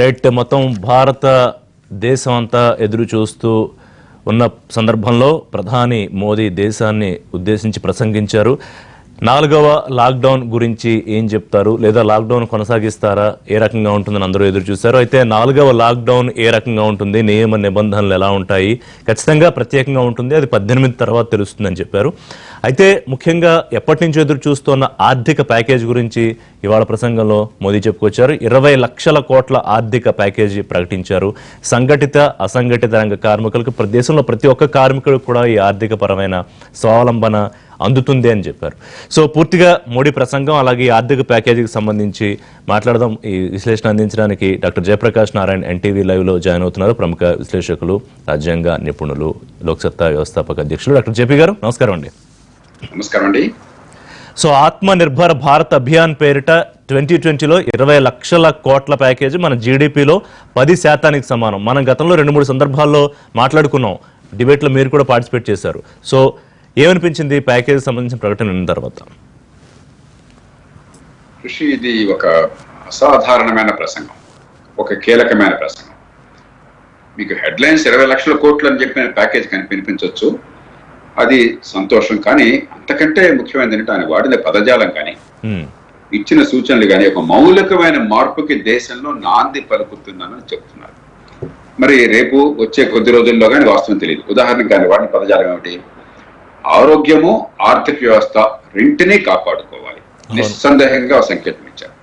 Right. మొత్తం భారతదేశం అంతా ఎదురు చూస్తూ ఉన్న సందర్భంలో ప్రధాని మోదీ దేశాన్ని ఉద్దేశించి ప్రసంగించారు. 4వ లాక్డౌన్ గురించి ఏం చెప్తారు, లేదా లాక్డౌన్ కొనసాగిస్తారా, ఏ రకంగా ఉంటుందని అందరూ ఎదురు చూశారు. అయితే 4వ లాక్డౌన్ ఏ రకంగా ఉంటుంది, నియమ నిబంధనలు ఎలా ఉంటాయి, ఖచ్చితంగా ప్రత్యేకంగా ఉంటుంది, అది 18 తర్వాత తెలుస్తుందని చెప్పారు. అయితే ముఖ్యంగా ఎప్పటి నుంచో ఎదురు చూస్తున్న ఆర్థిక ప్యాకేజ్ గురించి ఇవాళ ప్రసంగంలో మోదీ చెప్పుకొచ్చారు. 20 లక్షల కోట్ల ఆర్థిక ప్యాకేజీ ప్రకటించారు. సంఘటిత అసంఘటిత రంగ కార్మికులకు దేశంలో ప్రతి ఒక్క కార్మికుడికి కూడా ఈ ఆర్థిక పరమైన స్వావలంబన అందుతుంది అని చెప్పారు. సో పూర్తిగా మోడీ ప్రసంగం అలాగే ఆర్థిక ప్యాకేజీకి సంబంధించి మాట్లాడదాం. ఈ విశ్లేషణ అందించడానికి డాక్టర్ జయప్రకాష్ నారాయణ ఎన్టీవీ లైవ్లో జాయిన్ అవుతున్నారు. ప్రముఖ విశ్లేషకులు, రాజ్యాంగ నిపుణులు, లోక్సత్తా వ్యవస్థాపక అధ్యక్షులు డాక్టర్ జేపీ గారు. నమస్కారం అండి. నమస్కారం అండి. సో ఆత్మ నిర్భర్ భారత్ అభియాన్ పేరిట 2020లో 20 లక్షల కోట్ల ప్యాకేజీ మన జీడిపిలో 10% సమానం. మనం గతంలో 2-3 సందర్భాల్లో మాట్లాడుకున్నాం, డిబేట్లో మీరు కూడా పార్టిసిపేట్ చేశారు. సో ఏమనిపించింది ప్యాకేజీ సంబంధించిన ప్రకటన విన్న తర్వాత? కృషి, ఇది ఒక అసాధారణమైన ప్రసంగం, ఒక కీలకమైన ప్రసంగం. మీకు హెడ్లైన్స్ 20 లక్షల కోట్లు అని చెప్పిన ప్యాకేజ్ కనిపించవచ్చు, అది సంతోషం. కానీ అంతకంటే ముఖ్యమైనది ఏంటంటే ఆయన వాడిన పదజాలం కానీ ఇచ్చిన సూచనలు కానీ ఒక మౌలికమైన మార్పుకి దేశంలో నాంది పలుకుతుందని చెప్తున్నారు. మరి రేపు వచ్చే కొద్ది రోజుల్లో కానీ వాస్తవం తెలియదు. ఉదాహరణకు కానీ వాడిన పదజాలం ఏమిటి? ఆరోగ్యము, ఆర్థిక వ్యవస్థ రెంటినీ కాపాడుకోవాలి, నిస్సందేహంగా సంకేతం ఇచ్చారు.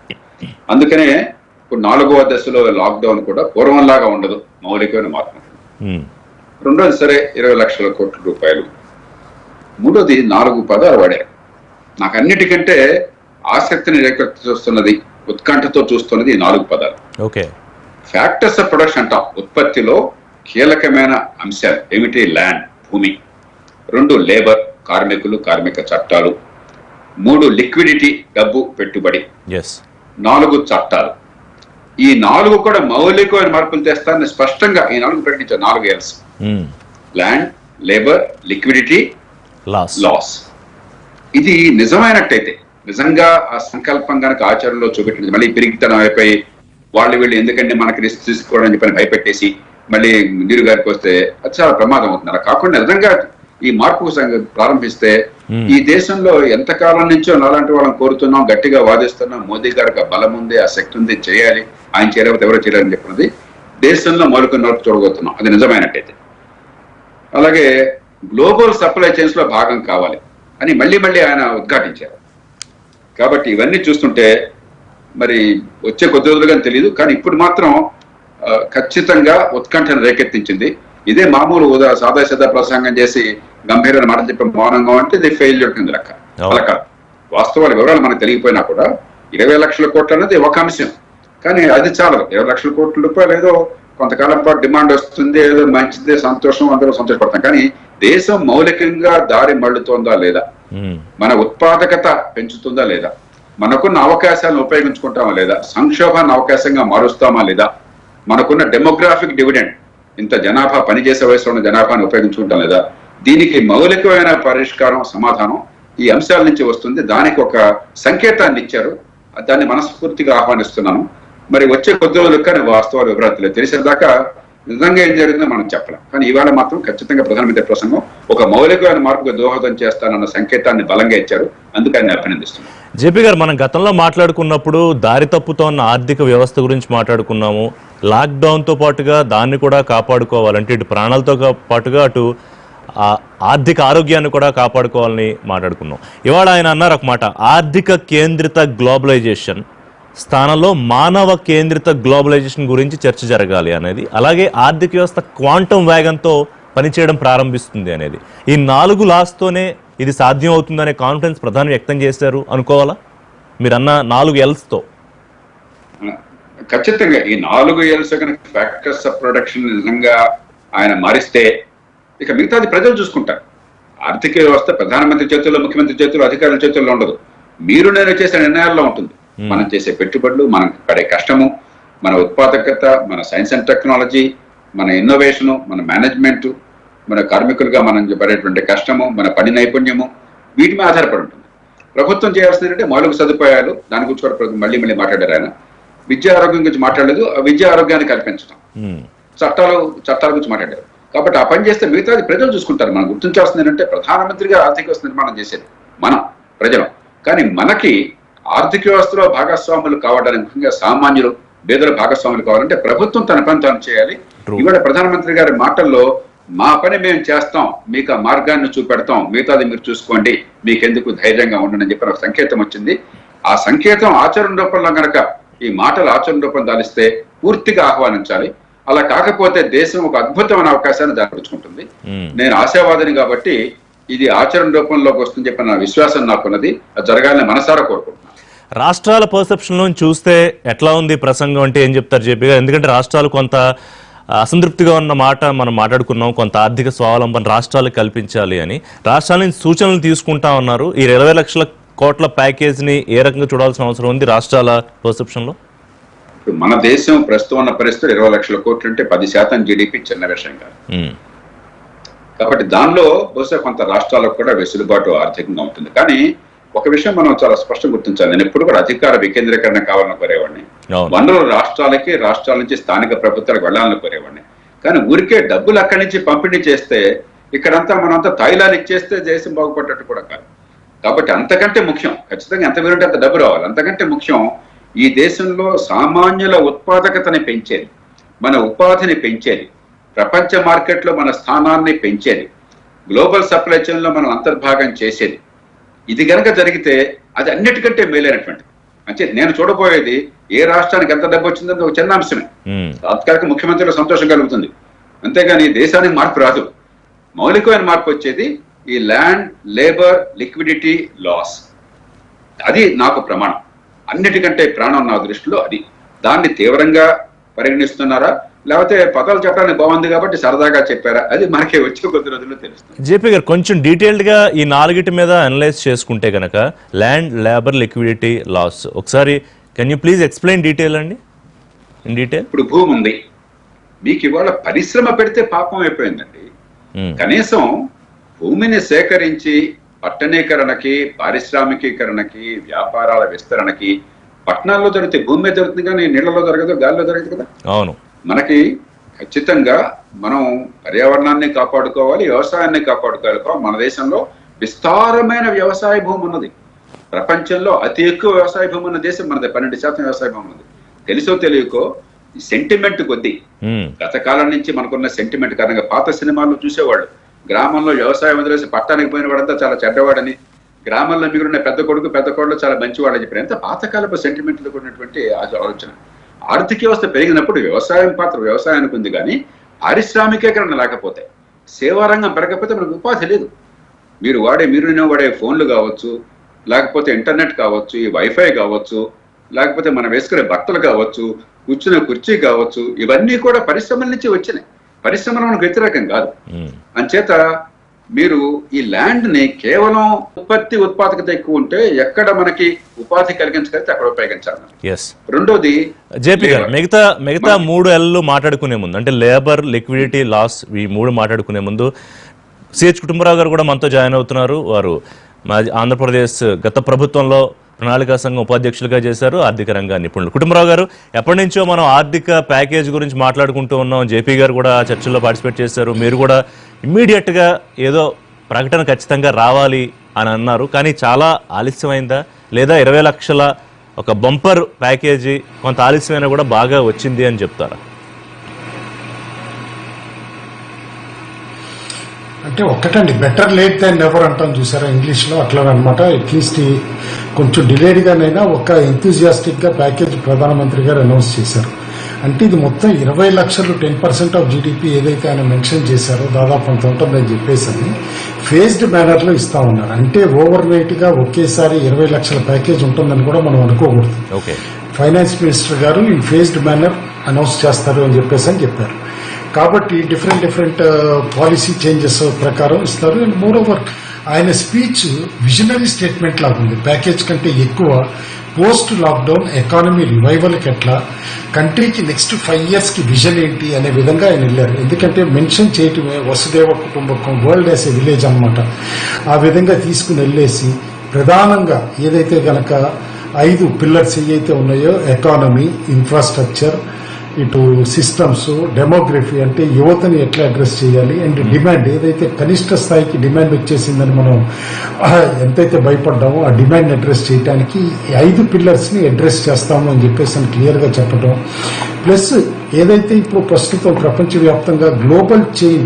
అందుకనే ఇప్పుడు 4వ దశలో లాక్డౌన్ కూడా పూర్వంలాగా ఉండదు, మౌలికమైన మార్పు. రెండోది సరే 20 లక్షల కోట్ల రూపాయలు. మూడోది 4 పదాలు వాడారు. నాకు అన్నిటికంటే ఆసక్తిని రేకెత్తిస్తున్నది, ఉత్కంఠతో చూస్తున్నది ఈ 4 పదాలు. ఫ్యాక్టర్స్ ఆఫ్ ప్రొడక్షన్ అంటాం. ఉత్పత్తిలో కీలకమైన అంశాలు ఏమిటి? ల్యాండ్, భూమి. 2 లేబర్, కార్మికులు, కార్మిక చట్టాలు. 3 లిక్విడిటీ, డబ్బు, పెట్టుబడి. 4 చట్టాలు. ఈ 4 కూడా మౌలికమైన మార్పులు తెస్తారని స్పష్టంగా ఈ 4 ప్రకటించారు. 4 L's: land, labour, liquidity, loss. ఇది నిజమైనట్టయితే, నిజంగా ఆ సంకల్పం కనుక ఆచరణలో చూపెట్టింది, మళ్ళీ పిరిగితనం అయిపోయి వీళ్ళు ఎందుకంటే మనకి రిస్క్ తీసుకోవడం చెప్పని భయపెట్టేసి మళ్ళీ నీరు గారికి వస్తే అది చాలా ప్రమాదం అవుతుంది. అలా కాకుండా నిజంగా ఈ మార్పు ప్రారంభిస్తే ఈ దేశంలో ఎంతకాలం నుంచో నాలాంటి వాళ్ళని కోరుతున్నాం, గట్టిగా వాదిస్తున్నాం, మోదీ గారికి ఆ బలం ఉంది, ఆ శక్తి ఉంది, చేయాలి, ఆయన చేయలేకపోతే ఎవరో చేయాలని చెప్పినది దేశంలో మౌలిక మార్పు చూడబోతున్నాం, అది నిజమైనట్టయితే. అలాగే గ్లోబల్ సప్లై చైన్స్ లో భాగం కావాలి అని మళ్ళీ ఆయన ఉద్ఘాటించారు. కాబట్టి ఇవన్నీ చూస్తుంటే మరి వచ్చే కొద్ది రోజులుగా తెలియదు, కానీ ఇప్పుడు మాత్రం ఖచ్చితంగా ఉత్కంఠను రేకెత్తించింది. ఇదే మామూలు సాదా ప్రసంగం చేసి గంభీరమైన మాటలు చెప్పే మౌనంగా అంటే ఇది ఫెయిల్యూర్ కింద లెక్క. అలా కాదు, వాస్తవాల వివరాలు మనకు తెలియపోయినా కూడా 20 లక్షల కోట్లు అనేది ఒక అంశం, కానీ అది చాలదు. 20 లక్షల కోట్ల రూపాయలు ఏదో కొంతకాలం పాటు డిమాండ్ వస్తుంది, ఏదో మంచిదే, సంతోషం, అందరూ సంతోషపడతాం. కానీ దేశం మౌలికంగా దారి మళ్ళుతోందా లేదా, మన ఉత్పాదకత పెంచుతుందా లేదా, మనకున్న అవకాశాలను ఉపయోగించుకుంటామా లేదా, సంక్షోభాన్ని అవకాశంగా మారుస్తామా లేదా, మనకున్న డెమోగ్రాఫిక్ డివిడెండ్, ఇంత జనాభా, పనిచేసే వయసులో ఉన్న జనాభాని ఉపయోగించుకుంటాం లేదా, దీనికి మౌలికమైన పరిష్కారం, సమాధానం ఈ అంశాల నుంచి వస్తుంది. దానికి ఒక సంకేతాన్ని ఇచ్చారు, దాన్ని మనస్ఫూర్తిగా ఆహ్వానిస్తున్నాను. మరి వచ్చే కొద్ది రోజులు కానీ వాస్తవాలు వివరాలు తెలిసేదాకా నిజంగా ఏం జరిగిందో మనం చెప్పలేం. కానీ ఇవాళ మాత్రం ఖచ్చితంగా ప్రధానమంత్రి ప్రసంగం ఒక మౌలికమైన మార్పుకు దోహదం చేస్తానన్న సంకేతాన్ని బలంగా ఇచ్చారు. అందుకని అభినందిస్తున్నాను. జేపీ గారు, మనం గతంలో మాట్లాడుకున్నప్పుడు దారి తప్పుతోన్న ఆర్థిక వ్యవస్థ గురించి మాట్లాడుకున్నాము. లాక్డౌన్తో పాటుగా దాన్ని కూడా కాపాడుకోవాలంటే ఇటు ప్రాణాలతో పాటుగా అటు ఆర్థిక ఆరోగ్యాన్ని కూడా కాపాడుకోవాలని మాట్లాడుకున్నాం. ఇవాళ ఆయన అన్నారు ఒక మాట, ఆర్థిక కేంద్రిత గ్లోబలైజేషన్ స్థానంలో మానవ కేంద్రిత గ్లోబలైజేషన్ గురించి చర్చ జరగాలి అనేది, అలాగే ఆర్థిక వ్యవస్థ క్వాంటమ్ వేగంతో పనిచేయడం ప్రారంభిస్తుంది అనేది. ఈ 4 లాస్తోనే ఇది సాధ్యం అవుతుందనే కాన్ఫిడెన్స్ ప్రధాని వ్యక్తం చేశారు అనుకోవాలా? మీరు అన్న 4 L'తో ఖచ్చితంగా ఈ 4 L's కనుక ఫ్యాక్టర్స్ ఆఫ్ ప్రొడక్షన్ నిజంగా ఆయన మారిస్తే ఇక మిగతాది ప్రజలు చూసుకుంటారు. ఆర్థిక వ్యవస్థ ప్రధానమంత్రి చేతుల్లో, ముఖ్యమంత్రి చేతుల్లో, అధికారుల చేతుల్లో ఉండదు. మీరు నేను చేసే నిర్ణయాల్లో ఉంటుంది. మనం చేసే పెట్టుబడులు, మనం పడే కష్టము, మన ఉత్పాదకత, మన సైన్స్ అండ్ టెక్నాలజీ, మన ఇన్నోవేషను, మన మేనేజ్మెంట్, మన కార్మికులుగా మనం పడేటువంటి కష్టము, మన పని నైపుణ్యము, వీటి మీద ఆధారపడి ఉంటుంది. ప్రభుత్వం చేయాల్సింది అంటే మౌలిక సదుపాయాలు, దాని గురించి కూడా మళ్ళీ మాట్లాడారు ఆయన. విద్యా ఆరోగ్యం గురించి మాట్లాడలేదు, విద్యా ఆరోగ్యాన్ని కల్పించడం, చట్టాల గురించి మాట్లాడారు. కాబట్టి ఆ పని చేస్తే మిగతాది ప్రజలు చూసుకుంటారు. మనం గుర్తించాల్సింది ఏంటంటే ప్రధానమంత్రిగా ఆర్థిక వ్యవస్థ నిర్మాణం చేసేది మనం ప్రజలు. కానీ మనకి ఆర్థిక వ్యవస్థలో భాగస్వాములు కావడానికి, ముఖ్యంగా సామాన్యులు పేదల భాగస్వాములు కావాలంటే ప్రభుత్వం తన పని తాను చేయాలి. ఇవాళ ప్రధానమంత్రి గారి మాటల్లో మా పని మేము చేస్తాం, మీకు ఆ మార్గాన్ని చూపెడతాం, మిగతాది మీరు చూసుకోండి, మీకెందుకు ధైర్యంగా ఉండండి అని చెప్పి ఒక సంకేతం వచ్చింది. ఆ సంకేతం ఆచరణ రూపంలో కనుక ఈ మాటలు ఆచరణ రూపం దాలిస్తే పూర్తిగా ఆహ్వానించాలి. అలా కాకపోతే దేశం ఒక అద్భుతమైన అవకాశాన్ని దాచుకుంటుంది. నేను ఆశావాదిని కాబట్టి ఇది ఆచరణ రూపంలోకి వస్తుందని చెప్పిన నా విశ్వాసం నాకున్నది. అది జరగాలని మనసారా కోరుకుంటున్నాను. రాష్ట్రాల పర్సెప్షన్ లో చూస్తే ఎట్లా ఉంది ప్రసంగం అంటే ఏం చెప్తారు జేపీ గారు? ఎందుకంటే రాష్ట్రాలు కొంత అసంతృప్తిగా ఉన్న మాట మనం మాట్లాడుకున్నాం, కొంత ఆర్థిక స్వావలంబన రాష్ట్రాలకు కల్పించాలి అని. రాష్ట్రాల నుంచి సూచనలు తీసుకుంటా ఉన్నారు. ఈ 20 లక్షల కోట్ల ప్యాకేజ్ ని ఏ రకంగా చూడాల్సిన అవసరం ఉంది రాష్ట్రాల పర్సెప్షన్ లో? మన దేశం ప్రస్తుతం ఉన్న పరిస్థితులు 20 లక్షల కోట్లు అంటే 10% జీడిపి చిన్న విషయం కాదు. కాబట్టి దానిలో బహుశా కొంత రాష్ట్రాలకు కూడా వెసులుబాటు ఆర్థికంగా ఉంటుంది. కానీ ఒక విషయం మనం చాలా స్పష్టంగా గుర్తించాలి. నేను ఎప్పుడు కూడా అధికార వికేంద్రీకరణ కావాలని కోరేవాడిని. వనరులు రాష్ట్రాలకి, రాష్ట్రాల నుంచి స్థానిక ప్రభుత్వాలకు వెళ్లాలని కోరేవాడిని. కానీ ఊరికే డబ్బులు అక్కడి నుంచి పంపిణీ చేస్తే ఇక్కడంతా మనంతా తాయిలాలు ఇచ్చేస్తే దేశం బాగుపడ్డట్టు కూడా కాదు. కాబట్టి అంతకంటే ముఖ్యం, ఖచ్చితంగా ఎంత వీలుంటే అంత డబ్బు రావాలి. అంతకంటే ముఖ్యం ఈ దేశంలో సామాన్యుల ఉత్పాదకతని పెంచేది, మన ఉపాధిని పెంచేది, ప్రపంచ మార్కెట్లో మన స్థానాన్ని పెంచేది, గ్లోబల్ సప్లై చైన్ లో మనం అంతర్భాగం చేసేది. ఇది గనక జరిగితే అది అన్నిటికంటే మేలైనటువంటిది. అంటే నేను చూడబోయేది ఏ రాష్ట్రానికి ఎంత డబ్బు వచ్చిందో ఒక చిన్న అంశమే. తాత్కాలిక ముఖ్యమంత్రిలో సంతోషం కలుగుతుంది, అంతేగాని దేశానికి మార్పు రాదు. మౌలికమైన మార్పు వచ్చేది ఈ ల్యాండ్, లేబర్, లిక్విడిటీ లాస్. అది నాకు ప్రమాణం. అన్నిటికంటే ప్రాణం నా దృష్టిలో అది. దాన్ని తీవ్రంగా పరిగణిస్తున్నారా, లేకపోతే పదాలు చెప్పడానికి బాగుంది కాబట్టి సరదాగా చెప్పారా, అది మనకి వచ్చే కొద్ది రోజుల్లో తెలుస్తుంది. జేపీ గారు కొంచెం డీటెయిల్డ్ గా ఈ 4 మీద అనలైజ్ చేసుకుంటే కనుక ల్యాండ్, లేబర్, లిక్విడిటీ, లాస్ ఒకసారి can you please explain detail అండి, ఇన్ డీటెయిల్. ఇప్పుడు భూమి ఉంది మీకు, ఇవాళ పరిశ్రమ పెడితే పాపం అయిపోయిందండి. కనీసం భూమిని సేకరించి పట్టణీకరణకి, పారిశ్రామికీకరణకి, వ్యాపారాల విస్తరణకి పట్టణాల్లో జరిగితే భూమి మీద జరుగుతుంది, కానీ నీళ్లలో జరగదు, గాలిలో జరగదు కదా. అవును, మనకి ఖచ్చితంగా మనం పర్యావరణాన్ని కాపాడుకోవాలి, వ్యవసాయాన్ని కాపాడుకోవాలి. మన దేశంలో విస్తారమైన వ్యవసాయ భూమి ఉన్నది. ప్రపంచంలో అతి ఎక్కువ వ్యవసాయ భూమి ఉన్న దేశం మనది. 12% వ్యవసాయ భూమి ఉన్నది. తెలుసో తెలియకో సెంటిమెంట్ కొద్దీ గత కాలం నుంచి మనకున్న సెంటిమెంట్ కారణంగా పాత సినిమాల్లో చూసేవాళ్ళు గ్రామంలో వ్యవసాయం వదిలేసి పట్టణానికి పోయిన వాడంతా చాలా చెడ్డవాడని, గ్రామంలో మిగిలిన పెద్ద కొడుకు పెద్ద కోడలు చాలా మంచివాడని చెప్పారు. ఎంత పాతకాలపు సెంటిమెంట్లు కూడినటువంటి ఆలోచన. ఆర్థిక వ్యవస్థ పెరిగినప్పుడు వ్యవసాయం పాత్ర వ్యవసాయానికి ఉంది, కానీ పారిశ్రామికీకరణ లేకపోతే, సేవారంగం పెరగకపోతే మనకు ఉపాధి లేదు. మీరు వాడే ఫోన్లు కావచ్చు, లేకపోతే ఇంటర్నెట్ కావచ్చు, ఈ వైఫై కావచ్చు, లేకపోతే మనం వేసుకునే బట్టలు కావచ్చు, కూర్చునే కుర్చీ కావచ్చు, ఇవన్నీ కూడా పరిశ్రమల నుంచి వచ్చినాయి. పరిశ్రమలు మనకు వ్యతిరేకం కాదు. అంచేత మీరు ఈ ల్యాండ్ ని కేవలం ఉత్పాదకత ఎక్కువ ఉంటే ఎక్కడ మనకి ఉపాధి కలిగించగలిగితే అక్కడ ఉపయోగించాలి. రెండోది జేపీ గారు, మిగతా 3 Lలు మాట్లాడుకునే ముందు, అంటే లేబర్, లిక్విడిటీ, లాస్, ఈ 3 మాట్లాడుకునే ముందు సిహెచ్ కుటుంబరావు గారు కూడా మనతో జాయిన్ అవుతున్నారు. వారు ఆంధ్రప్రదేశ్ గత ప్రభుత్వంలో ప్రణాళికా సంఘం ఉపాధ్యక్షులుగా చేశారు, ఆర్థిక రంగ నిపుణులు. కుటుంబరావు గారు, ఎప్పటి నుంచో మనం ఆర్థిక ప్యాకేజ్ గురించి మాట్లాడుకుంటూ ఉన్నాం. జేపీ గారు కూడా చర్చల్లో పార్టిసిపేట్ చేశారు. మీరు కూడా ఇమ్మీడియట్ గా ఏదో ప్రకటన ఖచ్చితంగా రావాలి అని అన్నారు, కానీ చాలా ఆలస్యమైందా, లేదా 20 లక్షల ఒక బంపర్ ప్యాకేజీ కొంత ఆలస్యమైనా కూడా బాగా వచ్చింది అని చెప్తారా? అంటే ఒక్కటండి, బెటర్ లేట్ దాన్ నెవర్ అంటాం చూసారా ఇంగ్లీష్లో, అట్లా అనమాట. అట్లీస్ట్ కొంచెం డిలేడ్గానైనా ఒక ఎంతూజియాస్టిక్గా ప్యాకేజ్ ప్రధానమంత్రి గారు అనౌన్స్ చేశారు. అంటే ఇది మొత్తం 20 లక్షలు 10% ఆఫ్ జీడిపి ఏదైతే ఆయన మెన్షన్ చేశారో దాదాపు అంత ఉంటుందని చెప్పేసి అని ఫేజ్డ్ మేనర్లో ఇస్తా ఉన్నారు. అంటే ఓవర్ నైట్గా ఒకేసారి 20 లక్షల ప్యాకేజ్ ఉంటుందని కూడా మనం అనుకోకూడదు. ఫైనాన్స్ మినిస్టర్ గారు ఈ ఫేజ్డ్ మేనర్ అనౌన్స్ చేస్తారు అని చెప్పారు. కాబట్టి డిఫరెంట్ పాలసీ చేంజెస్ ప్రకారం ఇస్తారు. అండ్ మోర్ ఓవర్ ఆయన స్పీచ్ విజనరీ స్టేట్మెంట్ లాగా ఉంది. ప్యాకేజ్ కంటే ఎక్కువ పోస్ట్ లాక్డౌన్ ఎకానమీ రివైవల్కి ఎట్లా, కంట్రీకి నెక్స్ట్ 5 years కి విజన్ ఏంటి అనే విధంగా ఆయన వెళ్ళారు. ఎందుకంటే మెన్షన్ చేయటమే వసుదేవ కుటుంబకం, వరల్డ్ యాజ్ ఎ విలేజ్ అనమాట. ఆ విధంగా తీసుకుని వెళ్ళేసి ప్రధానంగా ఏదైతే గనక 5 పిల్లర్స్ ఏవైతే ఉన్నాయో ఎకానమీ, ఇన్ఫ్రాస్ట్రక్చర్, ఇటు సిస్టమ్స్, డెమోగ్రఫీ అంటే యువతని ఎట్లా అడ్రస్ చేయాలి, అండ్ డిమాండ్ ఏదైతే కనిష్ట స్థాయికి డిమాండ్ వచ్చేసిందని మనం ఎంతైతే భయపడ్డామో ఆ డిమాండ్ అడ్రస్ చేయడానికి 5 పిల్లర్స్ ని అడ్రస్ చేస్తాము అని చెప్పేసి క్లియర్ గా చెప్పడం. ప్లస్ ఏదైతే ఇప్పుడు ప్రస్తుతం ప్రపంచవ్యాప్తంగా గ్లోబల్ చైన్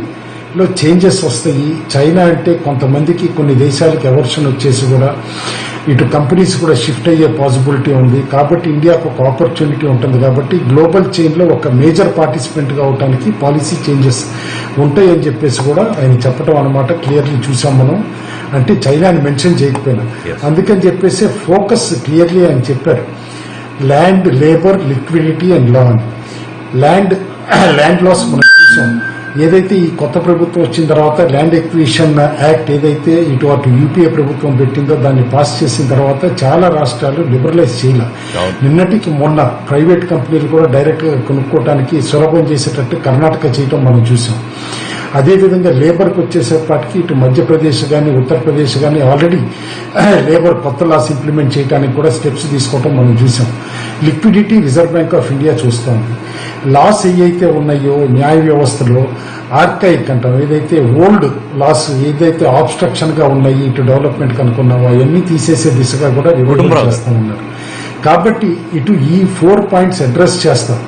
లో చేంజెస్ వస్తాయి. చైనా అంటే కొంతమందికి కొన్ని దేశాలకు ఎవర్షన్ వచ్చేసి కూడా ఇటు కంపెనీస్ కూడా షిఫ్ట్ అయ్యే పాసిబిలిటీ ఉంది. కాబట్టి ఇండియాకు ఒక ఆపర్చునిటీ ఉంటుంది. కాబట్టి గ్లోబల్ చైన్ లో ఒక మేజర్ పార్టిసిపెంట్ గా అవడానికి పాలసీ చేంజెస్ ఉంటాయని చెప్పేసి కూడా ఆయన చెప్పడం అన్నమాట. క్లియర్లీ చూసాం మనం. అంటే చైనాని మెన్షన్ చేయకపోయినా అందుకని చెప్పేసి ఫోకస్ క్లియర్లీ ఆయన చెప్పారు. Land, labour, liquidity and law. Land laws మనం చూసాం. ఏదైతే ఈ కొత్త ప్రభుత్వం వచ్చిన తర్వాత ల్యాండ్ ఎక్విజిషన్ యాక్ట్ ఏదైతే ఇటు అటు యూపీఏ ప్రభుత్వం పెట్టిందో దాన్ని పాస్ చేసిన తర్వాత చాలా రాష్ట్రాలు లిబరలైజ్ చేయాలి. నిన్నటికి మొన్న ప్రైవేట్ కంపెనీలు కూడా డైరెక్ట్ గా కొనుక్కోవడానికి సులభం చేసేటట్టు కర్ణాటక చేయటం మనం చూసాం. అదేవిధంగా లేబర్కి వచ్చేసేపటికి ఇటు మధ్యప్రదేశ్ కానీ ఉత్తరప్రదేశ్ కానీ ఆల్రెడీ లేబర్ కొత్త లాస్ ఇంప్లిమెంట్ చేయడానికి కూడా స్టెప్స్ తీసుకోవటం మనం చూసాం. Liquidity reserve Bank of India చూస్తోంది. లాస్ ఏవైతే ఉన్నాయో న్యాయ వ్యవస్థలో ఆర్కైక్ అంటాం, ఏదైతే ఓల్డ్ లాస్ ఏదైతే ఆబ్స్ట్రక్షన్ గా ఉన్నాయి ఇటు డెవలప్మెంట్ కనుక్కున్నామో అవన్నీ తీసేసే దిశగా కూడా రివ్యూ చేస్తూ ఉన్నారు. కాబట్టి ఇటు ఈ 4 పాయింట్స్ అడ్రస్ చేస్తాం.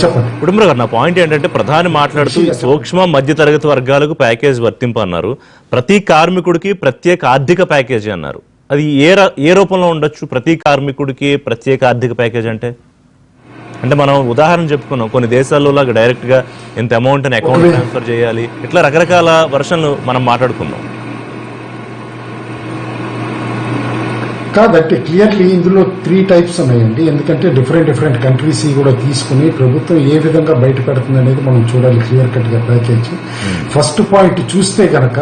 చెప్పండి. కుటుంబరావు గారు, నా పాయింట్ ఏంటంటే ప్రధాని మాట్లాడుతూ సూక్ష్మ మధ్య తరగతి వర్గాలకు ప్యాకేజ్ వర్తింపు అన్నారు. ప్రతి కార్మికుడికి ప్రత్యేక ఆర్థిక ప్యాకేజీ అన్నారు. అది ఏ రూపంలో ఉండొచ్చు? ప్రతి కార్మికుడికి ప్రత్యేక ఆర్థిక ప్యాకేజ్ అంటే మనం ఉదాహరణ చెప్పుకున్నాం. కొన్ని దేశాల్లో లాగా డైరెక్ట్ గా ఎంత అమౌంట్ అని అకౌంట్ ట్రాన్స్ఫర్ చేయాలి, ఇట్లా రకరకాల వర్షన్లు మనం మాట్లాడుకున్నాం. కాదంటే క్లియర్లీ ఇందులో 3 టైప్స్ ఉన్నాయండి. ఎందుకంటే డిఫరెంట్ కంట్రీస్ కూడా తీసుకుని ప్రభుత్వం ఏ విధంగా బయట పెడుతుంది అనేది మనం చూడాలి క్లియర్ కట్ గా ప్యాకేజ్. ఫస్ట్ పాయింట్ చూస్తే గనక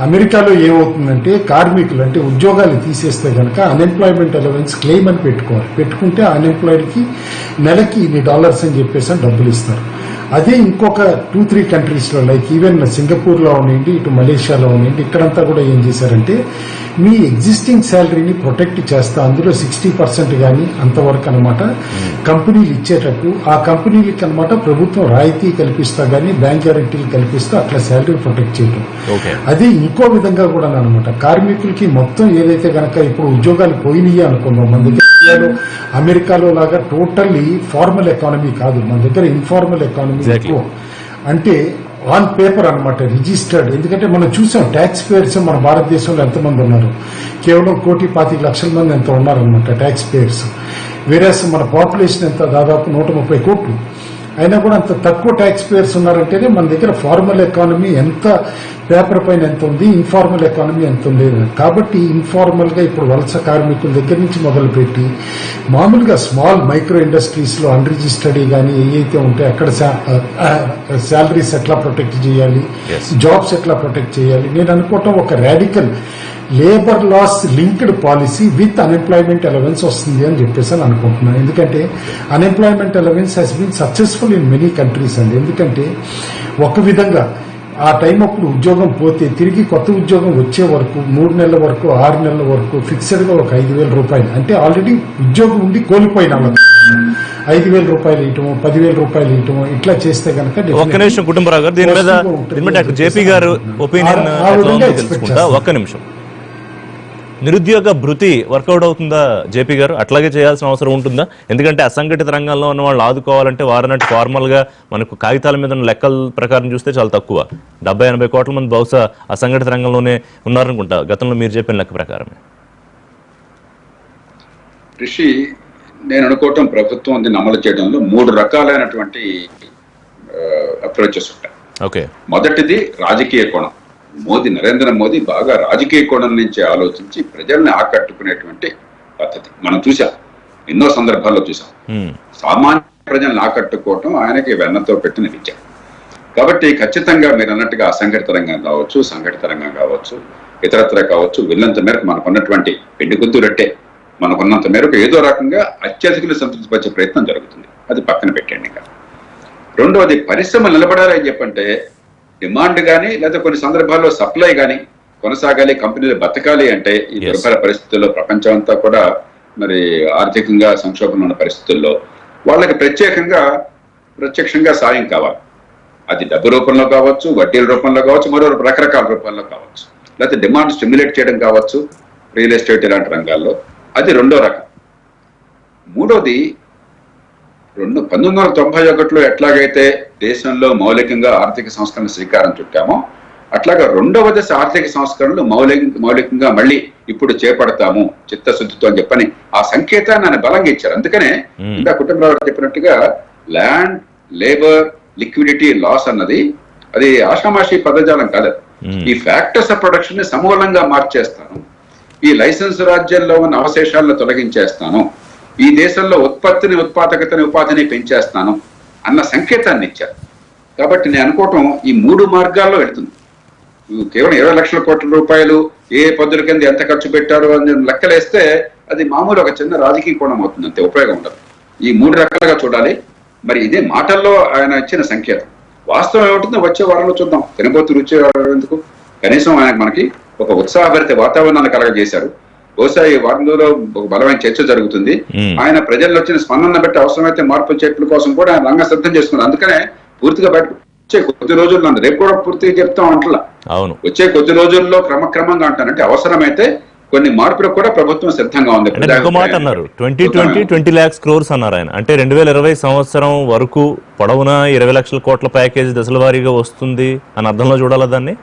అమెరికాలో ఏమవుతుందంటే కార్మికులు అంటే ఉద్యోగాలు తీసేస్తే గనక అన్ఎంప్లాయ్మెంట్ అలవెన్స్ క్లెయిమ్ అని పెట్టుకోవాలి. పెట్టుకుంటే అన్ఎంప్లాయిడ్ కి నెలకి $$ఇన్ని అని చెప్పేసి డబ్బులు ఇస్తారు. అదే ఇంకొక 2-3 కంట్రీస్ లో లైక్ ఈవెన్ సింగపూర్ లో ఉండండి, ఇటు మలేషియాలో ఉండండి, ఇక్కడంతా కూడా ఏం చేశారంటే మీ ఎగ్జిస్టింగ్ శాలరీని ప్రొటెక్ట్ చేస్తా అందులో 60% కానీ అంతవరకు అనమాట కంపెనీలు ఇచ్చేటట్టు ఆ కంపెనీలకి అనమాట ప్రభుత్వం రాయితీ కల్పిస్తా గానీ బ్యాంక్ గ్యారెంటీలు కల్పిస్తూ అట్లా శాలరీ ప్రొటెక్ట్ చేయడం. అదే ఇంకో విధంగా కూడా అనమాట కార్మికులకి మొత్తం ఏదైతే గనక ఇప్పుడు ఉద్యోగాలు పోయినాయి అనుకున్నాం. మన దగ్గర ఇండియాలో అమెరికాలో లాగా టోటల్లీ ఫార్మల్ ఎకానమీ కాదు, మన దగ్గర ఇన్ఫార్మల్ ఎకానమీ ఎక్కువ. అంటే ఆన్ పేపర్ అనమాట రిజిస్టర్డ్. ఎందుకంటే మనం చూసాం ట్యాక్స్ పేయర్స్ మన భారతదేశంలో ఎంతమంది ఉన్నారు, కేవలం 1,25,00,000 మంది ఎంత ఉన్నారనమాట ట్యాక్స్ పేయర్స్. వేరేస్ మన పాపులేషన్ ఎంత దాదాపు 130 కోట్లు. అయినా కూడా అంత తక్కువ ట్యాక్స్ పేయర్స్ ఉన్నారంటేనే మన దగ్గర ఫార్మల్ ఎకానమీ ఎంత పేపర్ పైన ఎంత ఉంది, ఇన్ఫార్మల్ ఎకానమీ ఎంత ఉంది. కాబట్టి ఇన్ఫార్మల్ గా ఇప్పుడు వలస కార్మికుల దగ్గర నుంచి మొదలుపెట్టి మామూలుగా స్మాల్ మైక్రో ఇండస్ట్రీస్ లో అన్రిజిస్టర్డ్ కానీ ఏవైతే ఉంటాయి అక్కడ శాలరీస్ ఎట్లా ప్రొటెక్ట్ చేయాలి, జాబ్స్ ఎట్లా ప్రొటెక్ట్ చేయాలి. నేను అనుకోవటం ఒక radical labour laws linked policy with unemployment allowance వస్తుంది అని చెప్పేసి అని అనుకుంటున్నాను. ఎందుకంటే unemployment allowance has been successful in many countries అండి. ఎందుకంటే ఒక విధంగా ఆ టైం అప్పుడు ఉద్యోగం పోతే తిరిగి కొత్త ఉద్యోగం వచ్చే వరకు 3 నెలల వరకు 6 నెలల వరకు ఫిక్స్డ్ గా ఒక $5,000 అంటే ఆల్రెడీ ఉద్యోగం ఉండి కోల్పోయిన $5,000 ఇవ్వటం, $10,000 ఇవ్వటం ఇట్లా చేస్తే కనుక ఒక్క నిమిషం కుటుంబరావు గారు, దీని మీద డాక్టర్ జేపీ గారు ఒపీనియన్ తెలుసుకుంటా. ఒక్క నిమిషం. నిరుద్యోగ భృతి వర్కౌట్ అవుతుందా జేపీ గారు? అట్లాగే చేయాల్సిన అవసరం ఉంటుందా? ఎందుకంటే అసంఘటిత రంగంలో ఉన్న వాళ్ళు ఆదుకోవాలంటే వారన్నట్టు ఫార్మల్ గా మనకు కాగితాల మీద ఉన్న లెక్కల ప్రకారం చూస్తే చాలా తక్కువ, 70-80 కోట్ల మంది బహుశా అసంఘటిత రంగంలోనే ఉన్నారనుకుంటా గతంలో మీరు చెప్పిన లెక్క ప్రకారమే. రిషి, నేను అనుకోవటం ప్రభుత్వం దీన్ని అమలు చేయడంలో 3 రకాలైనటువంటి అప్రోచెస్ ఉంటాయి. ఓకే, మొదటిది రాజకీయ కోణం. నరేంద్ర మోదీ బాగా రాజకీయ కోణం నుంచి ఆలోచించి ప్రజల్ని ఆకట్టుకునేటువంటి పద్ధతి మనం చూసాం, ఎన్నో సందర్భాల్లో చూసాం. సామాన్య ప్రజల్ని ఆకట్టుకోవటం ఆయనకి వెన్నతో పెట్టిన విద్య. కాబట్టి ఖచ్చితంగా మీరు అన్నట్టుగా అసంఘటిత రంగం కావచ్చు, సంఘటిత రంగం కావచ్చు, ఇతరత్ర కావచ్చు, వీళ్ళంత మేరకు మనకున్నటువంటి పిండి గుద్దు రట్టే మనకున్నంత మేరకు ఏదో రకంగా అత్యధికులు సంతృప్తిపరిచే ప్రయత్నం జరుగుతుంది. అది పక్కన పెట్టండి. ఇంకా రెండవది పరిశ్రమ నిలబడాలి అని చెప్పంటే డిమాండ్ కానీ లేదా కొన్ని సందర్భాల్లో సప్లై కానీ కొనసాగాలి, కంపెనీలు బతకాలి అంటే ఈ దుర్భర పరిస్థితుల్లో ప్రపంచం అంతా కూడా మరి ఆర్థికంగా సంక్షోభంలో ఉన్న పరిస్థితుల్లో వాళ్ళకి ప్రత్యక్షంగా సాయం కావాలి. అది డబ్బు రూపంలో కావచ్చు, వడ్డీల రూపంలో కావచ్చు, మరో రకరకాల రూపంలో కావచ్చు, లేకపోతే డిమాండ్ స్టిమ్యులేట్ చేయడం కావచ్చు రియల్ ఎస్టేట్ ఇలాంటి రంగాల్లో. అది రెండో రకం. మూడోది 1991లో ఎట్లాగైతే దేశంలో మౌలికంగా ఆర్థిక సంస్కరణ శ్రీకారం చుట్టామో అట్లాగా రెండవ దశ ఆర్థిక సంస్కరణలు మౌలికంగా మళ్ళీ ఇప్పుడు చేపడతాము చిత్తశుద్ధితో అని చెప్పని ఆ సంకేతాన్ని ఆయన బలంగా ఇచ్చారు. అందుకనే ఇంకా కుటుంబరావు చెప్పినట్టుగా ల్యాండ్, లేబర్, లిక్విడిటీ లాస్ అన్నది అది ఆషామాషి పదజాలం కాదు. ఈ ఫ్యాక్టర్స్ ఆఫ్ ప్రొడక్షన్ ని సమూలంగా మార్చేస్తాను, ఈ లైసెన్స్ రాజ్యంలో ఉన్న అవశేషాలను తొలగించేస్తాను, ఈ దేశంలో ఉత్పత్తిని, ఉత్పాదకతని, ఉపాధిని పెంచేస్తాను అన్న సంకేతాన్ని ఇచ్చారు. కాబట్టి నేను అనుకోవటం ఈ 3 మార్గాల్లో వెళ్తుంది. కేవలం 20 లక్షల కోట్ల రూపాయలు ఏ పద్ధతుల కింద ఎంత ఖర్చు పెట్టారో అని లెక్కలేస్తే అది మామూలు ఒక చిన్న రాజకీయ కోణం అవుతుంది, అంతే, ఉపయోగం ఉండదు. ఈ 3 రకాలుగా చూడాలి. మరి ఇదే మాటల్లో ఆయన ఇచ్చిన సంకేతం. వాస్తవం ఏముంటుందో వచ్చే వారంలో చూద్దాం. తినబోతు రుచి ఎందుకు, కనీసం ఆయన మనకి ఒక ఉత్సాహభరిత వాతావరణాన్ని కలగజేశారు. బహుశా ఈ వారంలో ఒక బలమైన చర్చ జరుగుతుంది. ఆయన ప్రజల్లో వచ్చిన స్పందన బట్టి అవసరమైతే మార్పుల చెట్ల కోసం కూడా ఆయన రంగం సిద్ధం చేసుకున్నారు. అందుకనే పూర్తిగా బయట వచ్చే కొద్ది రోజుల్లో, రేపు కూడా పూర్తిగా చెప్తాం అంటలా, వచ్చే కొద్ది రోజుల్లో క్రమక్రమంగా అంటానంటే అవసరమైతే కొన్ని మార్పులకు కూడా ప్రభుత్వం సిద్ధంగా ఉంది. ఒక మాట అన్నారు, 20 lakhs crores అన్నారు ఆయన. అంటే 2020 సంవత్సరం వరకు పొడవునా 20 లక్షల కోట్ల ప్యాకేజ్ దశల వారీగా వస్తుంది అని అర్థంలో చూడాలా దాన్ని?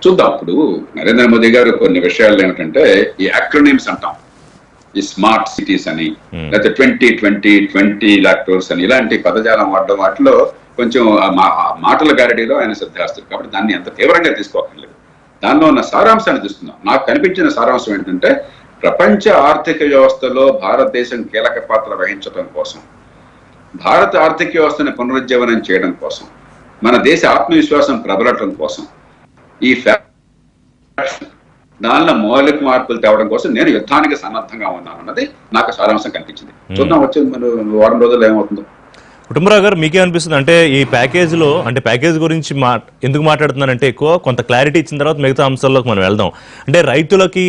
చూద్దాం. ఇప్పుడు నరేంద్ర మోదీ గారు కొన్ని విషయాల్లో ఏమిటంటే ఈ యాక్రోనిమ్స్ అంటాం, ఈ స్మార్ట్ సిటీస్ అని, లేకపోతే 20 lakh crores అని ఇలాంటి పదజాలం వాడడం, వాటిలో కొంచెం మాటల గారడీలో ఆయన సిద్ధాస్తులు. కాబట్టి దాన్ని అంత తీవ్రంగా తీసుకోకర్లేదు. దానిలో ఉన్న సారాంశాన్ని చూస్తున్నాం. నాకు కనిపించిన సారాంశం ఏంటంటే ప్రపంచ ఆర్థిక వ్యవస్థలో భారతదేశం కీలక పాత్ర వహించడం కోసం, భారత ఆర్థిక వ్యవస్థను పునరుజ్జీవనం చేయడం కోసం, మన దేశ ఆత్మవిశ్వాసం ప్రబలటం కోసం, ఈ దానిలో మౌలిక మార్పులు తేవడం కోసం నేను యుద్ధానికి సన్నద్ధంగా ఉన్నాను అన్నది నాకు సారాంశం కనిపించింది. చూద్దాం వచ్చే వారం రోజుల్లో ఏమవుతుందో. కుటుంబరావు గారు, మీకే అనిపిస్తుంది అంటే ఈ ప్యాకేజీలో, అంటే ప్యాకేజ్ గురించి ఎందుకు మాట్లాడుతున్నానంటే ఎక్కువ కొంత క్లారిటీ ఇచ్చిన తర్వాత మిగతా అంశాల్లోకి మనం వెళ్దాం. అంటే రైతులకి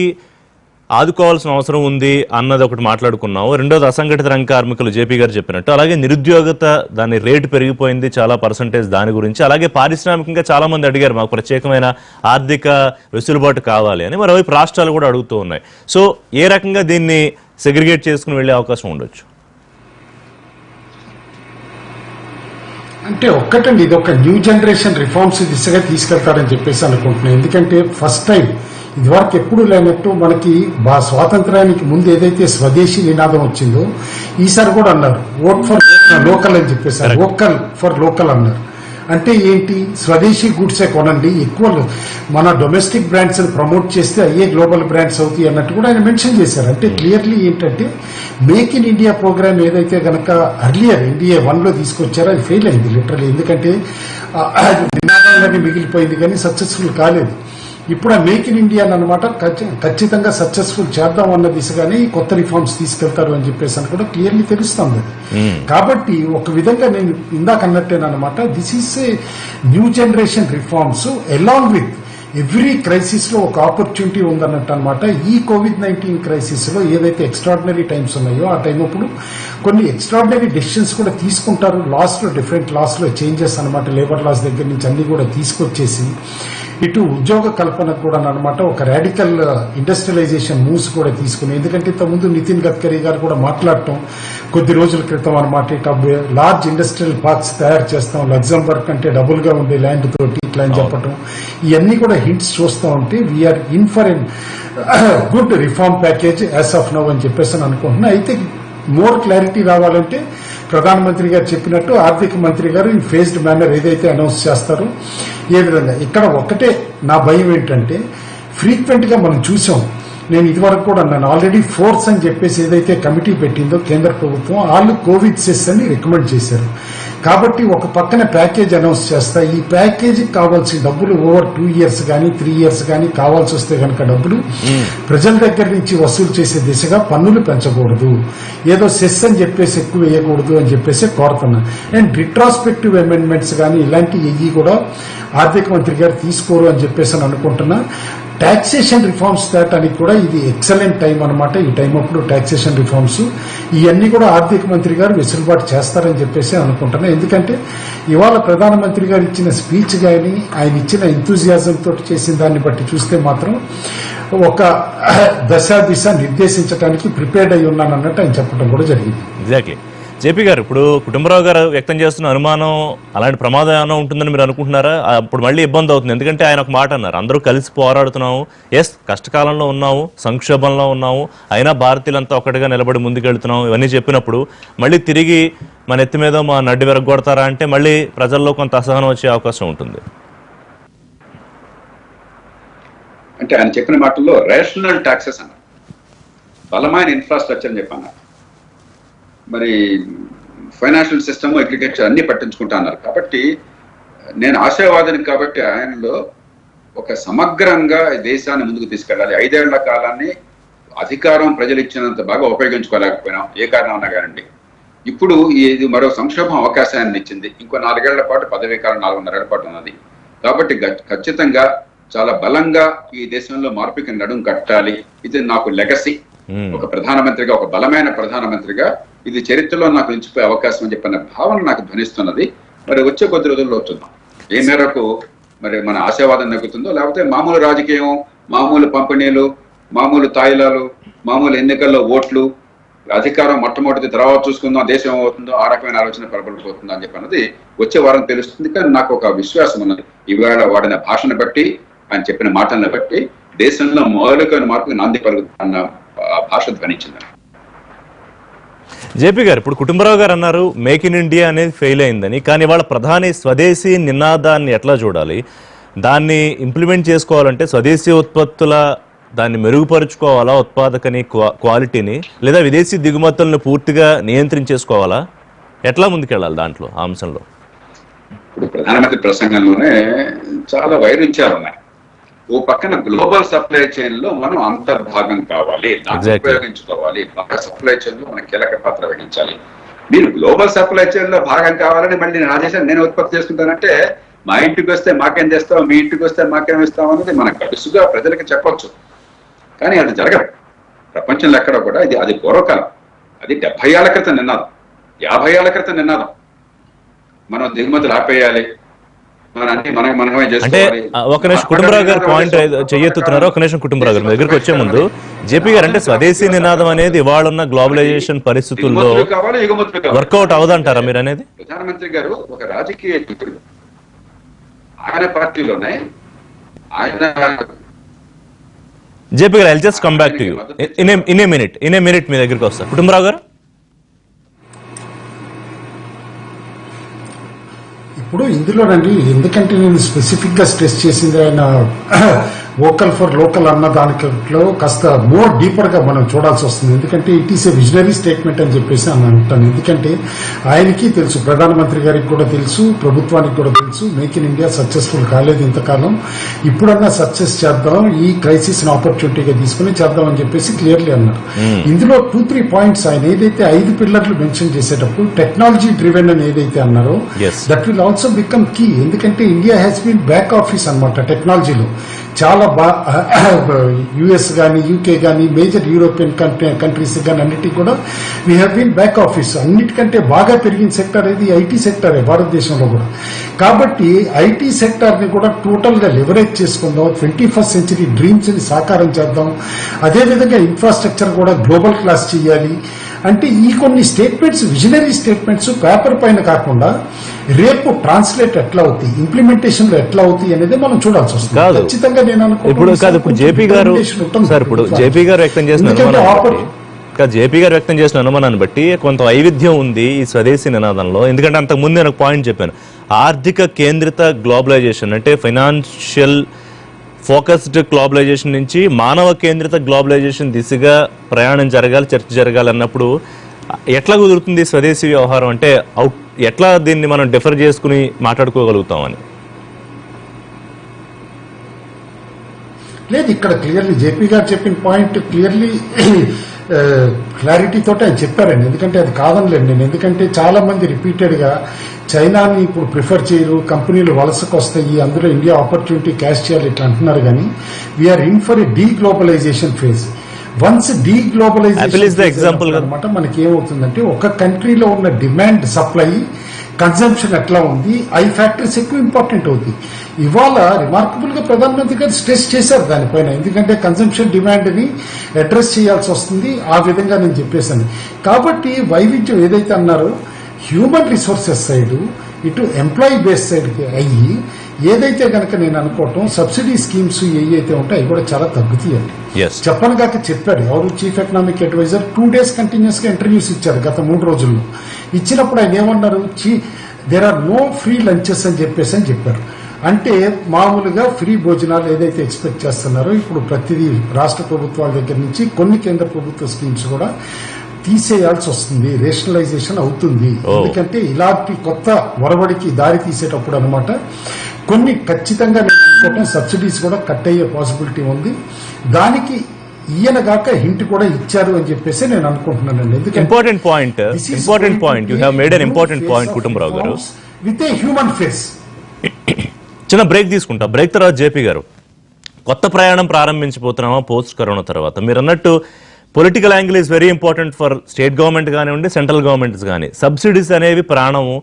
ఆదుకోవాల్సిన అవసరం ఉంది అన్నది ఒకటి మాట్లాడుకున్నాము. రెండోది అసంఘటిత రంగ కార్మికులు జేపీ గారు చెప్పినట్టు, అలాగే నిరుద్యోగత దాని రేటు పెరిగిపోయింది చాలా పర్సంటేజ్ దాని గురించి, అలాగే పారిశ్రామికంగా చాలా మంది అడిగారు మాకు ప్రత్యేకమైన ఆర్థిక వెసులుబాటు కావాలి అని. మరోవైపు రాష్ట్రాలు కూడా అడుగుతూ ఉన్నాయి. సో ఏ రకంగా దీన్ని సెగ్రిగేట్ చేసుకుని వెళ్ళే అవకాశం ఉండొచ్చు? అంటే ఒక్కటండి, ఇది ఒక న్యూ జనరేషన్ రిఫార్మ్స్ దిశగా తీసుకెళ్తారని చెప్పేసి అనుకుంటున్నాను. ఎందుకంటే ఫస్ట్ టైం ఇదివరకు ఎప్పుడు లేనట్టు మనకి స్వాతంత్రానికి ముందు ఏదైతే స్వదేశీ నినాదం వచ్చిందో ఈసారి కూడా అన్నారు ఓట్ ఫర్ లోకల్ అని చెప్పేసారు, వోకల్ ఫర్ లోకల్ అన్నారు. అంటే ఏంటి, స్వదేశీ గూడ్సే కొనండి, ఎక్కువ మన డొమెస్టిక్ బ్రాండ్స్ ప్రమోట్ చేస్తే అయ్యే గ్లోబల్ బ్రాండ్స్ అవుతాయి అన్నట్టు కూడా ఆయన మెన్షన్ చేశారు. అంటే క్లియర్లీ ఏంటంటే మేక్ ఇన్ ఇండియా ప్రోగ్రామ్ ఏదైతే గనక అర్లియర్ ఇండియా 1లో తీసుకొచ్చారో అది ఫెయిల్ అయింది లిటరల్లీ. ఎందుకంటే నినాదంగానే మిగిలిపోయింది కానీ సక్సెస్ఫుల్ కాలేదు. ఇప్పుడు ఆ మేక్ ఇన్ ఇండియా అనమాట ఖచ్చితంగా సక్సెస్ఫుల్ చేద్దాం అన్న దిశగానే కొత్త రిఫార్మ్స్ తీసుకెళ్తారు అని చెప్పేసి అని కూడా క్లియర్లీ తెలుస్తుంది. కాబట్టి ఒక విధంగా నేను ఇందాక అన్నట్టేనమాట, this is a new generation reforms along with every crisis లో ఒక ఆపర్చునిటీ ఉందన్నట్టు అనమాట. ఈ COVID-19 క్రైసిస్ లో ఏదైతే ఎక్స్ట్రాడినరీ టైమ్స్ ఉన్నాయో ఆ టైం అప్పుడు కొన్ని ఎక్స్ట్రాడినరీ డెసిషన్స్ కూడా తీసుకుంటారు. లాస్ లో డిఫరెంట్ లాస్ లో చేంజెస్ అనమాట, లేబర్ లాస్ దగ్గర నుంచి అన్ని కూడా తీసుకొచ్చేసి ఇటు ఉద్యోగ కల్పనకు కూడా అనమాట ఒక రాడికల్ ఇండస్ట్రియలైజేషన్ మూవ్స్ కూడా తీసుకుని, ఎందుకంటే ఇంతకుముందు నితిన్ గడ్కరీ గారు కూడా మాట్లాడటం కొద్ది రోజుల క్రితం అనమాట, ఇట్లా లార్జ్ ఇండస్ట్రియల్ పార్క్స్ తయారు చేస్తాం, లగ్జంబర్గ్ కంటే డబుల్ గా ఉండే ల్యాండ్ తోటి ఇట్లా అని చెప్పటం, ఇవన్నీ కూడా హింట్స్ చూస్తూ ఉంటే we're in for an good reform package as of now అని చెప్పేసి అనుకుంటున్నా. అయితే మోర్ క్లారిటీ రావాలంటే ప్రధానమంత్రి గారు చెప్పినట్టు ఆర్థిక మంత్రి గారు ఈ ఫేజ్డ్ మేనర్ ఏదైతే అనౌన్స్ చేస్తారో ఏ విధంగా. ఇక్కడ ఒక్కటే నా భయం ఏంటంటే ఫ్రీక్వెంట్ గా మనం చూసాం, నేను ఇదివరకు కూడా అన్నాను, ఆల్రెడీ ఫోర్స్ అని చెప్పేసి ఏదైతే కమిటీ పెట్టిందో కేంద్ర ప్రభుత్వం, వాళ్ళు కోవిడ్ సెస్ అని రికమెండ్ చేశారు. కాబట్టి ఒక పక్కన ప్యాకేజ్ అనౌన్స్ చేస్తా, ఈ ప్యాకేజీకి కావాల్సిన డబ్బులు ఓవర్ 2 years కానీ 3 years కానీ కావాల్సి వస్తే కనుక డబ్బులు ప్రజల దగ్గర నుంచి వసూలు చేసే దిశగా పన్నులు పెంచకూడదు, ఏదో సెస్ అని చెప్పేసి ఎక్కువ వేయకూడదు అని చెప్పేసి కోరుతున్నా. అండ్ రిట్రాస్పెక్టివ్ అమెండ్మెంట్స్ కానీ ఇలాంటి ఇవి కూడా ఆర్థిక మంత్రి గారు తీసుకోరు అని చెప్పేసి అని అనుకుంటున్నా. టాక్సేషన్ రిఫార్మ్స్ దాటానికి కూడా ఇది ఎక్సలెంట్ టైం అనమాట. ఈ టైం అప్పుడు టాక్సేషన్ రిఫార్మ్స్ ఇవన్నీ కూడా ఆర్థిక మంత్రి గారు వెసులుబాటు చేస్తారని చెప్పేసి అనుకుంటున్నా. ఎందుకంటే ఇవాళ ప్రధానమంత్రి గారు ఇచ్చిన స్పీచ్ కానీ ఆయన ఇచ్చిన ఎంతూజియాజం తోటి చేసిన దాన్ని బట్టి చూస్తే మాత్రం ఒక దిశ నిర్దేశించడానికి ప్రిపేర్డ్ అయి ఉన్నాను అన్నట్టు ఆయన చెప్పడం కూడా జరిగింది. ఎగ్జాక్ట్లీ. జేపీ గారు, ఇప్పుడు కుటుంబరావు గారు వ్యక్తం చేస్తున్న అనుమానం అలాంటి ప్రమాదం ఏమైనా ఉంటుందని మీరు అనుకుంటున్నారా? అప్పుడు మళ్ళీ ఇబ్బంది అవుతుంది. ఎందుకంటే ఆయన ఒక మాట అన్నారు, అందరూ కలిసి పోరాడుతున్నాము, ఎస్ కష్టకాలంలో ఉన్నాము, సంక్షోభంలో ఉన్నాము, అయినా భారతీయులంతా ఒకటిగా నిలబడి ముందుకెళ్తున్నాము, ఇవన్నీ చెప్పినప్పుడు మళ్ళీ తిరిగి మన ఎత్తి మీద మా నడ్డి విరగొడతారా అంటే మళ్ళీ ప్రజల్లో కొంత అసహనం వచ్చే అవకాశం ఉంటుంది. అంటే ఆయన చెప్పిన మాటల్లో రేషనల్ ట్యాక్సెస్ అన్నారు, బలమైన ఇన్ఫ్రాస్ట్రక్చర్ అని చెప్పన్నారు, మరి ఫైనాన్షియల్ సిస్టమ్, అగ్రికల్చర్ అన్ని పట్టించుకుంటా అన్నారు. కాబట్టి నేను ఆశావాదిని కాబట్టి ఆయనలో ఒక సమగ్రంగా దేశాన్ని ముందుకు తీసుకెళ్ళాలి. 5 ఏళ్ల కాలాన్ని అధికారం ప్రజలు ఇచ్చినంత బాగా ఉపయోగించుకోలేకపోయినాం, ఏ కారణం అన్నా కానండి. ఇప్పుడు ఇది మరో సంక్షోభం అవకాశాన్ని ఇచ్చింది. ఇంకో 4 ఏళ్ల పాటు పదవీ కాలం 4.5 ఏళ్ల పాటు ఉన్నది. కాబట్టి ఖచ్చితంగా చాలా బలంగా ఈ దేశంలో మార్పుకి నడుం కట్టాలి. ఇది నాకు లెగసీ. ఒక ప్రధానమంత్రిగా, ఒక బలమైన ప్రధానమంత్రిగా ఇది చరిత్రలో నాకు నిలిచిపోయే అవకాశం అని చెప్పిన భావన నాకు ధ్వనిస్తున్నది. మరి వచ్చే కొద్ది రోజుల్లో చూద్దాం ఏ మేరకు మరి మన ఆశావాదం నెగ్గుతుందో, లేకపోతే మామూలు రాజకీయం, మామూలు పంపిణీలు, మామూలు తాయిలాలు, మామూలు ఎన్నికల్లో ఓట్లు, అధికారం మొట్టమొదటి తర్వాత చూసుకుందాం దేశం అవుతుందో ఆ రకమైన ఆలోచన ప్రబలిపోతుందో అని చెప్పన్నది వచ్చే వారం తెలుస్తుంది. కానీ నాకు ఒక విశ్వాసం ఉన్నది, ఇవాళ వాడిన భాషను బట్టి, ఆయన చెప్పిన మాటలను బట్టి దేశంలో మౌలికమైన మార్పుకి నాంది పలుకుతున్న భాష ధ్వనించింది. జేపీ గారు, ఇప్పుడు కుటుంబరావు గారు అన్నారు మేక్ ఇన్ ఇండియా అనేది ఫెయిల్ అయిందని, కానీ వాళ్ళ ప్రధాని స్వదేశీ నినాదాన్ని ఎట్లా చూడాలి? దాన్ని ఇంప్లిమెంట్ చేసుకోవాలంటే స్వదేశీ ఉత్పత్తుల దాన్ని మెరుగుపరుచుకోవాలా, ఉత్పాదకని క్వాలిటీని, లేదా విదేశీ దిగుమతులను పూర్తిగా నియంత్రించేసుకోవాలా? ఎట్లా ముందుకెళ్ళాలి దాంట్లో ఆ అంశంలో? ఇప్పుడు ప్రధానమంత్రి ప్రసంగంలోనే చాలా వైరుధ్యాలు ఉన్నాయి. ఓ పక్కన గ్లోబల్ సప్లై చైన్ లో మనం అంతర్భాగం కావాలి, దాన్ని ఉపయోగించుకోవాలి, బాగా సప్లై చైన్ లో మనం కీలక పాత్ర వహించాలి. మీరు గ్లోబల్ సప్లై చైన్ లో భాగం కావాలని మళ్ళీ నా దేశాన్ని నేను ఉత్పత్తి చేసుకుంటానంటే, మా ఇంటికి వస్తే మాకేం తెస్తావు, మీ ఇంటికి వస్తే మాకేం ఇస్తాం అన్నది మనం కడుసుగా ప్రజలకు చెప్పొచ్చు. కానీ అది జరగదు ప్రపంచంలో ఎక్కడ కూడా. అది పూర్వకాలం, అది 70 ఏళ్ల క్రితం నినాదం, 50 ఏళ్ల క్రితం నినాదం. మనం దిగుమతులు ఆపేయాలి, అంటే ఒక నిమిషం కుటుంబరావు గారు పాయింట్ చెయ్యెత్తుతున్నారు. ఒక నిమిషం కుటుంబరావు గారు దగ్గరికి వచ్చే ముందు జేపీ గారు, అంటే స్వదేశీ నినాదం అనేది ఇవాళ ఉన్న గ్లోబలైజేషన్ పరిస్థితుల్లో వర్కౌట్ అవదంటారా మీరు అనేది? ప్రధానమంత్రి గారు ఒక రాజకీయ నాయకుడు, ఆయన పార్టీలోనే ఆయన. జేపీ గారు, I'll just come back to you in a minute మీ దగ్గరికి వస్తా. కుటుంబరావు గారు, ఇప్పుడు ఇందులోనండి, ఎందుకంటే నేను స్పెసిఫిక్ గా స్ట్రెస్ చేసింది ఆయన వోకల్ ఫర్ లోకల్ అన్న దానిలో కాస్త మోర్ డీపర్ గా మనం చూడాల్సి వస్తుంది. ఎందుకంటే it is a visionary statement అని చెప్పేసి అని అంటాను. ఎందుకంటే ఆయనకి తెలుసు, ప్రధానమంత్రి గారికి కూడా తెలుసు, ప్రభుత్వానికి కూడా తెలుసు, మేక్ ఇన్ ఇండియా సక్సెస్ఫుల్ కాలేదు ఇంతకాలం, ఇప్పుడన్నా సక్సెస్ చేద్దాం, ఈ క్రైసిస్ ఆపర్చునిటీగా తీసుకుని చేద్దాం అని చెప్పేసి క్లియర్లీ అన్నారు. ఇందులో 2-3 పాయింట్స్ ఆయన ఏదైతే 5 పిల్లర్లు మెన్షన్ చేసేటప్పుడు టెక్నాలజీ డ్రివెన్ అని ఏదైతే అన్నారో that will also become key. ఎందుకంటే India has been back office అనమాట టెక్నాలజీలో. చాలా యుఎస్ కానీ, యూకే కానీ, మేజర్ యూరోపియన్ కంట్రీస్ కానీ అన్నిటికీ కూడా we have been back office. అన్నిటికంటే బాగా పెరిగిన సెక్టర్ ఇది ఐటీ సెక్టరే భారతదేశంలో కూడా. కాబట్టి ఐటీ సెక్టర్ ని కూడా టోటల్ గా లివరేజ్ చేసుకుందాం, 21st సెంచరీ డ్రీమ్స్ ని సాకారం చేద్దాం, అదేవిధంగా ఇన్ఫ్రాస్ట్రక్చర్ కూడా గ్లోబల్ క్లాస్ చేయాలి. అంటే ఈ కొన్ని స్టేట్మెంట్స్, విజనరీ స్టేట్మెంట్స్ పేపర్ పైన కాకుండా రేపు ట్రాన్స్లేట్ ఎట్లా అవుతాయి, ఇంప్లిమెంటేషన్ లో ఎట్లా అవుతాయి అనేది మనం చూడాల్సి వస్తుంది. ఖచ్చితంగా నేను ఇప్పుడు జేపీ గారు వ్యక్తం చేసిన అనుమానాన్ని బట్టి కొంత వైవిధ్యం ఉంది ఈ స్వదేశీ నినాదంలో. ఎందుకంటే అంతకు ముందు నేను ఒక పాయింట్ చెప్పాను, ఆర్థిక కేంద్రిత గ్లోబలైజేషన్ అంటే ఫైనాన్షియల్ ఫోకస్డ్ గ్లోబలైజేషన్ నుంచి మానవ కేంద్రిత గ్లోబలైజేషన్ దిశగా ప్రయాణం జరగాలి, చర్చ జరగాలి అన్నప్పుడు ఎట్లా కుదురుతుంది స్వదేశీ వ్యవహారం? అంటే ఎట్లా దీన్ని మనం డిఫర్ చేసుకుని మాట్లాడుకోగలుగుతామని? లేదు, ఇక్కడ క్లియర్లీ జేపీ గారు చెప్పిన పాయింట్ క్లియర్లీ క్లారిటీ తోటి ఆయన చెప్పారండి. ఎందుకంటే అది కాదనలేదు నేను. ఎందుకంటే చాలా మంది రిపీటెడ్ గా చైనాని ఇప్పుడు ప్రిఫర్ చేయరు, కంపెనీలు వలసకు వస్తాయి, అందులో ఇండియా ఆపర్చునిటీ క్యాష్ చేయాలి ఇట్లా అంటున్నారు. కానీ we're in for a deglobalization phase. Once deglobalization అనమాట మనకి ఏమవుతుందంటే ఒక కంట్రీలో ఉన్న డిమాండ్, సప్లై, కన్సంప్షన్ ఎట్లా ఉంది, ఐ ఫ్యాక్టర్స్ ఎక్కువ ఇంపార్టెంట్ అవుతాయి. ఇవాళ రిమార్కబుల్ గా ప్రధానమంత్రి గారు స్ట్రెస్ చేశారు దానిపైన. ఎందుకంటే కన్సంప్షన్ డిమాండ్ ని అడ్రస్ చేయాల్సి వస్తుంది. ఆ విధంగా నేను చెప్పేశాను. కాబట్టి వైవిధ్యం ఏదైతే అన్నారో హ్యూమన్ రిసోర్సెస్ సైడ్ ఇటు ఎంప్లాయీ బేస్ సైడ్ కి అయ్యి ఏదైతే గనక నేను అనుకోవటం సబ్సిడీ స్కీమ్స్ ఏవైతే ఉంటాయి అవి కూడా చాలా తగ్గుతాయండి. చెప్పను కాక చెప్పారు ఎవరు chief economic advisor 2 days continuous గా ఇంటర్వ్యూస్ ఇచ్చారు గత 3 రోజుల్లో. ఇచ్చినప్పుడు ఆయన ఏమన్నారు, there are no free lunches అని చెప్పారు. అంటే మామూలుగా ఫ్రీ భోజనాలు ఏదైతే ఎక్స్పెక్ట్ చేస్తున్నారో ఇప్పుడు ప్రతిదీ రాష్ట్ర ప్రభుత్వాల దగ్గర నుంచి కొన్ని కేంద్ర ప్రభుత్వ స్కీమ్స్ కూడా తీసేయాల్సి వస్తుంది, రేషనలైజేషన్ అవుతుంది. ఎందుకంటే ఇలాంటి కొత్త ఒరవడికి దారి తీసేటప్పుడు అనమాట కొన్ని ఖచ్చితంగా నేను అనుకోవటం సబ్సిడీస్ కూడా కట్ అయ్యే పాసిబిలిటీ ఉంది. దానికి ఈయన గాక హింట్ కూడా ఇచ్చారు అని చెప్పేసి నేను అనుకుంటున్నానండి. Important point you have made an important point Kutumbarao గారు. With a human face. చిన్న బ్రేక్ తీసుకుంటా. బ్రేక్ తర్వాత జేపీ గారు, కొత్త ప్రయాణం ప్రారంభించబోతున్నామా పోస్ట్ కరోనా తర్వాత? మీరు అన్నట్టు political angle is very important for state government కానివ్వండి, సెంట్రల్ గవర్నమెంట్స్ కానీ. సబ్సిడీస్ అనేవి ప్రాణము,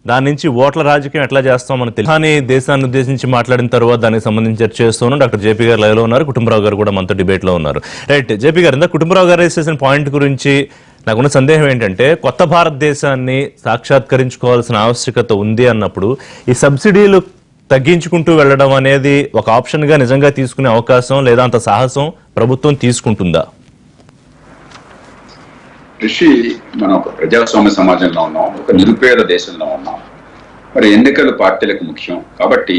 దాని నుంచి ఓట్ల రాజకీయం ఎట్లా చేస్తాం మనకు తెలుసు. కానీ దేశాన్ని ఉద్దేశించి మాట్లాడిన తర్వాత దానికి సంబంధించి చర్చ చేస్తున్నాం. డాక్టర్ జేపీ గారు లైవ్ లో ఉన్నారు, కుటుంబరావు గారు కూడా మనతో డిబేట్ లో ఉన్నారు. రైట్, జేపీ గారు, ఇందా కుటుంబరావు గారు రేస్ చేసిన పాయింట్ గురించి నాకున్న సందేహం ఏంటంటే, కొత్త భారతదేశాన్ని సాక్షాత్కరించుకోవాల్సిన ఆవశ్యకత ఉంది అన్నప్పుడు ఈ సబ్సిడీలు తగ్గించుకుంటూ వెళ్ళడం అనేది ఒక ఆప్షన్ గా నిజంగా తీసుకునే అవకాశం లేదా అంత సాహసం ప్రభుత్వం తీసుకుంటుందా? ఋషి, మనం ఒక ప్రజాస్వామ్య సమాజంలో ఉన్నాం, ఒక నిరుపేద దేశంలో ఉన్నాం. మరి ఎన్నికలు పార్టీలకు ముఖ్యం కాబట్టి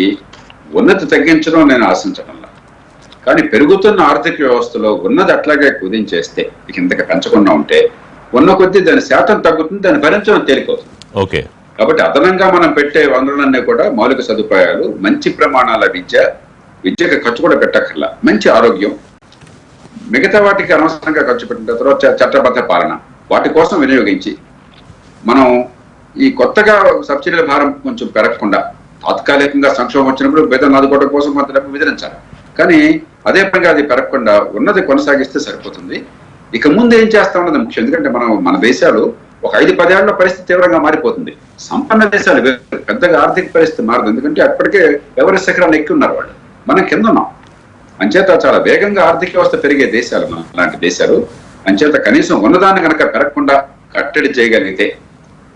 ఉన్నతి తగ్గించడం నేను ఆశించడంలా. కానీ పెరుగుతున్న ఆర్థిక వ్యవస్థలో ఉన్నది అట్లాగే కుదించేస్తే, కిందకి పెంచకుండా ఉంటే ఉన్న కొద్దీ దాని శాతం తగ్గుతుంది, దాన్ని భరించడం తేలికవుతుంది. ఓకే. కాబట్టి అదనంగా మనం పెట్టే వనరులన్నీ కూడా మౌలిక సదుపాయాలు, మంచి ప్రమాణాల విద్యకు ఖర్చు కూడా పెట్టక్కర్లా, మంచి ఆరోగ్యం, మిగతా వాటికి అనవసరంగా ఖర్చు పెట్టిన తర్వాత చట్టబద్ధ పాలన, వాటి కోసం వినియోగించి మనం ఈ కొత్తగా సబ్సిడీల భారం కొంచెం పెరగకుండా తాత్కాలికంగా సంక్షోభం వచ్చినప్పుడు వేతనం ఆదుకోవడం కోసం కొంత డబ్బు విధించాలి. కానీ అదే పనిగా అది పెరగకుండా ఉన్నది కొనసాగిస్తే సరిపోతుంది. ఇక ముందు ఏం చేస్తామన్నది ముఖ్యం. ఎందుకంటే మన దేశాలు ఒక 5-10 ఏళ్ల పరిస్థితి తీవ్రంగా మారిపోతుంది. సంపన్న దేశాలు పెద్దగా ఆర్థిక పరిస్థితి మారదు, ఎందుకంటే అప్పటికే ఎవరి శిఖరాన్ని ఎక్కి ఉన్నారు వాళ్ళు, మనం కింద ఉన్నాం. అంచేత చాలా వేగంగా ఆర్థిక వ్యవస్థ పెరిగే దేశాలు మన లాంటి దేశాలు. అంచేత కనీసం ఉన్నదాన్ని కనుక పెరగకుండా కట్టడి చేయగలిగితే,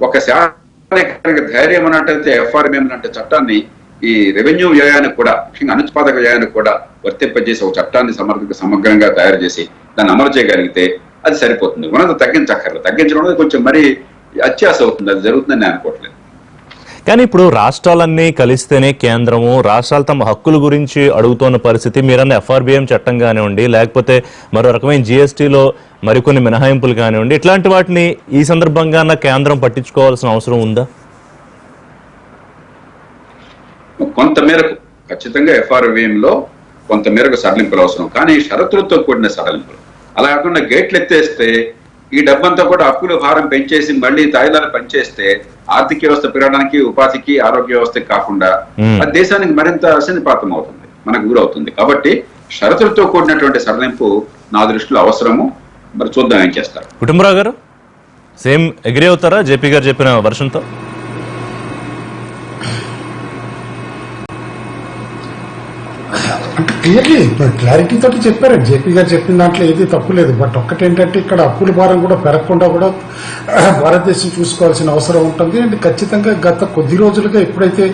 ఒక శాఖ ధైర్యం అన్నట్టయితే ఎఫ్ఆర్బిఎం లాంటి చట్టాన్ని ఈ రెవెన్యూ వ్యయానికి కూడా, ముఖ్యంగా అనుత్పాదక వ్యయానికి కూడా వర్తింపజేసి ఒక చట్టాన్ని సమగ్రంగా తయారు చేసి దాన్ని అమలు చేయగలిగితే అది సరిపోతుంది. ఉన్నది తగ్గించక్కర్లేదు. తగ్గించడం అనేది కొంచెం మరీ అత్యాశ అవుతుంది, అది జరుగుతుందని నేను అనుకోవట్లేదు. కానీ ఇప్పుడు రాష్ట్రాలన్నీ కలిస్తేనే కేంద్రము, రాష్ట్రాలు తమ హక్కుల గురించి అడుగుతున్న పరిస్థితి. మీరన్న ఎఫ్ఆర్బిఎం చట్టం కానివ్వండి, లేకపోతే మరో రకమైన జిఎస్టీలో మరికొన్ని మినహాయింపులు కానివ్వండి, ఇట్లాంటి వాటిని ఈ సందర్భంగా కేంద్రం పట్టించుకోవాల్సిన అవసరం ఉందా? కొంతమేరకు ఖచ్చితంగా ఎఫ్ఆర్బిఎంలో కొంతమేరకు సడలింపులు అవసరం, కానీ షరతులతో కూడిన సడలింపులు. అలా కాకుండా గేట్లు ఎత్తేస్తే ఈ డబ్బంతా కూడా అప్పుల భారం పెంచేసి మళ్ళీ తాయిలాలు పనిచేస్తే ఆర్థిక వ్యవస్థ పెరగడానికి, ఉపాధికి, ఆరోగ్య వ్యవస్థకి కాకుండా అది దేశానికి మరింత అశనిపాతం అవుతుంది, మనకు గురవుతుంది. కాబట్టి షరతులతో కూడినటువంటి సడలింపు నా దృష్టిలో అవసరము. మరి చూద్దాం ఏం చేస్తారు. కుటుంబరావు గారు, సేమ్ అగ్రీ అవుతారా జేపీ గారు చెప్పిన వర్షన్తో? అంటే క్లియర్లీ క్లారిటీ తోటి చెప్పారండి. జేపీ గారు చెప్పిన దాంట్లో ఏది తప్పు లేదు. బట్ ఒక్కటేంటంటే ఇక్కడ అప్పుల భారం కూడా పెరగకుండా కూడా భారతదేశం చూసుకోవాల్సిన అవసరం ఉంటుంది. అండ్ ఖచ్చితంగా గత కొద్ది రోజులుగా ఎప్పుడైతే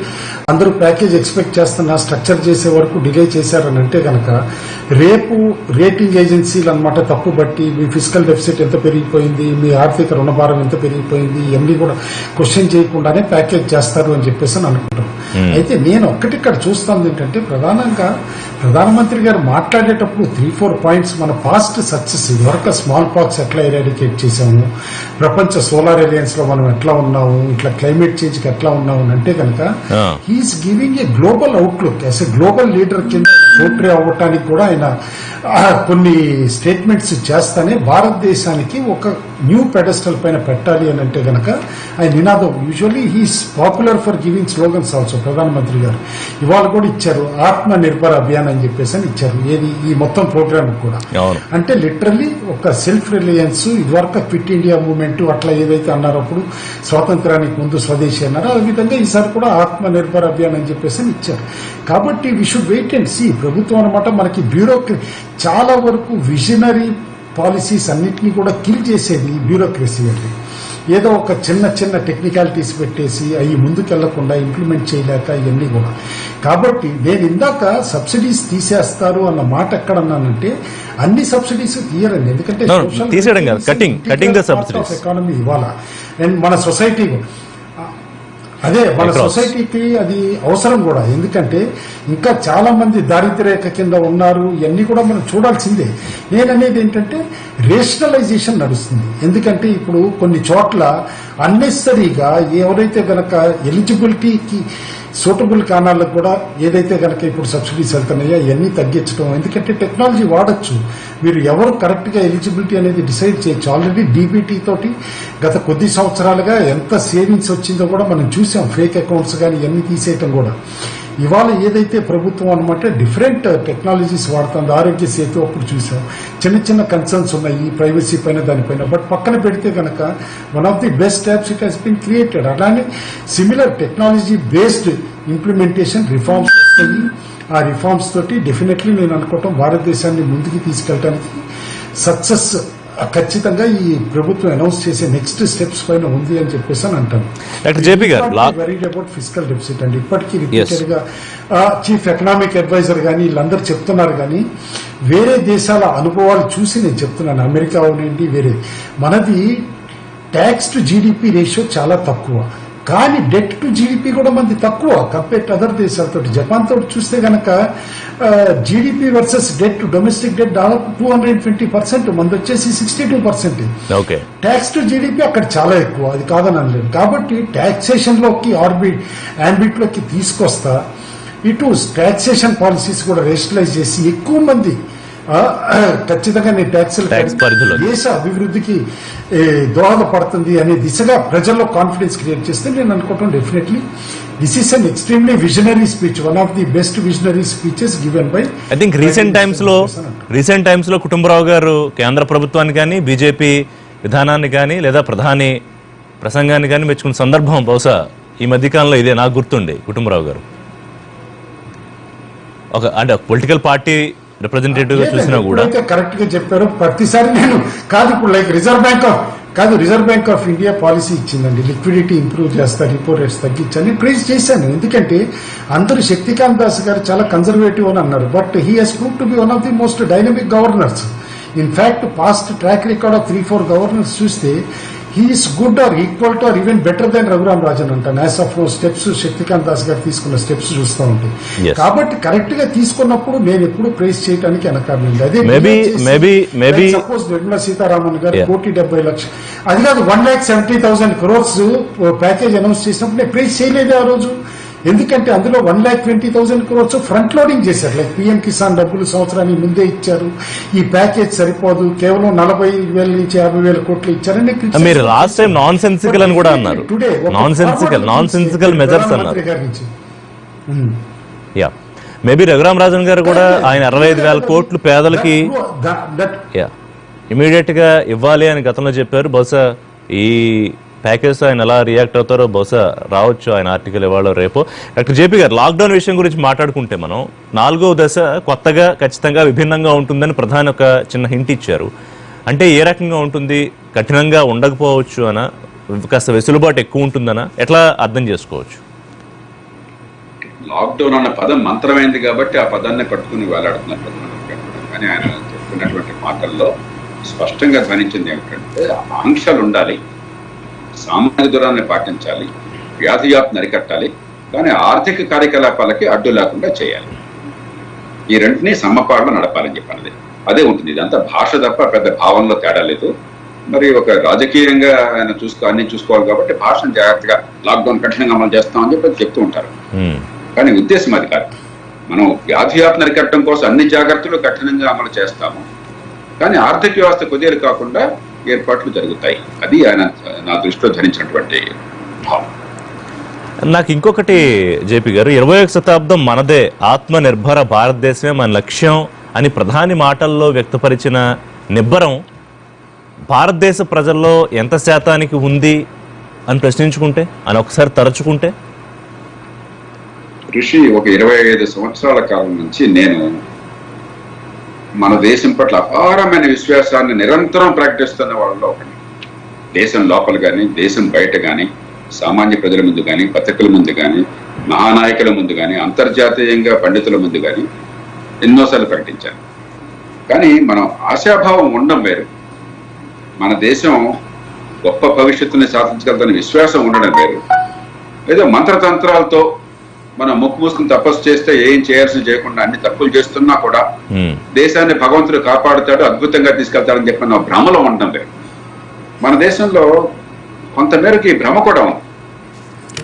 అందరూ ప్యాకేజ్ ఎక్స్పెక్ట్ చేస్తున్నా స్ట్రక్చర్ చేసే వరకు డిలే చేశారని అంటే కనుక రేపు రేటింగ్ ఏజెన్సీలు అనమాట తప్పు బట్టి మీ ఫిజికల్ డెఫిసిట్ ఎంత పెరిగిపోయింది, మీ ఆర్థిక రుణభారం ఎంత పెరిగిపోయింది, ఇవన్నీ కూడా క్వశ్చన్ చేయకుండానే ప్యాకేజ్ చేస్తారు అని చెప్పేసి అని అనుకుంటాం. అయితే నేను ఒక్కటి ఇక్కడ చూస్తాను ఏంటంటే, ప్రధానంగా ప్రధానమంత్రి గారు మాట్లాడేటప్పుడు 3-4 పాయింట్స్ మన పాస్ట్ సక్సెస్, ఇదివరకు స్మాల్ పాక్స్ ఎట్లా ఎరాడికేట్ చేసాము, ప్రపంచ సోలార్ అలయన్స్ లో మనం ఎట్లా ఉన్నాము, ఇట్లా క్లైమేట్ చేంజ్ కి ఎట్లా ఉన్నాము అంటే కనుక he's giving a global outlook as a global leader కింద పోర్ట్రే అవ్వటానికి కూడా ఆయన కొన్ని స్టేట్మెంట్స్ చేస్తానే భారతదేశానికి ఒక న్యూ పెడెస్టల్ పైన పెట్టాలి అని అంటే గనక ఆయన నినాదం usually he's popular for giving slogans also. ప్రధానమంత్రి గారు ఇవాళ కూడా ఇచ్చారు ఆత్మ నిర్భర్ అభియాన్ అని చెప్పేసి అని ఇచ్చారు. ఏది ఈ మొత్తం ప్రోగ్రామ్ కూడా అంటే లిటరల్లీ ఒక సెల్ఫ్ రిలయన్స్, ఇదివరకు క్విట్ ఇండియా మూవ్మెంట్ అట్లా ఏదైతే అన్నారో అప్పుడు స్వాతంత్రానికి ముందు స్వదేశీ అన్నారో ఆ విధంగా ఈసారి కూడా ఆత్మ నిర్భర్ అభియాన్ అని చెప్పేసి అని ఇచ్చారు. కాబట్టి we should wait and see. ప్రభుత్వం అనమాట మనకి చాలా వరకు విజనరీ పాలసీస్ అన్నింటినీ కూడా కిల్ చేసేది బ్యూరోక్రసీ అండి. ఏదో ఒక చిన్న చిన్న టెక్నికాలిటీస్ పెట్టేసి అవి ముందుకెళ్లకుండా ఇంప్లిమెంట్ చేయలేక ఇవన్నీ కూడా. కాబట్టి నేను ఇందాక సబ్సిడీస్ తీసేస్తారు అన్న మాట ఎక్కడన్నానంటే అన్ని సబ్సిడీస్ తీయరండి. ఎందుకంటే ఎకానమీ ఇవ్వాలా అండ్ మన సొసైటీ అదే మన సొసైటీకి అది అవసరం కూడా. ఎందుకంటే ఇంకా చాలా మంది దారిద్ర్యరేఖ కింద ఉన్నారు. ఇవన్నీ కూడా మనం చూడాల్సిందే. నేననేది ఏంటంటే రేషనలైజేషన్ నడుస్తుంది. ఎందుకంటే ఇప్పుడు కొన్ని చోట్ల అన్నెసరీగా ఎవరైతే గనక ఎలిజిబిలిటీకి సూటబుల్ కానాలకు కూడా ఏదైతే గనక ఇప్పుడు సబ్సిడీస్ వెళ్తున్నాయో ఇవన్నీ తగ్గించడం. ఎందుకంటే టెక్నాలజీ వాడచ్చు. మీరు ఎవరు కరెక్ట్ గా ఎలిజిబిలిటీ అనేది డిసైడ్ చేయొచ్చు. ఆల్రెడీ డీబీటీ తోటి గత కొద్ది సంవత్సరాలుగా ఎంత సేవింగ్స్ వచ్చిందో కూడా మనం చూసాం. ఫేక్ అకౌంట్స్ కానీ ఇవన్నీ తీసేయటం కూడా. ఇవాళ ఏదైతే ప్రభుత్వం అనమాట డిఫరెంట్ టెక్నాలజీస్ వాడుతుంది. ఆరోగ్య సేతు అప్పుడు చూసాం. చిన్న చిన్న కన్సర్న్స్ ఉన్నాయి ఈ ప్రైవసీ పైన దానిపైన. బట్ పక్కన పెడితే కనుక one of the best apps it has been created. అలానే similar technology based implementation reforms వస్తాయి. ఆ రిఫార్మ్స్ తోటి డెఫినెట్లీ నేను అనుకోవటం భారతదేశాన్ని ముందుకు తీసుకెళ్ళడానికి సక్సెస్ ఖచ్చితంగా ఈ ప్రభుత్వం అనౌన్స్ చేసే నెక్స్ట్ స్టెప్స్ పైన ఉంది అని చెప్పేసి అని అంటాను. వరీడ్ అబౌట్ ఫిజికల్ డెఫిసిట్ అండి. ఇప్పటికీ రిపీటెడ్ గా చీఫ్ ఎకనామిక్ అడ్వైజర్ కానీ వీళ్ళందరూ చెప్తున్నారు. కానీ వేరే దేశాల అనుభవాలు చూసి నేను చెప్తున్నాను. అమెరికా అవునండి వేరే. మనది ట్యాక్స్ టు జీడిపి రేషియో చాలా తక్కువ. కానీ డెట్ టు జీడిపి కూడా మనది తక్కువ కంపేర్ టు అదర్ దేశాలతో. జపాన్ తోటి చూస్తే గనక GDP versus debt domestic debt దాదాపు 220%, మనది వచ్చేసి 62%. ట్యాక్స్ టు జీడిపి అక్కడ చాలా ఎక్కువ. అది కాదని అనలేదు. కాబట్టి ట్యాక్సేషన్ లోకి ఆంబిట్ లోకి తీసుకొస్తా ఇటు ట్యాక్సేషన్ పాలసీస్ కూడా రేషనలైజ్ చేసి ఎక్కువ మంది ఖచ్చితంగా నేను ట్యాక్స్ దేశ అభివృద్ధికి దోహదపడుతుంది అనే దిశగా ప్రజల్లో కాన్ఫిడెన్స్ క్రియేట్ చేస్తే నేను అనుకుంటాను definitely this is an extremely visionary speech. One of the best visionary speeches given by I think recent times లో కుటుంబరావు గారు కేంద్ర ప్రభుత్వాన్ని కానీ బీజేపీ విధానాన్ని కానీ లేదా ప్రధాని ప్రసంగాన్ని కానీ మెచ్చుకున్న సందర్భం బహుశా ఈ మధ్యకాలంలో ఇదే నాకు గుర్తుండే. కుటుంబరావు గారు అంటే పొలిటికల్ పార్టీ రిప్రజెంటేటివ్ గా చూసినా కూడా కరెక్ట్ గా చెప్పారు. ప్రతిసారి నేను కాదు ఇప్పుడు like Reserve Bank of India policy ఇచ్చిందండి. లిక్విడిటీ ఇంప్రూవ్ చేస్తారు, రిపో రేట్స్ తగ్గించని ప్రైజ్ చేశాను. ఎందుకంటే అందరూ శక్తికాంత్ దాస్ గారు చాలా కన్జర్వేటివ్ అని అన్నారు. But he has prove to be one of the most dynamic governors. In fact past track record of 3-4 governors చూస్తే he is good or equal to or even better than Raghuram Rajan అంటాను. As of no steps Shaktikanta Das గారు తీసుకున్న steps చూస్తూ ఉంటాయి. కాబట్టి correct గా తీసుకున్నప్పుడు నేను ఎప్పుడు ప్రైజ్ చేయడానికి వెనకాలండి. అదే సపోజ్ నిర్మలా సీతారామన్ గారు 1,70,00,000 అది కాదు 1,70,000 crores ప్యాకేజ్ అనౌన్స్ చేసినప్పుడు నేను ప్రైజ్ చేయలేదు ఆ రోజు. ఎందుకంటే అందులో 1,20,000 crores ఫ్రంట్ లోడింగ్ చేశారు. లైక్ పిఎం కిసాన్ డబ్బులు సంవత్సరానికి ముందే ఇచ్చారు. ఈ ప్యాకేజ్ సరిపోదు, కేవలం 40,000 నుంచి 50,000 కోట్లు ఇచ్చారని మీరు లాస్ట్ టైం నాన్ సెన్సికల్ అని కూడా అన్నారు. నాన్ సెన్సికల్ మెజర్స్ అన్నారు. యా మేబీ రఘురామ్ రాజన్ గారు కూడా ఆయన 65,000 కోట్లు పేదలకి ఇమీడియట్ గా ఇవ్వాలి అని గతంలో చెప్పారు. బహుశా ఈ ప్యాకేజ్ ఆయన ఎలా రియాక్ట్ అవుతారో బహుశా రావచ్చు ఆయన ఆర్టికల్ ఇవాళ రేపు. డాక్టర్ జేపీ గారు లాక్డౌన్ విషయం గురించి మాట్లాడుకుంటే మనం 4వ దశ కొత్తగా ఖచ్చితంగా విభిన్నంగా ఉంటుందని ప్రధాని ఒక చిన్న హింట్ ఇచ్చారు. అంటే ఏ రకంగా ఉంటుంది? కఠినంగా ఉండకపోవచ్చు అనా, కాస్త వెసులుబాటు ఎక్కువ ఉంటుందనా, ఎట్లా అర్థం చేసుకోవచ్చు? లాక్డౌన్ అన్న పదం మంత్రమైంది కాబట్టి ఆ పదాన్ని పట్టుకుని వేలాడుతున్నారు ప్రధానమంత్రి. కానీ ఆయన చెప్తున్నటువంటి మాటల్లో స్పష్టంగా ధ్వనించింది ఏమిటంటే ఆంక్షలు ఉండాలి, సామాజిక దూరాన్ని పాటించాలి, వ్యాధి వ్యాప్తిని అరికట్టాలి, కానీ ఆర్థిక కార్యకలాపాలకి అడ్డు లేకుండా చేయాలి. ఈ రెంటిని సమపాడులో నడపాలని చెప్పన్నది అదే ఉంటుంది. ఇదంతా భాష తప్ప పెద్ద భావనలో తేడా లేదు. మరి ఒక రాజకీయంగా ఆయన అన్ని చూసుకోవాలి కాబట్టి భాషను జాగ్రత్తగా లాక్డౌన్ కఠినంగా అమలు చేస్తామని చెప్పి చెప్తూ ఉంటారు. కానీ ఉద్దేశం అది కాదు. మనం వ్యాధి వ్యాప్తిని అరికట్టడం కోసం అన్ని జాగ్రత్తలు కఠినంగా అమలు చేస్తాము, కానీ ఆర్థిక వ్యవస్థ కుదేలు కాకుండా ఏర్పాట్లు జరుగుతాయి. అది ఆయన నా దృష్టిలో ధరించినటువంటి భావం. నాకు ఇంకొకటి జేపీ గారు, 21వ శతాబ్దం మనదే, ఆత్మ నిర్భర భారతదేశమే మన లక్ష్యం అని ప్రధాని మాటల్లో వ్యక్తపరిచిన నిబ్బరం భారతదేశ ప్రజల్లో ఎంత శాతానికి ఉంది అని ప్రశ్నించుకుంటే, అని ఒకసారి తరచుకుంటే, ఋషి ఒక 25 సంవత్సరాల కాలం నుంచి నేను మన దేశం పట్ల అపారమైన విశ్వాసాన్ని నిరంతరం ప్రకటిస్తున్న వాళ్ళలో ఒకటి. దేశం లోపల కానీ, దేశం బయట కానీ, సామాన్య ప్రజల ముందు కానీ, పత్రికల ముందు కానీ, మహానాయకుల ముందు కానీ, అంతర్జాతీయంగా పండితుల ముందు కానీ ఎన్నోసార్లు ప్రకటించాను. కానీ మనం ఆశాభావం ఉండడం వేరు, మన దేశం గొప్ప భవిష్యత్తుని సాధించగలదని విశ్వాసం ఉండడం వేరు. ఏదో మంత్రతంత్రాలతో మనం ముక్కు మూసుకుని తపస్సు చేస్తే ఏం చేయాల్సింది చేయకుండా అన్ని తప్పులు చేస్తున్నా కూడా దేశాన్ని భగవంతుడు కాపాడుతాడు, అద్భుతంగా తీసుకెళ్తాడని చెప్పి నా భ్రమలో ఉండడం లేదు. మన దేశంలో కొంతమేరకు ఈ భ్రమ కూడా ఉంది.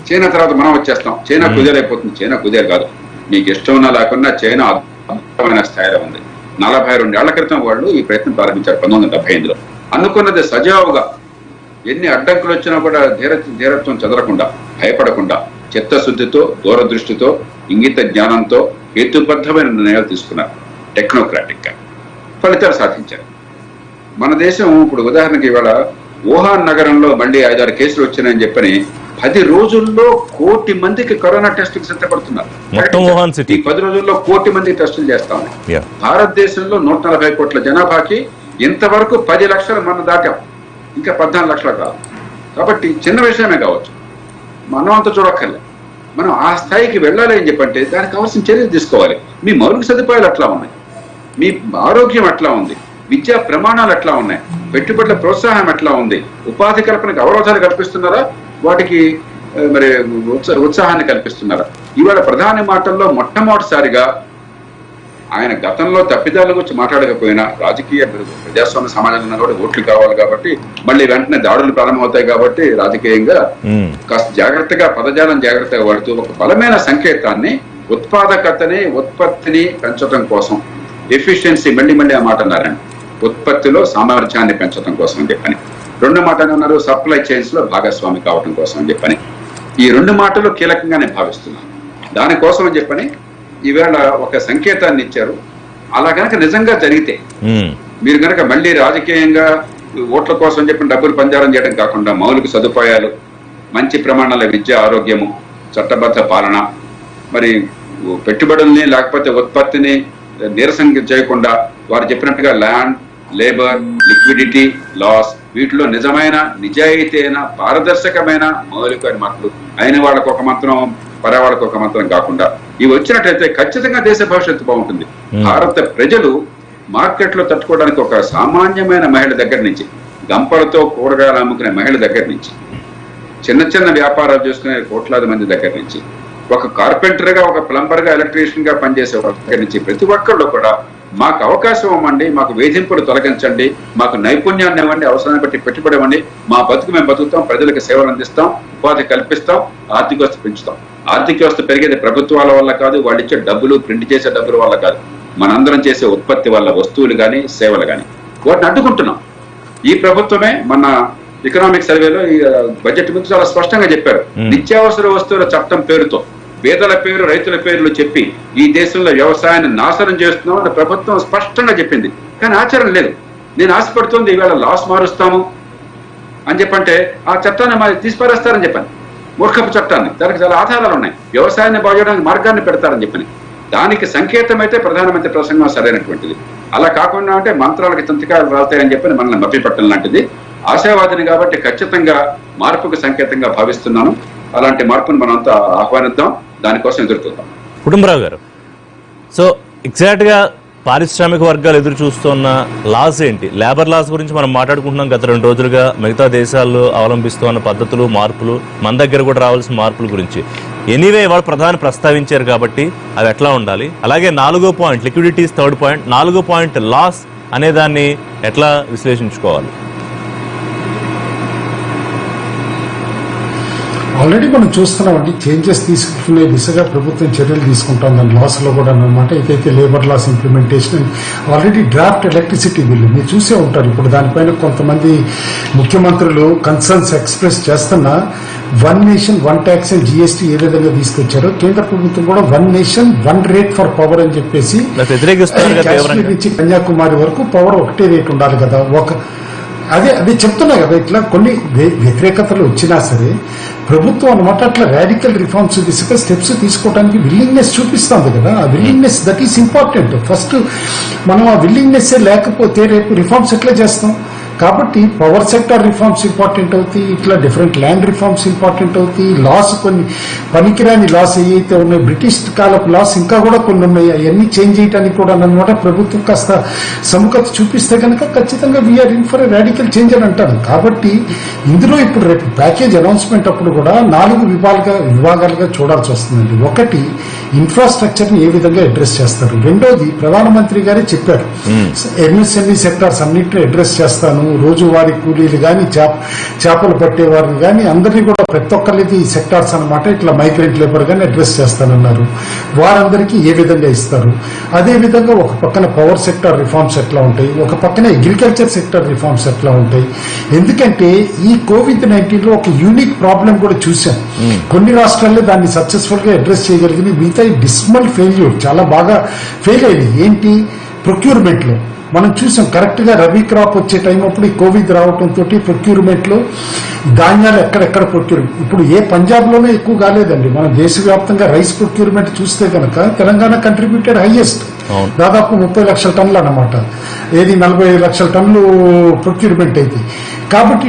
చైనా తర్వాత మనం వచ్చేస్తాం, చైనా కుదేలైపోతుంది. చైనా కుదేలు కాదు, మీకు ఇష్టం ఉన్నా లేకున్నా చైనా అద్భుతమైన స్థాయిలో ఉంది. 42 ఏళ్ల క్రితం వాళ్ళు ఈ ప్రయత్నం ప్రారంభించారు 1975లో. అనుకున్నది సజావుగా, ఎన్ని అడ్డంకులు వచ్చినా కూడా ధీరత్వం చెదరకుండా, భయపడకుండా, చిత్తశుద్ధితో, దూరదృష్టితో, ఇంగిత జ్ఞానంతో హేతుబద్ధమైన నిర్ణయాలు తీసుకున్నారు. టెక్నోక్రాటిక్ గా ఫలితాలు సాధించారు. మన దేశం ఇప్పుడు ఉదాహరణకి ఇవాళ వుహాన్ నగరంలో మళ్ళీ 5-6 కేసులు వచ్చినాయని చెప్పని 10 రోజుల్లో 1 కోటి మందికి కరోనా టెస్టులు సిద్ధపడుతున్నారు. 10 రోజుల్లో 1 కోటి మందికి టెస్టులు చేస్తా ఉన్నాయి. భారతదేశంలో 140 కోట్ల జనాభాకి ఇంతవరకు 10 లక్షల మనం దాటాం, ఇంకా 14 లక్షలు కాదు. కాబట్టి చిన్న విషయమే కావచ్చు, మనం అంత చూడక్కర్లేదు. మనం ఆ స్థాయికి వెళ్ళాలి అని చెప్పంటే దానికి కావాల్సిన చర్యలు తీసుకోవాలి. మీ మౌలిక సదుపాయాలు ఎట్లా ఉన్నాయి, మీ ఆరోగ్యం ఎట్లా ఉంది, విద్యా ప్రమాణాలు ఎట్లా ఉన్నాయి, పెట్టుబడుల ప్రోత్సాహం ఎట్లా ఉంది, ఉపాధి కల్పనకు అవరోధాలు కల్పిస్తున్నారా, వాటికి మరి ఉత్సాహాన్ని కల్పిస్తున్నారా? ఇవాళ ప్రధాని మాటల్లో మొట్టమొదటిసారిగా ఆయన గతంలో తప్పిదాల గురించి మాట్లాడకపోయినా, రాజకీయ ప్రజాస్వామ్య సమాజంలో కూడా ఓట్లు కావాలి కాబట్టి మళ్ళీ వెంటనే దాడులు ప్రారంభమవుతాయి కాబట్టి రాజకీయంగా కాస్త జాగ్రత్తగా పదజాలం జాగ్రత్తగా వాడుతూ ఒక బలమైన సంకేతాన్ని, ఉత్పాదకతని, ఉత్పత్తిని పెంచడం కోసం, ఎఫిషియన్సీ, మళ్ళీ ఆ మాట అన్నారండి, ఉత్పత్తిలో సామర్థ్యాన్ని పెంచడం కోసం అని చెప్పని. 2 మాటలు అన్నారు, సప్లై చైన్స్ లో భాగస్వామి కావడం కోసం అని చెప్పని. ఈ 2 మాటలు కీలకంగా నేను భావిస్తున్నాను. దానికోసం అని చెప్పని ఈవేళ ఒక సంకేతాన్ని ఇచ్చారు. అలా కనుక నిజంగా జరిగితే, మీరు కనుక మళ్ళీ రాజకీయంగా ఓట్ల కోసం చెప్పిన డబ్బులు పంజారం చేయడం కాకుండా మౌలిక సదుపాయాలు, మంచి ప్రమాణాల విద్య, ఆరోగ్యము, చట్టబద్ధ పాలన, మరి పెట్టుబడుల్ని లేకపోతే ఉత్పత్తిని నీరసం చేయకుండా వారు చెప్పినట్టుగా ల్యాండ్, లేబర్, లిక్విడిటీ, లాస్, వీటిలో నిజమైన, నిజాయితీ అయిన, పారదర్శకమైన మౌలిక మార్పులు అయిన వాళ్ళకు ఒక మంత్రం, పరవాళ్ళకు ఒక మంత్రం కాకుండా ఇవి వచ్చినట్లయితే ఖచ్చితంగా దేశ భవిష్యత్తు బాగుంటుంది. భారత ప్రజలు మార్కెట్లో తట్టుకోవడానికి ఒక సామాన్యమైన మహిళ దగ్గర నుంచి, గంపలతో కూరగాయలు అమ్ముకునే మహిళ దగ్గర నుంచి, చిన్న వ్యాపారాలు చేసుకునే కోట్లాది మంది దగ్గర నుంచి, ఒక కార్పెంటర్ గా, ఒక ప్లంబర్ గా, ఎలక్ట్రీషియన్ గా పనిచేసే వాళ్ళ దగ్గర నుంచి ప్రతి ఒక్కళ్ళు కూడా మాకు అవకాశం ఇవ్వండి, మాకు వేధింపులు తొలగించండి, మాకు నైపుణ్యాన్ని ఇవ్వండి, అవసరాన్ని బట్టి పెట్టుబడి ఇవ్వండి, మా బతుకు మేము బతుకుతాం, ప్రజలకు సేవలు అందిస్తాం, ఉపాధి కల్పిస్తాం, ఆర్థిక వ్యవస్థ పెంచుతాం. ఆర్థిక వ్యవస్థ పెరిగేది ప్రభుత్వాల వల్ల కాదు, వాళ్ళు ఇచ్చే డబ్బులు, ప్రింట్ చేసే డబ్బుల వల్ల కాదు, మనందరం చేసే ఉత్పత్తి వల్ల, వస్తువులు కానీ సేవలు కానీ. వాటిని అడ్డుకుంటున్నాం. ఈ ప్రభుత్వమే మన ఎకనామిక్ సర్వేలో ఈ బడ్జెట్ గురించి చాలా స్పష్టంగా చెప్పారు. నిత్యావసర వస్తువుల చట్టం పేరుతో పేదల పేరు, రైతుల పేర్లు చెప్పి ఈ దేశంలో వ్యవసాయాన్ని నాశనం చేస్తున్నామని ప్రభుత్వం స్పష్టంగా చెప్పింది. కానీ ఆచరణ లేదు. నేను ఆశపడుతుంది ఈవేళ లాస్ మారుస్తాము అని చెప్పంటే ఆ చట్టాన్ని తీసిపారేస్తారని చెప్పాను, మూర్ఖపు చట్టాన్ని. దానికి చాలా ఆధారాలు ఉన్నాయి. వ్యవసాయాన్ని బాగు చేయడానికి మార్గాన్ని పెడతారని చెప్పని దానికి సంకేతం అయితే ప్రధానమంత్రి ప్రసంగం సరైనటువంటిది. అలా కాకుండా అంటే మంత్రాలకి తంతికాలు రాలుతాయని చెప్పని మనల్ని మభ్యపెట్టడం లాంటిది. ఆశావాదిని కాబట్టి ఖచ్చితంగా మార్పుకు సంకేతంగా భావిస్తున్నాను. అలాంటి మార్పును మనంతా ఆహ్వానిద్దాం, దానికోసం ఎదురుతుందాం. కుటుంబరావు గారు, సో ఎగ్జాక్ట్గా పారిశ్రామిక వర్గాలు ఎదురు చూస్తున్న లాస్ ఏంటి? లేబర్ లాస్ గురించి మనం మాట్లాడుకుంటున్నాం గత 2 రోజులుగా. మిగతా దేశాల్లో అవలంబిస్తున్న పద్ధతులు, మార్పులు, మన దగ్గర కూడా రావాల్సిన మార్పుల గురించి ఎనీవే వాళ్ళు ప్రధాని ప్రస్తావించారు కాబట్టి అవి ఎట్లా ఉండాలి? అలాగే 4వ పాయింట్ లిక్విడిటీస్, 3rd పాయింట్, 4వ పాయింట్ లాస్ అనే దాన్ని ఎట్లా విశ్లేషించుకోవాలి? ఆల్రెడీ మనం చూస్తున్నామండి, చేంజెస్ తీసుకునే దిశగా ప్రభుత్వం చర్యలు తీసుకుంటుందని లాస్ లో కూడా అనమాట. ఏదైతే labour laws implementation, already draft electricity bill మీరు చూసే ఉంటారు. ఇప్పుడు దానిపైన కొంతమంది ముఖ్యమంత్రులు కన్సర్న్స్ ఎక్స్ప్రెస్ చేస్తున్నా, 1 నేషన్ 1 ట్యాక్స్ అండ్ జిఎస్టీ ఏ విధంగా తీసుకొచ్చారో కేంద్ర ప్రభుత్వం కూడా 1 నేషన్ 1 రేట్ ఫర్ పవర్ అని చెప్పేసి కాశ్మీర్ నుంచి కన్యాకుమారి వరకు పవర్ ఒకటే రేట్ ఉండాలి కదా. అదే చెప్తున్నా కదా, ఇట్లా కొన్ని వ్యతిరేకతలు వచ్చినా సరే ప్రభుత్వం అనమాట అట్లా రాడికల్ రిఫార్మ్స్ దిశగా స్టెప్స్ తీసుకోవడానికి విల్లింగ్నెస్ చూపిస్తుంది కదా. ఆ willingness that is important. First మనం ఆ విల్లింగ్నెస్ లేకపోతే రేపు రిఫార్మ్స్ ఎట్లా చేస్తాం? కాబట్టి పవర్ సెక్టర్ రిఫార్మ్స్ ఇంపార్టెంట్ అవుతాయి, ఇట్లా డిఫరెంట్ ల్యాండ్ రిఫార్మ్స్ ఇంపార్టెంట్ అవుతాయి. లాస్ కొన్ని పనికిరాని లాస్ ఏవైతే ఉన్నాయి, బ్రిటిష్ కాలపు లాస్ ఇంకా కూడా కొన్ని ఉన్నాయి, అవన్నీ చేంజ్ చేయడానికి కూడా అన్నమాట ప్రభుత్వం కాస్త సముఖత చూపిస్తే కనుక ఖచ్చితంగా we're in for radical change అని అంటాను. కాబట్టి ఇందులో ఇప్పుడు రేపు ప్యాకేజ్ అనౌన్స్మెంట్ అప్పుడు కూడా 4 విభాగాలుగా చూడాల్సి వస్తుందండి. ఒకటి, ఇన్ఫ్రాస్ట్రక్చర్ ని ఏ విధంగా అడ్రస్ చేస్తారు. రెండోది, ప్రధానమంత్రి గారే చెప్పారు ఎంఎస్ఎంఈ సెక్టార్స్ అన్నింటినీ అడ్రస్ చేస్తాను, రోజువారీ కూలీలు కానీ చేపలు పట్టేవారిని కానీ అందరినీ కూడా ప్రతి ఒక్కరికి సెక్టార్స్ అనమాట ఇట్లా మైగ్రెంట్ లేబర్ కానీ అడ్రస్ చేస్తానన్నారు. వారందరికీ ఏ విధంగా ఇస్తారు? అదే విధంగా ఒక పక్కన పవర్ సెక్టర్ రిఫార్మ్స్ ఎట్లా ఉంటాయి, ఒక పక్కన అగ్రికల్చర్ సెక్టర్ రిఫార్మ్స్ ఎట్లా ఉంటాయి. ఎందుకంటే ఈ COVID-19 లో ఒక యూనిక్ ప్రాబ్లం కూడా చూసాం. కొన్ని రాష్ట్రాల్లో దాన్ని సక్సెస్ఫుల్ గా అడ్రస్ చేయగలిగింది, మిగతా డిస్మల్ ఫెయిల్యూర్ చాలా బాగా ఫెయిల్ అయింది. ఏంటి? ప్రొక్యూర్మెంట్ లో మనం చూసాం. కరెక్ట్ గా రబీ క్రాప్ వచ్చే టైం అప్పుడు ఈ కోవిడ్ రావడంతో ప్రొక్యూర్మెంట్ లో ధాన్యాలు ఎక్కడెక్కడ ప్రొక్యూర్మెంట్, ఇప్పుడు ఏ పంజాబ్ లోనే ఎక్కువ కాలేదండి. మనం దేశవ్యాప్తంగా రైస్ ప్రొక్యూర్మెంట్ చూస్తే కనుక తెలంగాణ కంట్రిబ్యూటెడ్ హైయెస్ట్, దాదాపు 30 లక్షల టన్నులు అన్నమాట. ఏది 45 లక్షల టన్నులు ప్రొక్యూర్మెంట్ అయితే. కాబట్టి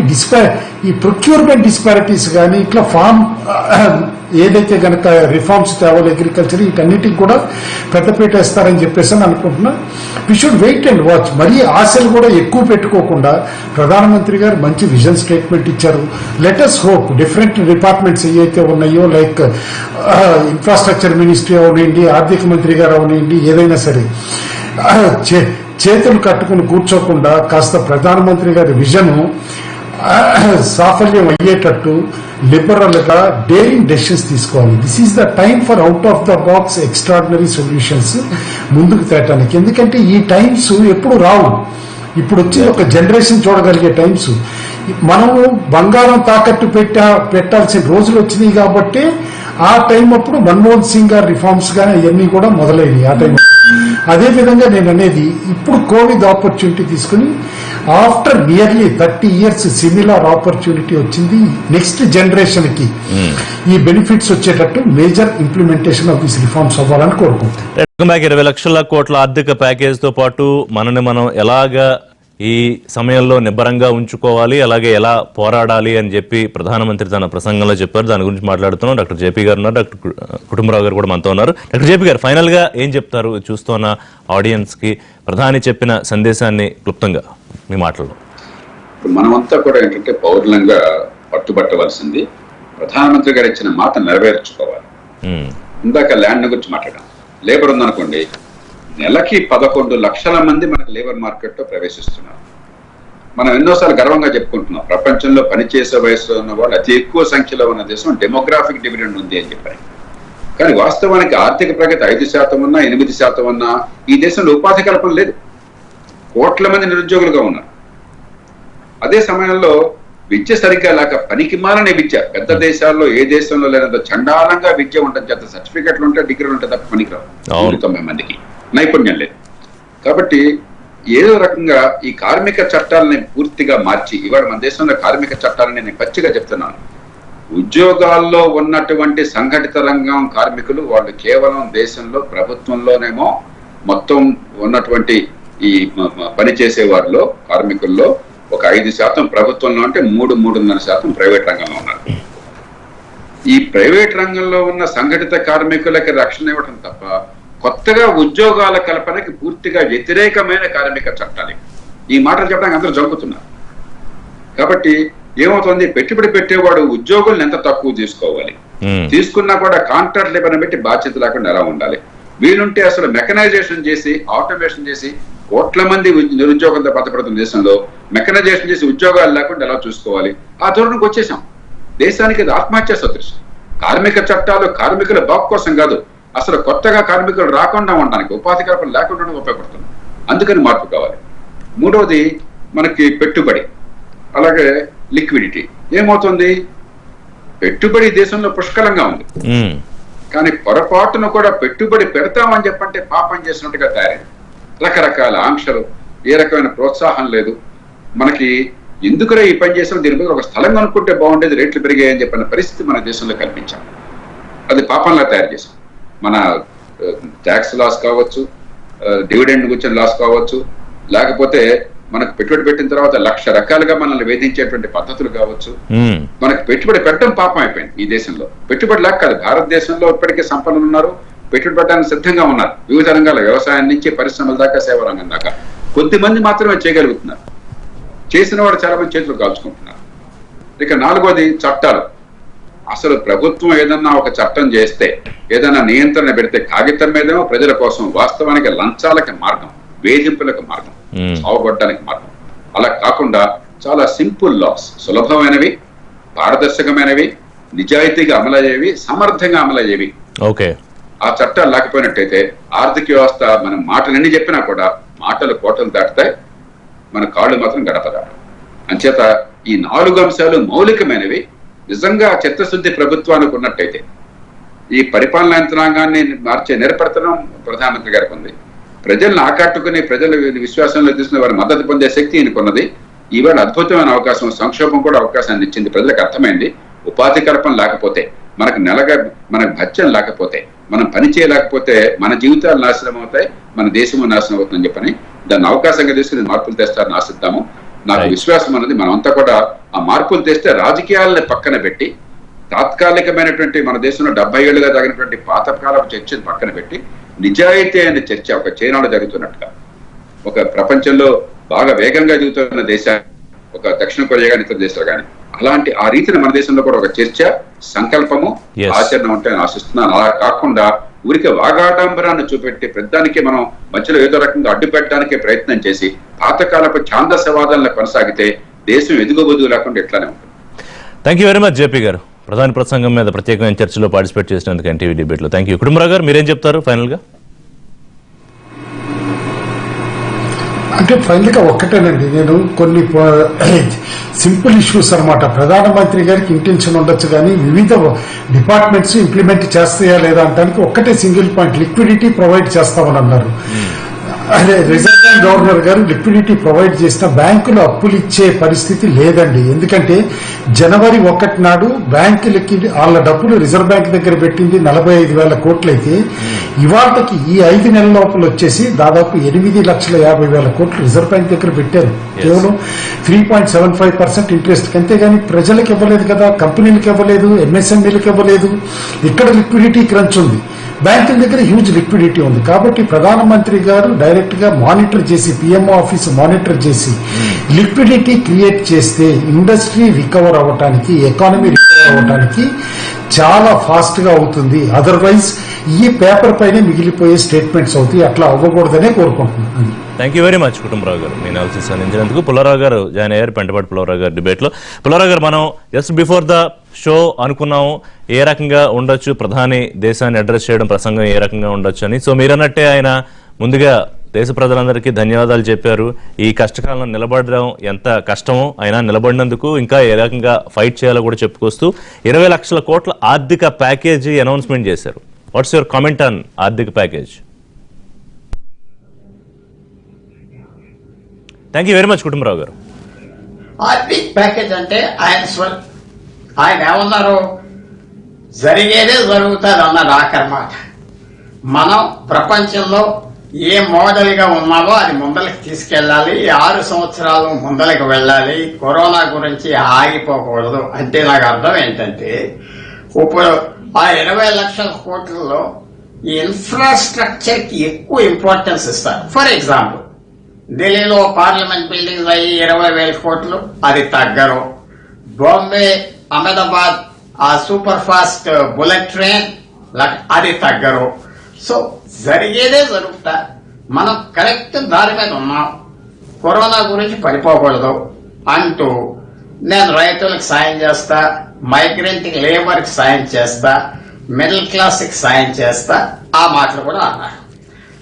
ఈ ప్రొక్యూర్మెంట్ డిస్పారిటీస్ కానీ ఇట్లా ఫార్మ్ ఏదైతే గనక రిఫార్మ్స్ తేవాలి అగ్రికల్చర్, వీటన్నిటికి కూడా పెద్దపీట వేస్తారని చెప్పేసి అని అనుకుంటున్నా. We should wait and watch. మరీ ఆశలు కూడా ఎక్కువ పెట్టుకోకుండా ప్రధానమంత్రి గారు మంచి విజన్ స్టేట్మెంట్ ఇచ్చారు. లెటర్స్ హోప్ డిఫరెంట్ డిపార్ట్మెంట్స్ ఏవైతే ఉన్నాయో, లైక్ ఇన్ఫ్రాస్ట్రక్చర్ మినిస్ట్రీ అవనండి, ఆర్థిక మంత్రి గారు అవనండి, ఏదైనా సరే చేతులు కట్టుకుని కూర్చోకుండా కాస్త ప్రధానమంత్రి గారి విజన్ సాఫల్యం అయ్యేటట్టు లిబరల్ గా డేరింగ్ డెసిషన్స్ తీసుకోవాలి. This is the time for out of the box extraordinary solutions ముందుకు తేటానికి. ఎందుకంటే ఈ టైమ్స్ ఎప్పుడు రావు. ఇప్పుడు వచ్చి ఒక జనరేషన్ చూడగలిగే టైమ్స్. మనము బంగారం తాకట్టు పెట్టాల్సిన రోజులు వచ్చినాయి కాబట్టి ఆ టైం అప్పుడు మన్మోహన్ సింగ్ గారి రిఫార్మ్స్ గానీ అవన్నీ కూడా మొదలైనవి ఆ టైం. అదే విధంగా నేను అనేది, ఇప్పుడు కోవిడ్ ఆపర్చునిటీ తీసుకుని after nearly 30 years similar opportunity వచ్చింది. నెక్స్ట్ జనరేషన్ కి ఈ బెనిఫిట్స్ వచ్చేటట్టు major implementation of this reforms అవ్వాలని కోరుకుంటున్నాం. 20 లక్షల కోట్ల ఆర్థిక ప్యాకేజ్ తో పాటు మనని మనం ఎలాగా ఈ సమయంలో నిబ్బరంగా ఉంచుకోవాలి, అలాగే ఎలా పోరాడాలి అని చెప్పి ప్రధానమంత్రి తన ప్రసంగంలో చెప్పారు. దాని గురించి మాట్లాడుతున్నాం. డాక్టర్ జేపీ గారు ఉన్నారు, డాక్టర్ కుటుంబరావు గారు కూడా మనతో ఉన్నారు. డాక్టర్ జేపీ గారు, ఫైనల్ గా ఏం చెప్తారు చూస్తున్న ఆడియన్స్ కి? ప్రధాని చెప్పిన సందేశాన్ని క్లుప్తంగా మీ మాటల్లో. మనమంతా కూడా ఏంటంటే పౌరులంగా పట్టుబట్టవలసింది ప్రధానమంత్రి గారు ఇచ్చిన మాట నెరవేర్చుకోవాలి. ఇందాక ల్యాండ్ గురించి మాట్లాడాం. లేబర్ ఉందనుకోండి, నెలకి 11 లక్షల మంది మనకు లేబర్ మార్కెట్ లో ప్రవేశిస్తున్నారు. మనం ఎన్నోసార్లు గర్వంగా చెప్పుకుంటున్నాం, ప్రపంచంలో పనిచేసే వయసులో ఉన్న వాళ్ళు అతి ఎక్కువ సంఖ్యలో ఉన్న దేశం, డెమోగ్రాఫిక్ డివిడెండ్ ఉంది అని చెప్పారు. కానీ వాస్తవానికి ఆర్థిక ప్రగతి 5% ఉన్నా 8% ఉన్నా ఈ దేశంలో ఉపాధి కల్పన లేదు. కోట్ల మంది నిరుద్యోగులుగా ఉన్నారు. అదే సమయంలో విద్య సరిగ్గా లేక పనికిమాలనే విద్య, పెద్ద దేశాల్లో ఏ దేశంలో లేనంత చండాలంగా విద్య ఉంటుంది. చేత సర్టిఫికెట్లు ఉంటే, డిగ్రీలు ఉంటే తప్ప పనికిరావు 90 మందికి, నైపుణ్యం లేదు. కాబట్టి ఏదో రకంగా ఈ కార్మిక చట్టాలని పూర్తిగా మార్చి, ఇవాళ మన దేశంలో కార్మిక చట్టాలని నేను పచ్చిగా చెప్తున్నాను, ఉద్యోగాల్లో ఉన్నటువంటి సంఘటిత రంగం కార్మికులు వాళ్ళు కేవలం దేశంలో ప్రభుత్వంలోనేమో మొత్తం ఉన్నటువంటి ఈ పనిచేసే వారిలో కార్మికుల్లో ఒక 5% ప్రభుత్వంలో అంటే 3-3.5% ప్రైవేట్ రంగంలో ఉన్నారు. ఈ ప్రైవేట్ రంగంలో ఉన్న సంఘటిత కార్మికులకి రక్షణ ఇవ్వడం తప్ప కొత్తగా ఉద్యోగాల కల్పనకి పూర్తిగా వ్యతిరేకమైన కార్మిక చట్టాలు. ఈ మాటలు చెప్పడానికి అందరూ జంకుతున్నారు. కాబట్టి ఏమవుతుంది, పెట్టుబడి పెట్టేవాడు ఉద్యోగులను ఎంత తక్కువ తీసుకోవాలి, తీసుకున్నా కూడా కాంట్రాక్ట్ లేబర్ పెట్టి బాధ్యత లేకుండా ఎలా ఉండాలి, వీలుంటే అసలు మెకనైజేషన్ చేసి ఆటోమేషన్ చేసి కోట్ల మంది నిరుద్యోగంతో బాధపడుతున్న దేశంలో మెకనైజేషన్ చేసి ఉద్యోగాలు లేకుండా ఎలా చూసుకోవాలి, ఆ ధోరణికి వచ్చేసాం. దేశానికి ఇది ఆత్మహత్య సదృశం. కార్మిక చట్టాలు కార్మికుల బాగు కోసం కాదు, అసలు కొత్తగా కార్మికులు రాకుండా ఉండడానికి, ఉపాధి కల్పన లేకుండా ఉపయోగపడుతుంది. అందుకని మార్పు కావాలి. మూడవది మనకి పెట్టుబడి, అలాగే లిక్విడిటీ. ఏమవుతుంది, పెట్టుబడి దేశంలో పుష్కలంగా ఉంది, కానీ పొరపాటును కూడా పెట్టుబడి పెడతామని చెప్పంటే పాపం చేసినట్టుగా తయారైంది. రకరకాల ఆంక్షలు, ఏ రకమైన ప్రోత్సాహం లేదు. మనకి ఎందుకురా ఈ పని చేసిన, దీని మీద ఒక స్థలం కొనుక్కుంటే బాగుండేది, రేట్లు పెరిగాయని చెప్పిన పరిస్థితి మన దేశంలో కల్పించాం. అది పాపంలా తయారు చేశాం. మన ట్యాక్స్ లాస్ కావచ్చు, డివిడెండ్ గురించిన లాస్ కావచ్చు, లేకపోతే మనకు పెట్టుబడి పెట్టిన తర్వాత 1,00,000 రకాలుగా మనల్ని వేధించేటువంటి పద్ధతులు కావచ్చు. మనకు పెట్టుబడి పెట్టడం పాపం అయిపోయింది ఈ దేశంలో. పెట్టుబడి లేక కాదు, భారతదేశంలో ఇప్పటికే సంపన్నులు ఉన్నారు, పెట్టుబడి పెట్టడానికి సిద్ధంగా ఉన్నారు. వివిధ రంగాల, వ్యవసాయం నుంచి పరిశ్రమల దాకా, సేవా రంగం దాకా. కొద్ది మంది మాత్రమే చేయగలుగుతున్నారు. చేసిన వాడు చాలా మంది చేతులు కాల్చుకుంటున్నారు. ఇక నాలుగోది చట్టాలు. అసలు ప్రభుత్వం ఏదన్నా ఒక చట్టం చేస్తే, ఏదైనా నియంత్రణ పెడితే కాగితం మీదేమో ప్రజల కోసం, వాస్తవానికి లంచాలకి మార్గం, వేధింపులకు మార్గం, చావగొట్టడానికి మార్గం. అలా కాకుండా చాలా సింపుల్ లాస్, సులభమైనవి, పారదర్శకమైనవి, నిజాయితీగా అమలయ్యేవి, సమర్థంగా అమలయ్యేవి. ఓకే, ఆ చట్టాలు లేకపోయినట్టయితే ఆర్థిక వ్యవస్థ మనం మాటలన్నీ చెప్పినా కూడా మాటలు కోటలు దాటుతాయి, మన కాళ్ళు మాత్రం గడపదాడు. అంచేత ఈ 4 అంశాలు మౌలికమైనవి. నిజంగా చిత్తశుద్ధి ప్రభుత్వానికి ఉన్నట్టయితే ఈ పరిపాలనా యంత్రాంగాన్ని మార్చే నిరపడతనం ప్రధానమంత్రి గారికి ఉంది. ప్రజలను ఆకట్టుకుని ప్రజల విశ్వాసంలో తీసుకుని వారి మద్దతు పొందే శక్తి ఈయనకున్నది. ఈవేళ అద్భుతమైన అవకాశం, సంక్షోభం కూడా అవకాశాన్ని ఇచ్చింది. ప్రజలకు అర్థమైంది, ఉపాధి కల్పన లేకపోతే, మనకు మనకు భత్యం లేకపోతే, మనం పని చేయలేకపోతే మన జీవితాలు నాశనం అవుతాయి, మన దేశము నాశనం అవుతుందని చెప్పని దాన్ని అవకాశంగా తీసుకుని మార్పులు తెస్తారని ఆశిద్దాము. నాకు విశ్వాసం అన్నది మనమంతా కూడా ఆ మార్పులు తెస్తే రాజకీయాలని పక్కన పెట్టి, తాత్కాలికమైనటువంటి మన దేశంలో 70 ఏళ్లుగా తగినటువంటి పాతకాలపు చర్చను పక్కన పెట్టి, నిజాయితీ అనే చర్చ ఒక చైనాలో జరుగుతున్నట్టుగా, ఒక ప్రపంచంలో బాగా వేగంగా జరుగుతున్న దేశాలు, ఒక దక్షిణ కొరియా కానీ ఇతర దేశాలు కానీ, అలాంటి ఆ రీతిని మన దేశంలో కూడా ఒక చర్చ, సంకల్పము, ఆచరణ ఉంటాయని ఆశిస్తున్నాను. అలా కాకుండా ఊరికే వాగాడంబరాన్ని చూపెట్టి పెద్దానికి మనం మధ్యలో ఏదో రకంగా అడ్డు పెట్టడానికే ప్రయత్నం చేసి పాతకాలపు ఛాందసవాదాలను కొనసాగితే దేశం ఎదుగుబోదు లేకుండా ఎట్లానే ఉంటుంది. Thank you very much JP గారు. ప్రధాని ప్రసంగం మీద ప్రత్యేకమైన చర్చలో పార్టిసిపేట్ చేసినందుకు ఎన్టీవీ డిబేట్లో థ్యాంక్ యూ. కుటుంబరావు గారు, మీరేం చెప్తారు ఫైనల్ గా? అంటే ఫైనల్ గా ఒక్కటేనండి, నేను కొన్ని సింపుల్ ఇష్యూస్ అన్నమాట. ప్రధానమంత్రి గారికి ఇంటెన్షన్ ఉండొచ్చు కానీ వివిధ డిపార్ట్మెంట్స్ ఇంప్లిమెంట్ చేస్తాయా లేదా అంటానికి ఒక్కటే సింగిల్ పాయింట్, లిక్విడిటీ ప్రొవైడ్ చేస్తామని అన్నారు. అదే రిజర్వ్ బ్యాంక్ గవర్నర్ గారు లిక్విడిటీ ప్రొవైడ్ చేసిన బ్యాంకులు అప్పులు ఇచ్చే పరిస్థితి లేదండి. ఎందుకంటే జనవరి 1 నాడు బ్యాంకులకి వాళ్ళ డబ్బులు రిజర్వ్ బ్యాంక్ దగ్గర పెట్టింది 45,000 కోట్లు అయితే, ఇవాళకి ఈ 5 నెలల లోపల వచ్చేసి దాదాపు 8,50,000 కోట్లు రిజర్వ్ బ్యాంక్ దగ్గర పెట్టారు. కేవలం 3.75% ఇంట్రెస్ట్. అంతేగాని ప్రజలకు ఇవ్వలేదు కదా, కంపెనీలకు ఇవ్వలేదు, ఎంఎస్ఎంఈలకు ఇవ్వలేదు. ఇక్కడ లిక్విడిటీ క్రంచ్ ఉంది, బ్యాంకుల దగ్గర హ్యూజ్ లిక్విడిటీ ఉంది. కాబట్టి ప్రధానమంత్రి గారు డైరెక్ట్ గా మానిటర్ చేసి, పిఎంఓ ఆఫీస్ మానిటర్ చేసి లిక్విడిటీ క్రియేట్ చేస్తే ఇండస్ట్రీ రికవర్ అవ్వటానికి, ఎకానమీ రికవర్ అవ్వటానికి చాలా ఫాస్ట్ గా అవుతుంది. అదర్వైజ్ ఈ పేపర్ పైనే మిగిలిపోయే స్టేట్మెంట్స్ అవుతాయి. అట్లా అవ్వకూడదనే కోరుకుంటున్నాను. Thank you very much Kutumbarao గారు, మీ అనాలిసిస్ అందించినందుకు. పుల్లారావు గారు జాయిన్ అయ్యారు, పెంటపాటి పుల్లారావు గారు డిబేట్లో. పుల్లారావు గారు, మనం జస్ట్ బిఫోర్ ద షో అనుకున్నాము ఏ రకంగా ఉండొచ్చు ప్రధాని దేశాన్ని అడ్రస్ చేయడం, ప్రసంగం ఏ రకంగా ఉండొచ్చు అని. సో మీరన్నట్టే ఆయన ముందుగా దేశ ప్రజలందరికీ ధన్యవాదాలు చెప్పారు. ఈ కష్టకాలంలో నిలబడడం ఎంత కష్టమో, ఆయన నిలబడినందుకు ఇంకా ఏ రకంగా ఫైట్ చేయాలో కూడా చెప్పుకొస్తూ 20 లక్షల కోట్ల ఆర్థిక ప్యాకేజీ అనౌన్స్మెంట్ చేశారు. వాట్స్ యువర్ కామెంట్ ఆన్ ఆర్థిక package? Thank you very much Kutumbarao గారు. ఆర్థిక ప్యాకేజ్ అంటే ఆయన ఏమన్నారు, జరిగేదే జరుగుతుంది అన్నారు ఆఖరమాట. మనం ప్రపంచంలో ఏ మోడల్ గా ఉన్నామో అది ముందలకి తీసుకెళ్లాలి. 6 సంవత్సరాలు ముందలకి వెళ్ళాలి. కరోనా గురించి ఆగిపోకూడదు. అంటే నాకు అర్థం ఏంటంటే, ఇప్పుడు ఆ 20 లక్షల కోట్లలో ఈ ఇన్ఫ్రాస్ట్రక్చర్ కి ఎక్కువ ఇంపార్టెన్స్ ఇస్తారు. ఫర్ ఎగ్జాంపుల్, ఢిల్లీలో పార్లమెంట్ బిల్డింగ్స్ అయ్యి 20,000 కోట్లు, అది తగ్గరు. బాంబే, అహ్మదాబాద్ ఆ సూపర్ ఫాస్ట్ బుల్లెట్ ట్రైన్, అది తగ్గరు. సో జరిగేదే జరుగుతా. మనం కరెక్ట్ దారి మీద ఉన్నాం, కరోనా గురించి పడిపోకూడదు అంటూ నేను రైతులకు సాయం చేస్తా, మైగ్రెంట్ లేబర్ కి సాయం చేస్తా, మిడిల్ క్లాస్ కి సాయం చేస్తా, ఆ మాటలు కూడా అన్నారు.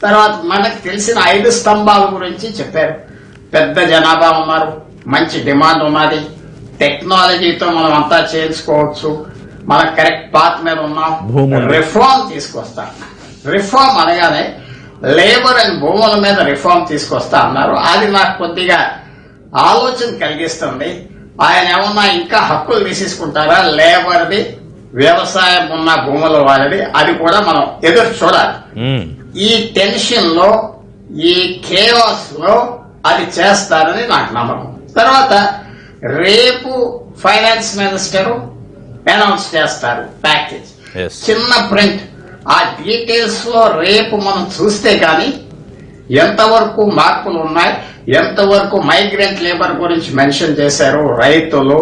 తర్వాత మనకు తెలిసిన 5 స్తంభాల గురించి చెప్పారు. పెద్ద జనాభా ఉన్నారు, మంచి డిమాండ్ ఉన్నది, టెక్నాలజీతో మనం అంతా చేయించుకోవచ్చు, మన కరెక్ట్ పాత్ మీద ఉన్నాం, రిఫార్మ్ తీసుకొస్తా. రిఫార్మ్ అనగానే లేబర్ అండ్ భూముల మీద రిఫార్మ్ తీసుకొస్తా అన్నారు. అది నాకు కొద్దిగా ఆలోచన కలిగిస్తుంది. ఆయన ఏమన్నా ఇంకా హక్కులు తీసేసుకుంటారా లేబర్ది, వ్యవసాయం ఉన్న భూముల వాళ్ళది, అది కూడా మనం ఎదురు చూడాలి. ఈ టెన్షన్ లో, ఈ కేవాస్ లో అది చేస్తారని నాకు నమ్మకం. తర్వాత రేపు ఫైనాన్స్ మినిస్టర్ అనౌన్స్ చేస్తారు ప్యాకేజ్, చిన్న ప్రింట్. ఆ డీటెయిల్స్ లో రేపు మనం చూస్తే గాని ఎంతవరకు మార్పులు ఉన్నాయి, ఎంతవరకు మైగ్రెంట్ లేబర్ గురించి మెన్షన్ చేశారు, రైతులు,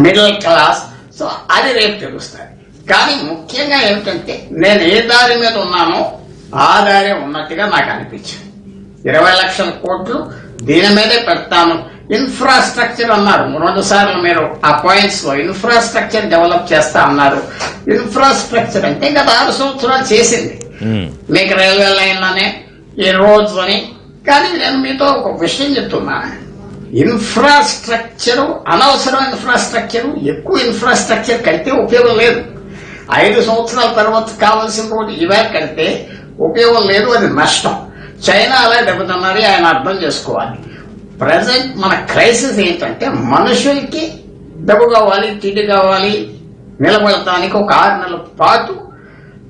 మిడిల్ క్లాస్, సో అది రేపు తెలుస్తుంది. కానీ ముఖ్యంగా ఏమిటంటే నేను ఏ దారి మీద ఉన్నానో ఆ దారి ఉన్నట్టుగా నాకు అనిపించింది. 20 లక్షల కోట్లు దీని మీదే పెడతాను. ఇన్ఫ్రాస్ట్రక్చర్ అన్నారు 2 సార్లు, మీరు ఆ పాయింట్స్ లో ఇన్ఫ్రాస్ట్రక్చర్ డెవలప్ చేస్తా అన్నారు. ఇన్ఫ్రాస్ట్రక్చర్ అంటే గత 6 సంవత్సరాలు చేసింది మీకు రైల్వే లైన్లోనే, ఈ రోడ్స్ అని. కానీ నేను మీతో ఒక విషయం చెప్తున్నా, ఇన్ఫ్రాస్ట్రక్చర్ అనవసరం, ఇన్ఫ్రాస్ట్రక్చర్ ఎక్కువ ఇన్ఫ్రాస్ట్రక్చర్ కడితే ఉపయోగం లేదు. 5 సంవత్సరాల తర్వాత కావాల్సిన రోడ్డు ఇవే కడితే ఉపయోగం లేదు, అది నష్టం. చైనా అలా దెబ్బతిన్నది, ఆయన అర్థం చేసుకోవాలి. ప్రజెంట్ మన క్రైసిస్ ఏంటంటే మనుషులకి డబ్బు కావాలి, తిండి కావాలి, నిలబడటానికి ఒక 6 నెలల పాటు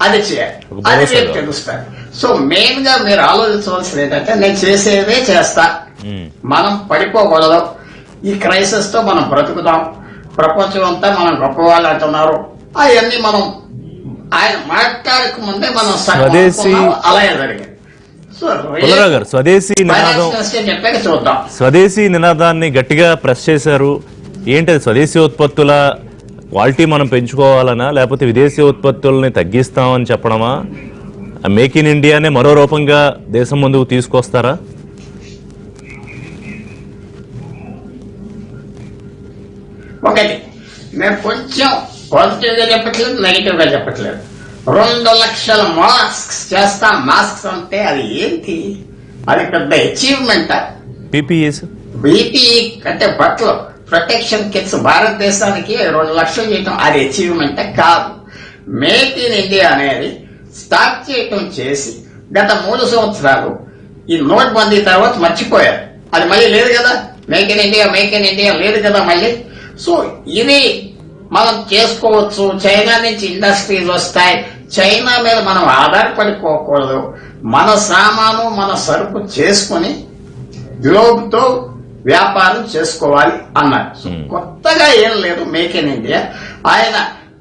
అది చేయాలి, అది రేపు తెలుస్తుంది. సో మెయిన్ గా మీరు ఆలోచించవలసింది ఏంటంటే నేను చేసేదే చేస్తా, మనం పడిపోకూడదు, ఈ క్రైసిస్ తో మనం బ్రతుకుతాం, ప్రపంచం అంతా మనం గొప్పవాళ్ళు అంటున్నారు, అవన్నీ మనం ఆయన మాట్లాడక ముందే మనం అలాగే జరిగింది. గారు స్వదేశీ నినాదాన్ని గట్టిగా ప్రెస్ చేశారు. ఏంటది? స్వదేశీ ఉత్పత్తుల క్వాలిటీ మనం పెంచుకోవాలనా, లేకపోతే విదేశీ ఉత్పత్తుల్ని తగ్గిస్తామని చెప్పడమా? మేక్ ఇన్ ఇండియానే మరో రూపంగా దేశం ముందుకు తీసుకొస్తారా? ఒకటి నేను కొంచెం పాజిటివ్ గా చెప్పట్లేదు, నెగిటివ్ గా చెప్పట్లేదు. 2 లక్షల మాస్క్స్ చేస్తాం. మాస్క్స్ అంటే అది ఏంటి? అది పెద్ద అచీవ్మెంట్. బీపీఈ అంటే బట్టలు, ప్రొటెక్షన్ కిట్స్ భారతదేశానికి 2 లక్షలు చేయటం అది అచీవ్మెంట్ కాదు. మేక్ ఇన్ ఇండియా అనేది స్టార్ట్ చేయటం చేసి గత 3 సంవత్సరాలు ఈ నోట్ బందీ తర్వాత మర్చిపోయారు. అది మళ్ళీ లేదు కదా, make in India, make in India లేదు కదా మళ్ళీ. సో ఇది మనం చేసుకోవచ్చు. చైనా నుంచి ఇండస్ట్రీస్ వస్తాయి, చైనా మీద మనం ఆధారపడిపోకూడదు, మన సామాను మన సరుకు చేసుకుని గ్లోబ్ తో వ్యాపారం చేసుకోవాలి అన్నారు. కొత్తగా ఏం లేదు మేక్ ఇన్ ఇండియా. ఆయన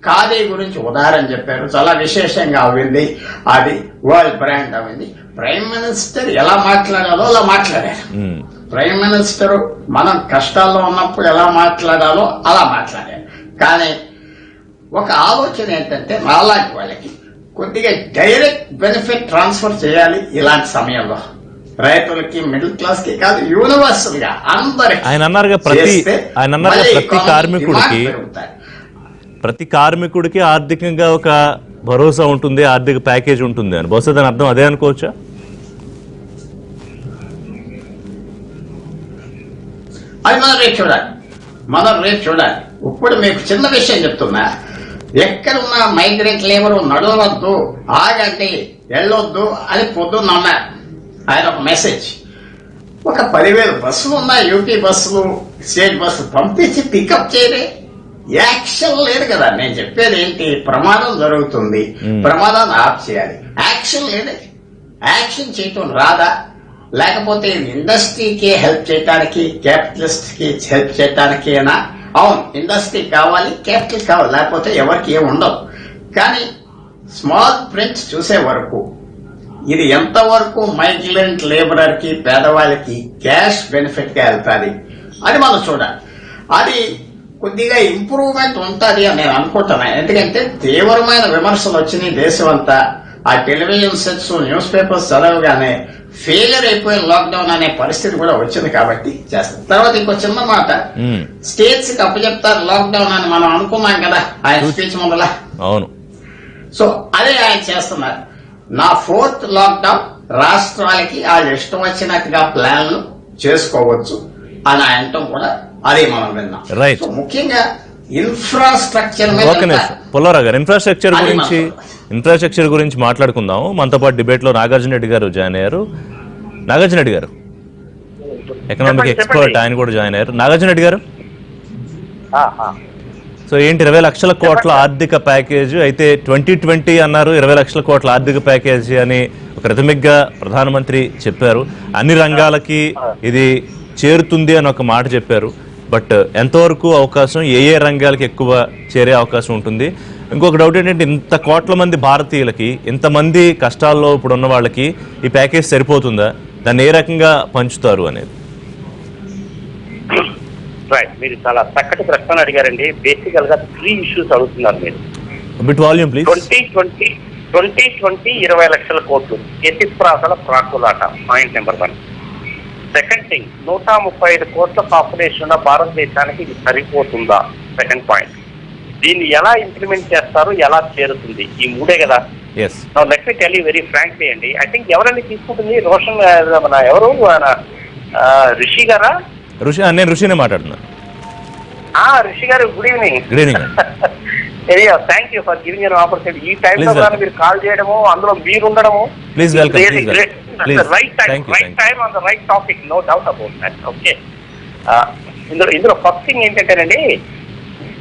ఖాదీ గురించి ఉదాహరణ చెప్పారు, చాలా విశేషంగా అయింది, అది వరల్డ్ బ్రాండ్ అయింది. ప్రైమ్ మినిస్టర్ ఎలా మాట్లాడాలో అలా మాట్లాడారు. ప్రైమ్ మినిస్టర్ మనం కష్టాల్లో ఉన్నప్పుడు ఎలా మాట్లాడాలో అలా మాట్లాడారు. కానీ ఒక ఆలోచన ఏంటంటే నాలాంటి వాళ్ళకి కొద్దిగా డైరెక్ట్ బెనిఫిట్ ట్రాన్స్ఫర్ చేయాలి ఇలాంటి సమయంలో, రైతులకి, మిడిల్ క్లాస్ కి కాదు, యూనివర్సల్ గా అందరికి. ఆయన అన్నారుగా ప్రతి కార్మికుడికి ఆర్థికంగా ఒక భరోసా ఉంటుంది, ఆర్థిక ప్యాకేజ్ ఉంటుంది అని. బహుశా దాని అర్థం అదే అనుకోవచ్చా? అది మనం రేపు చూడాలి. ఇప్పుడు మీకు చిన్న విషయం చెప్తున్నా, ఎక్కడున్నా మైగ్రెంట్ లేబర్ నడవద్దు, ఆగండి, వెళ్ళొద్దు అని పొద్దున్న అన్నారు ఆయన ఒక మెసేజ్. ఒక 10,000 బస్సులు ఉన్నాయి, యూపీ బస్సులు, స్టేట్ బస్సులు పంపించి పికప్ చేయలే, యాక్షన్ లేదు కదా. నేను చెప్పేది ఏంటి, ప్రమాదం జరుగుతుంది, ప్రమాదాన్ని ఆఫ్ చేయాలి, యాక్షన్ లేదు. యాక్షన్ చేయటం రాదా? లేకపోతే ఇండస్ట్రీకి హెల్ప్ చేయడానికి, క్యాపిటలిస్ట్ కి హెల్ప్ చేయడానికి అయినా? అవును, ఇండస్ట్రీ కావాలి, క్యాపిటల్ కావాలి, లేకపోతే ఎవరికి ఏమి ఉండదు. కానీ స్మాల్ ప్రింట్స్ చూసే వరకు ఇది ఎంతవరకు మైగ్రెంట్ లేబరర్ కి, పేదవాళ్ళకి క్యాష్ బెనిఫిట్ గా వెళ్తాది అది మనం చూడాలి. అది కొద్దిగా ఇంప్రూవ్మెంట్ ఉంటుంది అని నేను అనుకుంటున్నాను. ఎందుకంటే తీవ్రమైన విమర్శలు వచ్చినాయి దేశం అంతా. ఆ టెలివిజన్ సెట్స్, న్యూస్ పేపర్స్ చదవగానే ఫెయిలియర్ అయిపోయిన లాక్డౌన్ అనే పరిస్థితి కూడా వచ్చింది కాబట్టి చేస్తారు. తర్వాత ఇంకో చిన్న మాట, స్టేట్స్ కి అప్పచెప్తారు లాక్డౌన్ అని మనం అనుకున్నాం కదా ఆయన స్పీచ్ ముందల. అవును. సో అదే ఆయన చేస్తున్నారు. నా 4th లాక్డౌన్ రాష్ట్రాలకి వాళ్ళు ఇష్టం వచ్చినట్టుగా ప్లాన్లు చేసుకోవచ్చు అని అనటం కూడా అదే మనం విన్నాం. రైట్. ముఖ్యంగా ఇన్ఫ్రాస్ట్రక్చర్ పుల్లారావు గారు, ఇన్ఫ్రాస్ట్రక్చర్ గురించి మాట్లాడుకుందాం. మనతో పాటు డిబేట్ లో నాగార్జున రెడ్డి గారు జాయిన్ అయ్యారు. నాగార్జున రెడ్డి గారు ఎకనామిక్ ఎక్స్పర్ట్, ఆయన కూడా జాయిన్ అయ్యారు. నాగార్జున రెడ్డి గారు, సో ఏంటి 20 లక్షల కోట్ల ఆర్థిక ప్యాకేజ్ అయితే 2020 అన్నారు, 20 లక్షల కోట్ల ఆర్థిక ప్యాకేజీ అని ప్రాథమిక్ గా ప్రధానమంత్రి చెప్పారు. అన్ని రంగాలకి ఇది చేరుతుంది అని ఒక మాట చెప్పారు. బట్ ఎంతవరకు అవకాశం, ఏ రంగాలకి ఎక్కువ చేరే అవకాశం ఉంటుంది? ఇంకొక డౌట్ ఏంటంటే, ఇంత కోట్ల మంది భారతీయులకి, ఇంతమంది కష్టాల్లో ఇప్పుడు ఉన్న వాళ్ళకి ఈ ప్యాకేజ్ సరిపోతుందా? దాన్ని ఏ రకంగా పంచుతారు అనేది. రైట్, మీరు చాలా చక్కటి ప్రశ్న అడిగారండి. బేసికల్ గా 3 ఇష్యూస్ అడుగుతున్నారు మీరు. Bit volume please. 2020 20 లక్షల కోట్లు ఎతిప్రాసల ప్రాకులాట, పాయింట్ నెంబర్ 1. సెకండ్ థింగ్, 135 కోట్ల పాపులేషన్ ఉన్న భారతదేశానికి ఇది సరిపోతుందా? Second point. దీన్ని ఎలా ఇంప్లిమెంట్ చేస్తారు, ఎలా చేరుతుంది? ఈ 3 కదా. Let me tell you very frankly అండి, ఐ థింక్ ఎవరైనా తీసుకుంటుంది రోషన్, మన ఎవరు, రిషి గారా? నేను ఋషినే మాట్లాడుతున్నా. రిషి గారు, good evening. Good evening. Thank you for giving an opportunity. ఈ టైంలో మీరు కాల్ చేయడము, అందులో మీరు ఉండడము, right time on the right topic, no doubt about that. Okay, ఇందులో ఫస్ట్ థింగ్ ఏంటంటేనండి,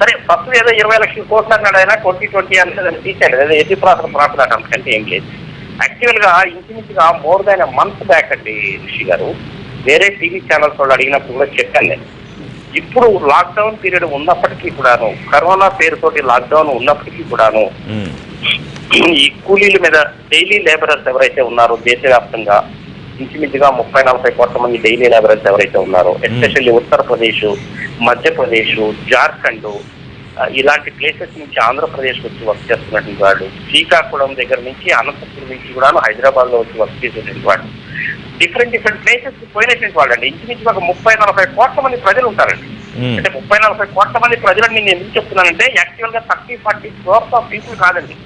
సరే ఫస్ట్ ఏదో 20 లక్షల కోట్లు అన్నాడు ఆయన, 2020 అనేది తీసాడు, ఏదో ఎది ప్రాసెస్ అంతకంటే ఏం లేదు. యాక్చువల్ గా ఇంచుమించుగా more than a month back అండి రిషి గారు, వేరే టీవీ ఛానల్స్ వాళ్ళు అడిగినప్పుడు కూడా చెప్పాను నేను. ఇప్పుడు లాక్డౌన్ పీరియడ్ ఉన్నప్పటికీ కూడాను, కరోనా పేరుతోటి లాక్డౌన్ ఉన్నప్పటికీ కూడాను, ఈ కూలీల మీద డైలీ లేబరర్స్ ఎవరైతే ఉన్నారో దేశవ్యాప్తంగా ఇంచుమించుగా 30-40 కోట్ల మంది డైలీ లేబరర్స్ ఎవరైతే ఉన్నారో, ఎస్పెషల్లీ ఉత్తరప్రదేశ్, మధ్యప్రదేశ్, జార్ఖండ్ ఇలాంటి ప్లేసెస్ నుంచి ఆంధ్రప్రదేశ్ వచ్చి వర్క్ చేస్తున్నటువంటి వాళ్ళు, శ్రీకాకుళం దగ్గర నుంచి అనంతపురం నుంచి కూడాను హైదరాబాద్ లో వచ్చి వర్క్ చేసేటువంటి వాళ్ళు, డిఫరెంట్ ప్లేసెస్ పోయినటువంటి వాళ్ళు అండి. ఇంచుమించు ఒక 30-40 కోట్ల మంది ప్రజలు ఉంటారండి. అంటే 30-40 కోట్ల మంది ప్రజలను నేను ఎందుకు చెప్తున్నానంటే, యాక్చువల్ గా 30-40 crores ఆఫ్ పీపుల్ కాదండి,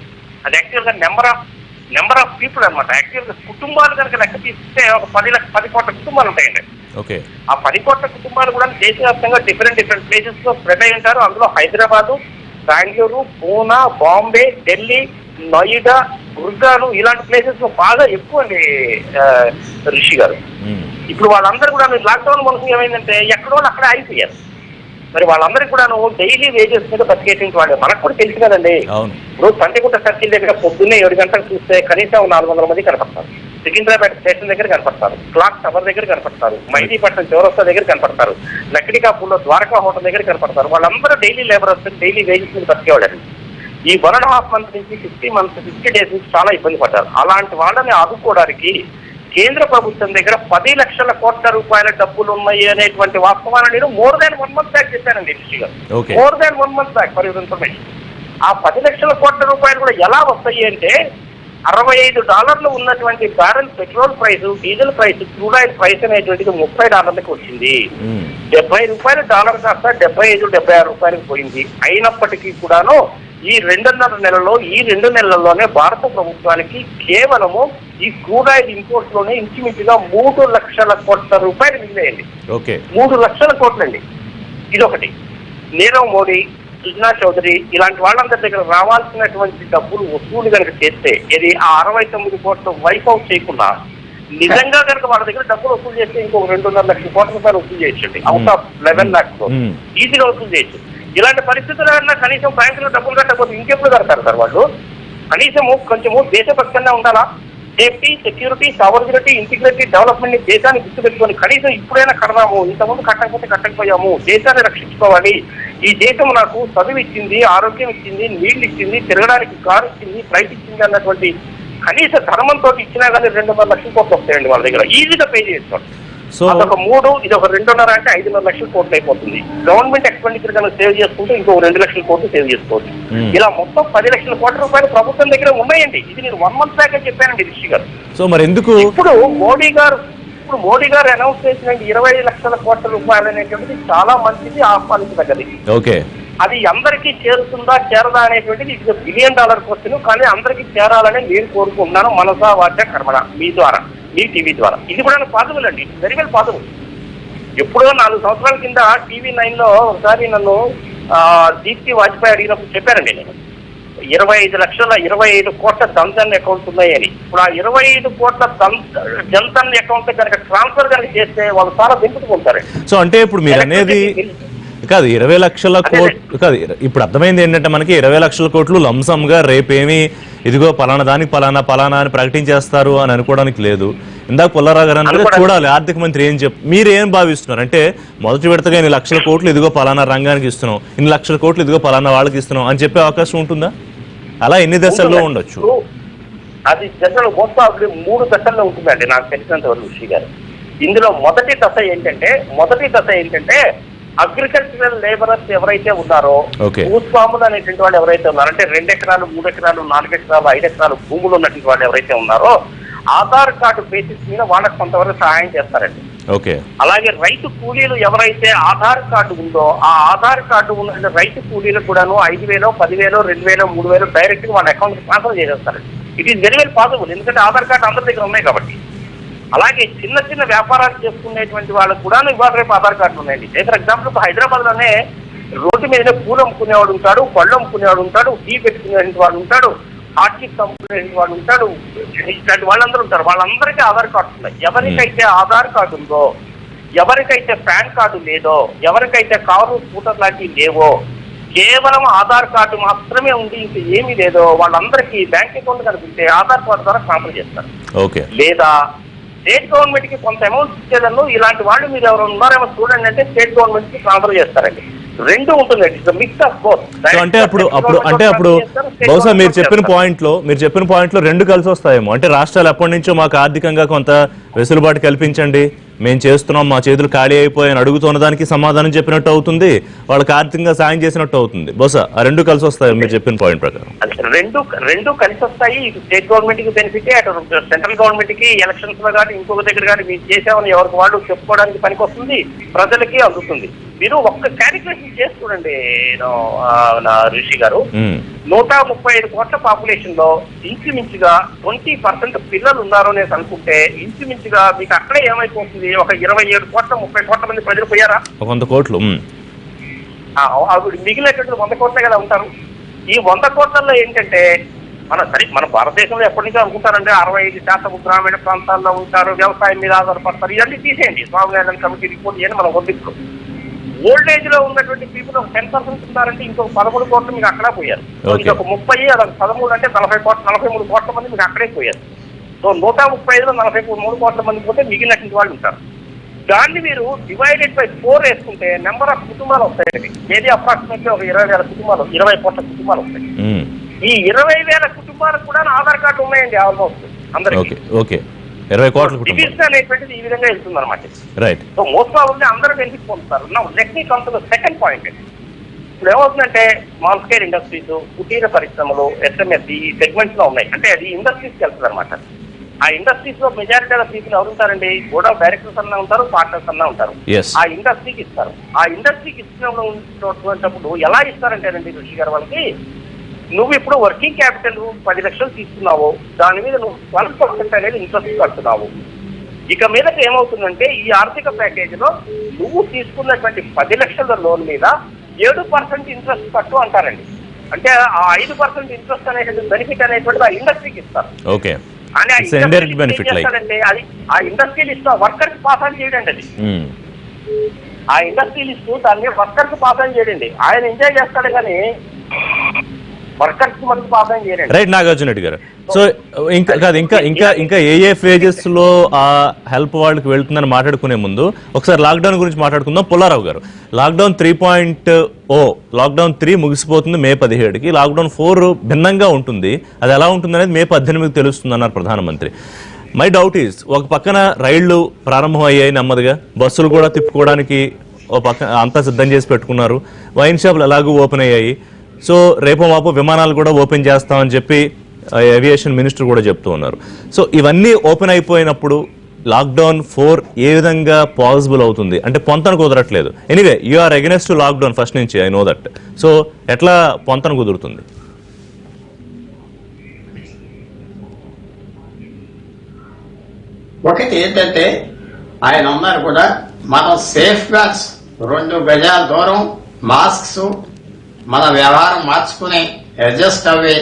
అది యాక్చువల్ గా నెంబర్ ఆఫ్ పీపుల్ అనమాట. యాక్చువల్ గా కుటుంబాలు కనుక లెక్క తీస్తే ఒక 10 కోట్ల కుటుంబాలు ఉంటాయండి. ఆ 10 కోట్ల కుటుంబాలు కూడా దేశవ్యాప్తంగా డిఫరెంట్ ప్లేసెస్ లో స్ప్రెడ్ అయి ఉంటారు. అందులో హైదరాబాదు, బెంగళూరు, పూనా, బాంబే, ఢిల్లీ, నోయిడా, గుర్గాను ఇలాంటి ప్లేసెస్ లో బాగా ఎక్కువ అండి రిషి గారు. ఇప్పుడు వాళ్ళందరూ కూడా లాక్డౌన్ మనకు ఏమైందంటే ఎక్కడో అక్కడే ఆగిపోయారు. మరి వాళ్ళందరికీ కూడా డైలీ వేజెస్ మీద బతికేటువంటి వాళ్ళు. మనకు కూడా తెలుసు కదండి, ఇప్పుడు సంతగుట్ట సర్కిల్ దగ్గర పొద్దున్నే 7 గంటలకు చూస్తే కనీసం 400 మంది కనపడతారు. సికింద్రాబాద్ స్టేషన్ దగ్గర కనపడతారు, క్లాక్ టవర్ దగ్గర కనపడతారు, మైదీపట్నం చౌరస్తా దగ్గర కనపడతారు, లక్డికాపూర్లో ద్వారకా హోటల్ దగ్గర కనపడతారు. వాళ్ళందరూ డైలీ లేబరర్స్, డైలీ వేజెస్ మీద బతికేవాళ్ళండి. ఈ 1.5 months నుంచి 50 days నుంచి చాలా ఇబ్బంది పడ్డారు. అలాంటి వాళ్ళని ఆదుకోవడానికి కేంద్ర ప్రభుత్వం దగ్గర 10 లక్షల కోట్ల రూపాయల డబ్బులు ఉన్నాయి అనేటువంటి వాస్తవాన్ని నేను మోర్ దాన్ 1 month బ్యాక్ చెప్పానండి రిషి గారు. More than 1 month back for your information. ఆ 10 లక్షల కోట్ల రూపాయలు కూడా ఎలా వస్తాయి అంటే, $65 ఉన్నటువంటి barrel petrol price, diesel price, crude oil price అనేటువంటిది $30 వచ్చింది. $70 డాలర్ కాస్త $75-76 పోయింది. అయినప్పటికీ కూడాను ఈ 2.5 నెలల్లో, ఈ 2 నెలల్లోనే భారత ప్రభుత్వానికి కేవలము ఈ క్రూడ్ ఆయిల్ ఇంపోర్ట్స్ లోనే ఇంచుమించుగా 3 లక్షల కోట్ల రూపాయలు మిగిలేయండి. 3 లక్షల కోట్లండి. ఇదొకటి. నీరవ్ మోడీ, సుజనా చౌదరి ఇలాంటి వాళ్ళందరి దగ్గర రావాల్సినటువంటి డబ్బులు వసూలు కనుక చేస్తే, ఇది ఆ 69 కోట్ల వైప్ అవుట్ చేయకుండా నిజంగా కనుక వాళ్ళ దగ్గర డబ్బులు వసూలు చేస్తే ఇంకొక 2.5 లక్షల కోట్ల రూపాయలు వసూలు చేయొచ్చండి. అవుట్ ఆఫ్ 11 lakhs ఈజీగా వసూలు చేయొచ్చు. ఇలాంటి పరిస్థితుల్లో కనీసం బ్యాంకులో డబ్బులు కట్టకపోతే ఇంకెప్పుడు కడతారు సార్ వాళ్ళు? కనీసము కొంచెము దేశభక్తంగా ఉండాలా? Safety, security, sovereignty, integrity, development ని దేశాన్ని గుర్తుపెట్టుకొని కనీసం ఇప్పుడైనా కడదాము. ఇంతకుముందు కట్టకపోతే కట్టకపోయాము, దేశాన్ని రక్షించుకోవాలి. ఈ దేశం నాకు చదువు ఇచ్చింది, ఆరోగ్యం ఇచ్చింది, నీళ్లు ఇచ్చింది, తిరగడానికి కారు ఇచ్చింది, ఫ్లైట్ ఇచ్చింది అన్నటువంటి కనీస ధర్మంతో ఇచ్చినా కానీ 2.5 లక్షల కోట్లు వస్తాయండి వాళ్ళ దగ్గర. ఈజీగా పే చేసుకోండి. సో అదొక 3, ఇది ఒక 2.5 అంటే 5.5 లక్షల కోట్లు అయిపోతుంది. గవర్నమెంట్ ఎక్స్పెండిచర్ కనుక సేవ్ చేసుకుంటే ఇంకో 2 లక్షల కోట్లు సేవ్ చేసుకోవచ్చు. ఇలా మొత్తం 10 లక్షల కోట్ల రూపాయలు ప్రభుత్వం దగ్గర ఉన్నాయండి. ఇది నేను 1 month బ్యాక్ చెప్పానండి రిషి గారు. సో మరి ఎందుకు ఇప్పుడు మోడీ గారు అనౌన్స్ చేసిన 20 లక్షల కోట్ల రూపాయలు అనేటువంటిది చాలా మంచిది, ఆహ్వానించదగ్గది. ఓకే, అది అందరికీ చేరుతుందా చేరదా అనేటువంటిది ఇది $1 బిలియన్ క్వశ్చన్. కానీ అందరికీ చేరాలని నేను కోరుకుంటున్నాను, మనసా వాచ కర్మణ, మీ ద్వారా, మీ టీవీ ద్వారా. ఇది కూడా పాజిబుల్ అండి, వెరీ వెల్ పాజిబుల్. ఎప్పుడో 4 సంవత్సరాల కింద TV9 లో ఒకసారి నన్ను దీప్తి వాజ్పేయి అడిగినప్పుడు చెప్పారండి, నేను 25 కోట్ల జన్ధన్ అకౌంట్స్ ఉన్నాయని. ఇప్పుడు ఆ 25 కోట్ల జన్ధన్ అకౌంట్ కనుక ట్రాన్స్ఫర్ కనుక చేస్తే వాళ్ళు చాలా దింపుకుంటారు. సో అంటే ఇప్పుడు మీరు అనేది కాదు 20 లక్షల కోట్లు కాదు, ఇప్పుడు అర్థమైంది ఏంటంటే మనకి 20 లక్షల కోట్లు లంసమ్ గా రేపేమి ఇదిగో పలానా దానికి పలానా అని ప్రకటించేస్తారు అని అనుకోవడానికి లేదు. ఇందాక పుల్లారావు గారు అంటే చూడాలి ఆర్థిక మంత్రి మీరు ఏం భావిస్తున్నారు అంటే మొదటి విడతగా 2 లక్షల కోట్లు ఇదిగో పలానా రంగానికి ఇస్తున్నాం, 2 లక్షల కోట్లు ఇదిగో పలానా వాళ్ళకి ఇస్తున్నాం అని చెప్పే అవకాశం ఉంటుందా? అలా ఎన్ని దశల్లో ఉండొచ్చు? అది దశలు మొత్తం 3 దశల్లో ఉంటుందండి నాకు తెలిసినంత వరకు ఋషి గారు. ఇందులో మొదటి దశ ఏంటంటే అగ్రికల్చరల్ లేబరర్స్ ఎవరైతే ఉన్నారో, భూస్వాములు అనేటువంటి వాళ్ళు ఎవరైతే ఉన్నారో, అంటే 2 ఎకరాలు 3 ఎకరాలు 4 ఎకరాలు 5 ఎకరాలు భూములు ఉన్నటువంటి వాళ్ళు ఎవరైతే ఉన్నారో ఆధార్ కార్డు బేసిస్ మీద వాళ్ళకి కొంతవరకు సహాయం చేస్తారండి. అలాగే రైతు కూలీలు ఎవరైతే ఆధార్ కార్డు ఉందో ఆ ఆధార్ కార్డు ఉన్న రైతు కూలీలకు కూడాను 5,000, 10,000, 2,000, 3,000 డైరెక్ట్ గా వాళ్ళ అకౌంట్ ట్రాన్స్ఫర్ చేసేస్తారండి. It is very well possible, ఎందుకంటే ఆధార్ కార్డు అందరి దగ్గర ఉన్నాయి కాబట్టి. అలాగే చిన్న వ్యాపారాలు చేసుకునేటువంటి వాళ్ళకు కూడా ఇవాళ రేపు ఆధార్ కార్డులు ఉన్నాయండి. ఫర్ ఎగ్జాంపుల్ హైదరాబాద్ లోనే రోడ్డు మీదనే పూలు అమ్ముకునేవాడు ఉంటాడు, పళ్ళు అమ్ముకునేవాడు ఉంటాడు, టీ పెట్టుకునే వాడు ఉంటాడు, హార్టిక్ అమ్ముకునే వాడు ఉంటాడు, ఇట్లాంటి వాళ్ళందరూ ఉంటారు. వాళ్ళందరికీ ఆధార్ కార్డు ఉన్నాయి. ఎవరికైతే ఆధార్ కార్డు ఉందో, ఎవరికైతే పాన్ కార్డు లేదో, ఎవరికైతే కారు స్కూటర్ లాంటివి లేవో, కేవలం ఆధార్ కార్డు మాత్రమే ఉంది, ఇంకా ఏమీ లేదో వాళ్ళందరికీ బ్యాంక్ అకౌంట్ కనుకుంటే ఆధార్ కార్డు ద్వారా ట్రాన్స్ఫర్ చేస్తారు. లేదా స్టేట్ గవర్నమెంట్ కి కొంత అమౌంట్ ఇచ్చేదన్ను ఇలాంటి వాళ్ళు మీరు ఎవరు ఉన్నారేమో చూడండి అంటే స్టేట్ గవర్నమెంట్ కి ట్రాన్స్ఫర్ చేస్తారండి. 2 ఉంటుందండి, మిక్స్ ఆఫ్ బోత్. అంటే అప్పుడు బహుశా మీరు చెప్పిన పాయింట్ లో 2 కలిసి వస్తాయేమో. అంటే రాష్ట్రాలు ఎప్పటి నుంచో మాకు ఆర్థికంగా కొంత వెసులుబాటు కల్పించండి, మేము చేస్తున్నాం, మా చేతులు ఖాళీ అయిపోయాయని అడుగుతున్న దానికి సమాధానం చెప్పినట్టు అవుతుంది, వాళ్ళకి ఆర్థికంగా సాయం చేసినట్టు అవుతుంది. బహుశా ఆ 2 కలిసి వస్తాయి మీరు చెప్పిన పాయింట్ ప్రకారం. రెండు కలిసి వస్తాయి. ఇటు స్టేట్ గవర్నమెంట్ కి బెనిఫిట్, అటు సెంట్రల్ గవర్నమెంట్ కి ఎలక్షన్స్ లో కానీ ఇంకొక దగ్గర కానీ మీరు చేసామని ఎవరికి వాళ్ళు చెప్పుకోవడానికి పనికి వస్తుంది, ప్రజలకి అందుతుంది. మీరు ఒక్క క్యాలిక్యులేషన్ చేసి చూడండి ఋషి గారు, 135 కోట్ల పాపులేషన్ లో ఇంచుమించుగా 20% పిల్లలు ఉన్నారు నేను అనుకుంటే ఇంచుమించుగా మీకు అక్కడే ఏమైపోతుంది, ఒక 27 కోట్ల 30 కోట్ల మంది ప్రజలు పోయారా? 100 కోట్లు. మిగిలినటువంటి 100 కోట్లే కదా ఉంటారు. ఈ 100 కోట్లలో ఏంటంటే మన భారతదేశంలో ఎప్పటి నుంచో అనుకుంటారంటే 65% గ్రామీణ ప్రాంతాల్లో ఉంటారు, వ్యవసాయం మీద ఆధారపడతారు. ఇవన్నీ తీసేయండి, స్వామినాథన్ కమిటీ రిపోర్ట్ ఇవన్నీ మనం వద్దిప్పుడు. ఓల్డ్ ఏజ్ లో ఉన్నటువంటి పీపుల్ 10% ఉన్నారంటే ఇంకొక 13 కోట్లు మీకు అక్కడ పోయారు. ఇంకొక 30, అదొక 13 అంటే 43 కోట్ల మంది మీకు అక్కడే పోయారు. సో 135లో 43 కోట్ల మంది పోతే మిగిలినటువంటి వాళ్ళు ఉంటారు. దాన్ని మీరు డివైడెడ్ బై 4 వేసుకుంటే నెంబర్ ఆఫ్ కుటుంబాలు వస్తాయండి. ఏది అప్రాక్సిమేట్లీ ఒక 20,000 కుటుంబాలు, 20 కోట్ల కుటుంబాలు వస్తాయి. ఈ 20,000 కుటుంబాలకు కూడా ఆధార్ కార్డు ఉన్నాయండి ఆల్మోస్ట్ అందరికీ. 20 కోట్ల డివిజన్ అనేటువంటిది ఈ విధంగా వెళ్తుంది అనమాట. రైట్. సో మోస్ట్ ప్రాబబ్లీ అందరూ బెనిఫిట్ పొందుతారు. Let me come to the second point అండి. ఇప్పుడు ఏమవుతుందంటే స్మాల్ స్కేల్ ఇండస్ట్రీస్, కుటీర పరిశ్రమలు, ఎస్ఎంఎస్ ఈ సెగ్మెంట్స్ లో ఉన్నాయి. అంటే అది ఇండస్ట్రీస్కి వెళ్తుంది అనమాట. ఆ ఇండస్ట్రీస్ లో మెజారిటీ ఆఫ్ పీపుల్ ఎవరు ఉంటారండి? బోర్డ్ ఆఫ్ డైరెక్టర్స్ అన్నా ఉంటారు, పార్ట్నర్స్ అన్నా ఉంటారు. ఆ ఇండస్ట్రీకి ఇస్తారు. ఆ ఇండస్ట్రీకి ఇచ్చినప్పుడు ఎలా ఇస్తారంటేనండి ఋషి గారు, వాళ్ళకి నువ్వు ఇప్పుడు వర్కింగ్ క్యాపిటల్ 10 లక్షలు తీసుకున్నావు, దాని మీద నువ్వు 12% అనేది ఇంట్రెస్ట్ కడుతున్నావు. ఇక మీదట ఏమవుతుందంటే ఈ ఆర్థిక ప్యాకేజ్ లో నువ్వు తీసుకున్నటువంటి 10 లక్షల లోన్ మీద 7% ఇంట్రెస్ట్ కట్టు అంటారండి. అంటే ఆ 5% ఇంట్రెస్ట్ అనేటువంటి బెనిఫిట్ అనేటువంటిది ఆ ఇండస్ట్రీకి ఇస్తారు. అని అది ఆ ఇండస్ట్రియల్ ఇస్తా వర్కర్ కి పాస్ ఆన్ చేయడండి. అది ఆ ఇండస్ట్రియల్ ఇస్తూ దాన్ని వర్కర్ కి పాస్ ఆన్ చేయడండి. ఆయన ఎంజాయ్ చేస్తాడు కానీ వర్కర్స్ కి మనకు పాస్ ఆన్ చేయడండి. రైట్ నాగార్జున రెడ్డి గారు. సో ఇంకా ఏ ఫేజెస్ లో ఆ హెల్ప్ వాళ్ళకి వెళ్తుందని మాట్లాడుకునే ముందు ఒకసారి లాక్డౌన్ గురించి మాట్లాడుకుందాం. పుల్లారావు గారు, లాక్డౌన్ 3.0 లాక్డౌన్ 3 ముగిసిపోతుంది మే 17కి, లాక్డౌన్ 4 భిన్నంగా ఉంటుంది. అది ఎలా ఉంటుంది అనేది మే 18కి తెలుస్తుంది అన్నారు ప్రధానమంత్రి. మై డౌట్ ఈస్, ఒక పక్కన రైళ్లు ప్రారంభం అయ్యాయి నెమ్మదిగా, బస్సులు కూడా తిప్పుకోవడానికి ఒక పక్క అంతా సిద్ధం చేసి పెట్టుకున్నారు, వైన్ షాపులు ఎలాగూ ఓపెన్ అయ్యాయి. సో రేపు మాపు విమానాలు కూడా ఓపెన్ చేస్తామని చెప్పి ఏవియేషన్ మినిస్టర్ కూడా చెప్తూ ఉన్నారు. సో ఇవన్నీ ఓపెన్ అయిపోయినప్పుడు లాక్డౌన్ 4 ఏ విధంగా పాసిబుల్ అవుతుంది అంటే పొంతన కుదరట్లేదు. Anyway you are against to lockdown first నుంచి, ఐ నో దట్. సో ఎట్లా పొంతన కుదురుతుంది? ఒకటి ఏంటంటే ఆయన అన్నారు కూడా, మనం సేఫ్ గార్డ్స్ 2 గజాల దూరం, మాస్క్స్, మన వ్యవహారం మార్చుకుని అడ్జస్ట్ అవ్వి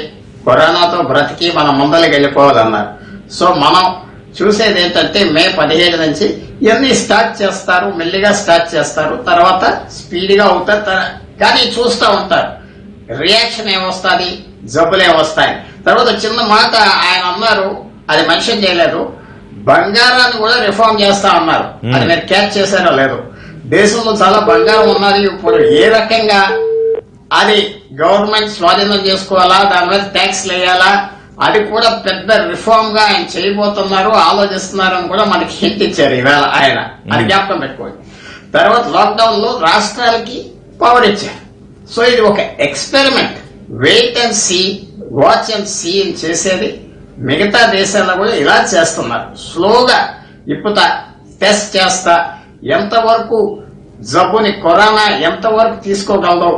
కరోనాతో బ్రతికి మనం ముందరికి వెళ్ళిపోవాలన్నారు. సో మనం చూసేది ఏంటంటే మే 17 నుంచి ఇవన్నీ స్టార్ట్ చేస్తారు, మెల్లిగా స్టార్ట్ చేస్తారు, తర్వాత స్పీడ్గా అవుతారు. కానీ చూస్తూ ఉంటారు రియాక్షన్ ఏమొస్తుంది, జబ్బులు ఏమొస్తాయి. తర్వాత చిన్న మాట ఆయన అన్నారు, అది మెన్షన్ చేయలేదు, బంగారాన్ని కూడా రిఫార్మ్ చేస్తా అన్నారు. అది మీరు క్యాచ్ చేశారో లేదు. దేశంలో చాలా బంగారం ఉన్నది, ఇప్పుడు ఏ రకంగా అది గవర్నమెంట్ స్వాధీనం చేసుకోవాలా, దాని మీద ట్యాక్స్ వేయాలా, అది కూడా పెద్ద రిఫార్మ్ గా ఆయన చేయబోతున్నారు, ఆలోచిస్తున్నారు అని కూడా మనకి హింట్ ఇచ్చారు ఈవేళ ఆయన. అది జ్ఞాపకం పెట్టుకోండి. తర్వాత లాక్డౌన్ లో రాష్ట్రాలకి పవర్ ఇచ్చారు. సో ఇది ఒక experiment, wait and see, watch and see అని చేసేది. మిగతా దేశాల్లో కూడా ఇలా చేస్తున్నారు. స్లోగా ఇప్పుతా, టెస్ట్ చేస్తా, ఎంతవరకు జబ్బుని కరోనా ఎంతవరకు తీసుకోగలదో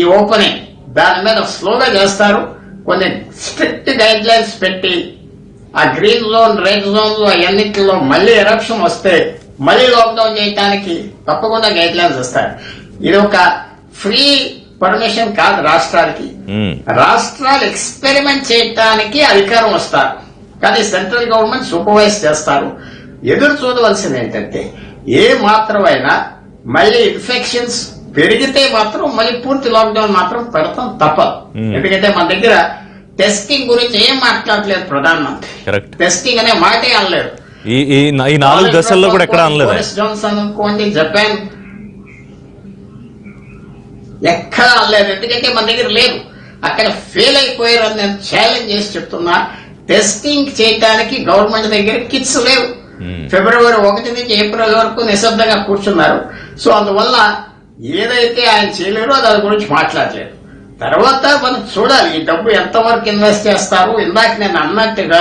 ఈ ఓపెనింగ్, దాని మీద స్లోగా చేస్తారు. కొన్ని స్ట్రిక్ట్ గైడ్ లైన్స్ పెట్టి ఆ గ్రీన్ జోన్, రెడ్ జోన్ లో అన్నింటిలో మళ్ళీ ఎరప్షన్ వస్తే మళ్ళీ లాక్డౌన్ చేయడానికి తప్పకుండా గైడ్ లైన్స్ ఇస్తారు. ఇది ఒక ఫ్రీ పర్మిషన్ కాదు రాష్ట్రాలకి. రాష్ట్రాలు ఎక్స్పెరిమెంట్ చేయడానికి అధికారం వస్తారు, కానీ సెంట్రల్ గవర్నమెంట్ సూపర్వైజ్ చేస్తారు. ఎదురు చూడవలసింది ఏంటంటే ఏ మాత్రమైనా మళ్ళీ ఇన్ఫెక్షన్స్ పెరిగితే మాత్రం మళ్ళీ పూర్తి లాక్డౌన్ మాత్రం పెడతాం తప్పదు. ఎందుకంటే మన దగ్గర టెస్టింగ్ గురించి ఏం మాట్లాడలేదు ప్రధానమంత్రి. టెస్టింగ్ అనే మాటే అనలేదు. ఈ 4 దశల్లో కూడా ఎక్కడ అనలేదు. జాన్సన్ అనుకోండి, జపాన్ ఎక్కడ అనలేదు. ఎందుకంటే మన దగ్గర లేదు, అక్కడ ఫెయిల్ అయిపోయారని నేను ఛాలెంజ్ చేసి చెప్తున్నా. టెస్టింగ్ చేయడానికి గవర్నమెంట్ దగ్గర కిట్స్ లేవు. ఫిబ్రవరి 1 నుంచి ఏప్రిల్ వరకు నిశ్శబ్దంగా కూర్చున్నారు. సో అందువల్ల ఏదైతే ఆయన చేయలేరో దాని గురించి మాట్లాడలేదు. తర్వాత మనం చూడాలి ఈ డబ్బు ఎంతవరకు ఇన్వెస్ట్ చేస్తారు. ఇందాక నేను అన్నట్టుగా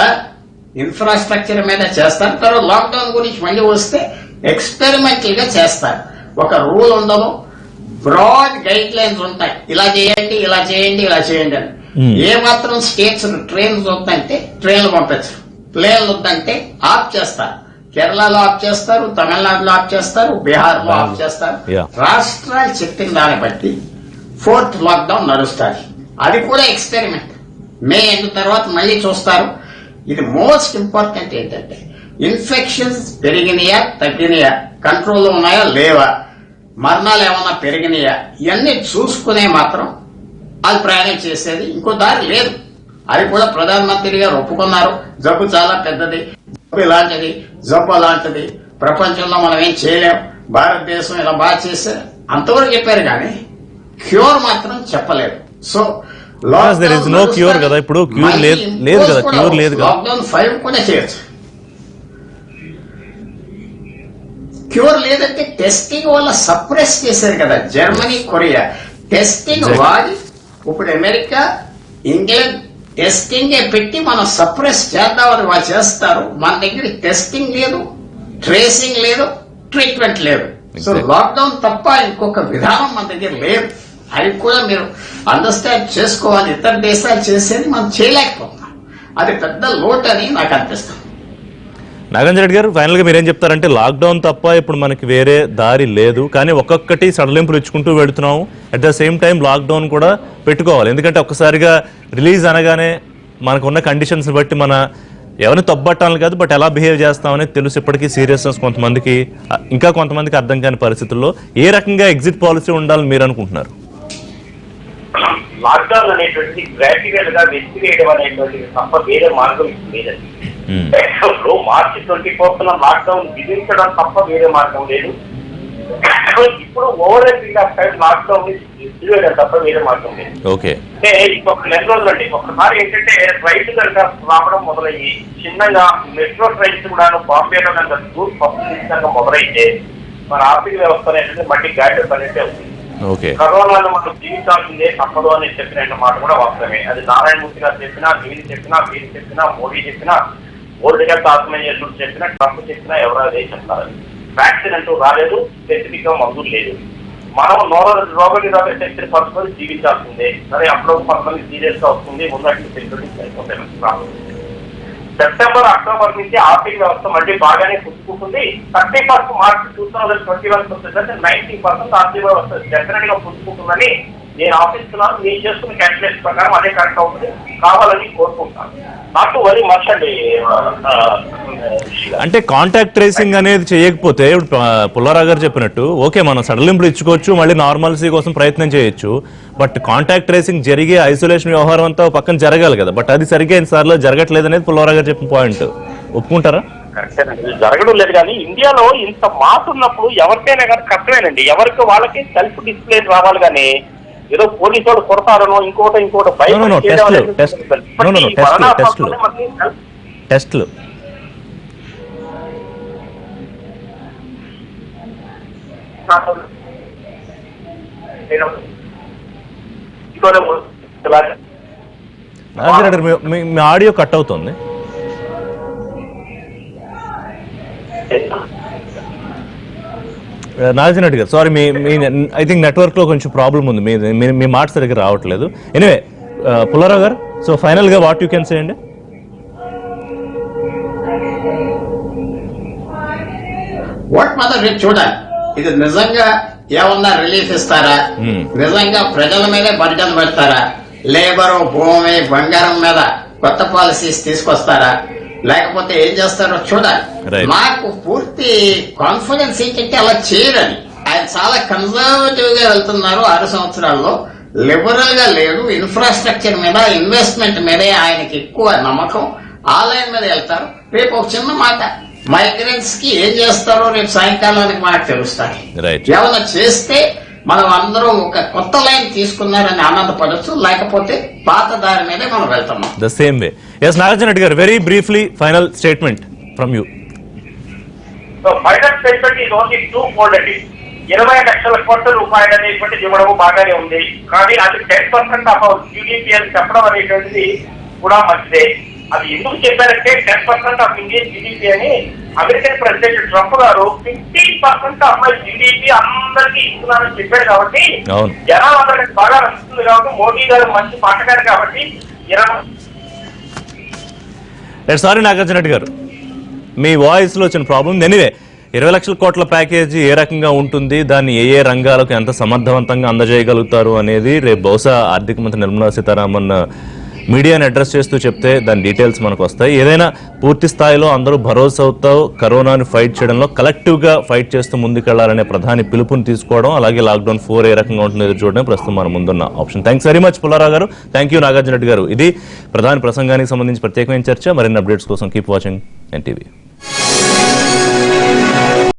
ఇన్ఫ్రాస్ట్రక్చర్ మీద చేస్తారు. తర్వాత లాక్డౌన్ గురించి మళ్ళీ వస్తే ఎక్స్పెరిమెంటల్ గా చేస్తారు. ఒక రూల్ ఉండదు, బ్రాడ్ గైడ్ లైన్స్ ఉంటాయి. ఇలా చేయండి, ఇలా చేయండి, ఇలా చేయండి అని. ఏ మాత్రం స్టేట్స్ ట్రైన్స్ వద్దంటే ట్రైన్లు పంపించరు, ప్లేన్లు వద్దంటే ఆఫ్ చేస్తారు. కేరళలో ఆఫ్ చేస్తారు, తమిళనాడులో ఆఫ్ చేస్తారు, బీహార్ లో ఆఫ్ చేస్తారు. రాష్ట్రాలు చెప్పిన దాన్ని బట్టి 4th లాక్డౌన్ నడుస్తుంది. అది కూడా ఎక్స్పెరిమెంట్. మే ఎండ్ తర్వాత మళ్ళీ చూస్తారు. ఇది మోస్ట్ ఇంపార్టెంట్ ఏంటంటే ఇన్ఫెక్షన్స్ పెరిగినాయా, తగ్గినాయా, కంట్రోల్లో ఉన్నాయా లేవా, మరణాలు ఏమన్నా పెరిగినాయా, ఇవన్నీ చూసుకునే మాత్రం అది ప్రయాణం చేసేది. ఇంకో దారి లేదు. అది కూడా ప్రధానమంత్రి గారు ఒప్పుకున్నారు. జబ్బు చాలా పెద్దది, జబ్బు ఇలాంటిది, జబ్బు అలాంటిది, ప్రపంచంలో మనం ఏం చేయలేం, భారతదేశం ఇలా బాగా చేస్తే అంతవరకు చెప్పారు, కానీ క్యూర్ మాత్రం చెప్పలేదు. సో క్యూర్ కదా, ఇప్పుడు క్యూర్ లేదు కదా, క్యూర్ లేదు కదా. లాక్డౌన్ 5 కూడా చేయొచ్చు. క్యూర్ లేదంటే టెస్టింగ్ వల్ల సప్రెస్ చేశారు కదా జర్మనీ, కొరియా. టెస్టింగ్ వాడి ఇప్పుడు అమెరికా, ఇంగ్లాండ్ టెస్టింగ్ పెట్టి మనం సప్రెస్ చేద్దామని వాళ్ళు చేస్తారు. మన దగ్గర టెస్టింగ్ లేదు, ట్రేసింగ్ లేదు, ట్రీట్మెంట్ లేదు. సో లాక్డౌన్ తప్ప ఇంకొక విధానం మన దగ్గర లేదు. అది కూడా మీరు అండర్స్టాండ్ చేసుకోవాలి. ఇతర దేశాలు చేసేది మనం చేయలేకపోతున్నాం. అది పెద్ద లోటు అని నాకు అనిపిస్తుంది. నాగేంద్ర రెడ్డి గారు, ఫైనల్ గా మీరేం చెప్తారంటే లాక్డౌన్ తప్ప ఇప్పుడు మనకి వేరే దారి లేదు, కానీ ఒక్కొక్కటి సడలింపులు ఇచ్చుకుంటూ వెళుతున్నాము. At the same time lockdown కూడా పెట్టుకోవాలి. ఎందుకంటే ఒక్కసారిగా రిలీజ్ అనగానే మనకున్న కండిషన్స్ బట్టి మన ఎవరిని తప్పట్టాలని కాదు, బట్ ఎలా బిహేవ్ చేస్తామని తెలుసు. ఇప్పటికీ సీరియస్నెస్ కొంతమందికి, ఇంకా కొంతమందికి అర్థం కాని పరిస్థితుల్లో ఏ రకంగా ఎగ్జిట్ పాలసీ ఉండాలని మీరు అనుకుంటున్నారు? లాక్డౌన్ అనేటువంటిది గ్రాడ్యువల్ గా వెచ్చివేయడం అనేటువంటిది తప్ప వేరే మార్గం లేదండి. ఇప్పుడు మార్చి 24th లాక్డౌన్ విధించడం తప్ప వేరే మార్గం లేదు. ఇప్పుడు over period of time lockdown విధించడం తప్ప వేరే మార్గం లేదు. ఓకే. అంటే ఇంకొక నెల రోజులు అండి. ఒక్కసారి ఏంటంటే రైలు కనుక రావడం మొదలయ్యి చిన్నగా మెట్రో ట్రైన్స్ కూడా బాంబేలో కనుక కనుక మొదలైతే మన ఆర్థిక వ్యవస్థ ఏంటంటే మళ్ళీ గాడి పనితే ఉంది. కరోనాను మనం జీవించాల్సిందే తప్పదు అని చెప్పిన మాట కూడా వాస్తవమే. అది నారాయణమూర్తి గారు చెప్పినా, మీరు చెప్పినా, మోడీ చెప్పినా, వరల్డ్ హెల్త్ ఆర్గనైజేషన్ చెప్పినా, ట్రంప్ చెప్పినా ఎవరో అదే చెప్తారు. వ్యాక్సిన్ అంటూ రాలేదు, స్పెసిఫిక్ గా మందులు లేదు. మనం రోగ నిరోధక శక్తిని పరుచుకొని జీవించాల్సిందే. సరే అప్పుడు కొంతమంది సీరియస్ గా వస్తుంది, ఉన్నట్టు సెక్యూరిటీ అయిపోతాయి. సెప్టెంబర్, అక్టోబర్ నుంచి ఆర్థిక వ్యవస్థ మళ్ళీ బాగానే పుంజుకుంటుంది. 30% మార్చి 2021 వచ్చేసరికి 90% ఆర్థిక వ్యవస్థ డెఫినెట్ గా పుంజుకుంటుందని నేను ఆశిస్తున్నాను. నేను చేసుకున్న క్యాల్కులేషన్ ప్రకారం అదే కరెక్ట్ అవుతుంది, కావాలని కోరుకుంటాను. నాకు వరి మర్చండి. అంటే కాంటాక్ట్ ట్రేసింగ్ అనేది చేయకపోతే ఇప్పుడు పుల్లారావు గారు చెప్పినట్టు ఓకే, మనం సడలింపులు ఇచ్చుకోవచ్చు, మళ్ళీ నార్మల్సీ కోసం ప్రయత్నం చేయొచ్చు. బట్ కాంటాక్ట్ ట్రేసింగ్ జరిగే ఐసోలేషన్ వ్యవహారం అంతా పక్కన జరగాలి కదా. బట్ అది సరిగ్గా ఎన్నిసార్లు జరగట్లేదు అనేది పుల్లారావు గారు చెప్పిన పాయింట్. ఒప్పుకుంటారా? కరెక్టేనండి, జరగడం లేదు. కానీ ఇండియాలో ఇంత మాస్ ఉన్నప్పుడు ఎవరికైనా కానీ కష్టమేనండి. ఎవరికి వాళ్ళకి సెల్ఫ్ డిస్ప్లేన్ రావాలి. కానీ ఏదో పోలీసు వాళ్ళు కొడతారనో ఇంకోటి టెస్ట్లు మీ ఆడియో కట్ అవుతుంది. నాగార్జున రెడ్డి గారు, sorry, me I think network లో కొంచెం ప్రాబ్లం ఉంది, మీ మాట సరిగ్గా రావట్లేదు. ఎనివే పుల్లారావు గారు, సో ఫైనల్ గా వాట్ యూ కెన్ సే అండి? రేపు చూడాలి, ఇది నిజంగా ఏమన్నా రిలీఫ్ ఇస్తారా, నిజంగా ప్రజల మీదే బడ్జెట్ పెడతారా, లేబర్, భూమి, బంగారం మీద కొత్త పాలసీస్ తీసుకొస్తారా, లేకపోతే ఏం చేస్తారో చూడాలి. నాకు పూర్తి కాన్ఫిడెన్స్ ఏంటంటే అలా చేయరని. ఆయన చాలా కన్జర్వేటివ్ గా వెళ్తున్నారు. 6 సంవత్సరాల్లో లిబరల్ గా లేదు. ఇన్ఫ్రాస్ట్రక్చర్ మీద, ఇన్వెస్ట్మెంట్ మీదే ఆయనకి ఎక్కువ నమ్మకం. ఆన్లైన్ మీద వెళ్తారు. రేపు ఒక చిన్న మాట, మైగ్రెంట్స్ కి ఏం చేస్తారో రేపు సాయంకాలానికి మనకు తెలుస్తాయి. ఏమైనా చేస్తే మనం అందరం ఒక కొత్త లైన్ తీసుకున్నారని ఆనందపడచ్చు, లేకపోతే పాత దారి మీదే మనం వెళ్తున్నాం. The same way. Yes Nagarjuna Reddy గారు, very briefly final statement from you. So final statement is only 2 అండి. 20 లక్షల కోట్ల రూపాయలు అనేటువంటిది ఇవ్వడం బాగానే ఉంది. కానీ అది 10% ఆఫ్ జీడీపీ అని చెప్పడం అనేటువంటిది కూడా మంచిదే. అది ఎందుకు చెప్పారంటే 10% ఆఫ్ ఇండియన్ జీడీపీ అని అమెరికన్ ప్రెసిడెంట్ ట్రంప్ గారు 15% ఆఫ్ జీడీపీ అందరికీ ఇస్తున్నారని చెప్పారు. కాబట్టి జనాలు అందరికి బాగా నచ్చుతుంది. కాబట్టి మోడీ గారు మంచి మాటగారు. కాబట్టి సారీ నాగార్జున రెడ్డి గారు, మీ వాయిస్ లో వచ్చిన ప్రాబ్లం. ఎనీవే, 20 లక్షల కోట్ల ప్యాకేజీ ఏ రకంగా ఉంటుంది, దాన్ని ఏ రంగాలకు ఎంత సమర్థవంతంగా అందజేయగలుగుతారు అనేది రేపు బహుశా ఆర్థిక మంత్రి నిర్మలా సీతారామన్ మీడియాని అడ్రస్ చేస్తూ చెప్తే దాని డీటెయిల్స్ మనకు వస్తాయి. ఏదైనా పూర్తి స్థాయిలో అందరూ భరోసాతో కరోనాని ఫైట్ చేయడంలో కలెక్టివ్గా ఫైట్ చేస్తూ ముందుకెళ్లాలనే ప్రధాని పిలుపుని తీసుకోవడం, అలాగే లాక్డౌన్ 4 ఏ రకంగా ఉంటుందో చూడడం ప్రస్తుతం మన ముందున్న option. Thanks very much Pullarao గారు. థ్యాంక్ యూ నాగార్జున రెడ్డి గారు. ఇది ప్రధాని ప్రసంగానికి సంబంధించి ప్రత్యేకమైన చర్చ. మరిన్ని అప్డేట్స్ కోసం కీప్ వాచింగ్ ఎన్టీవీ.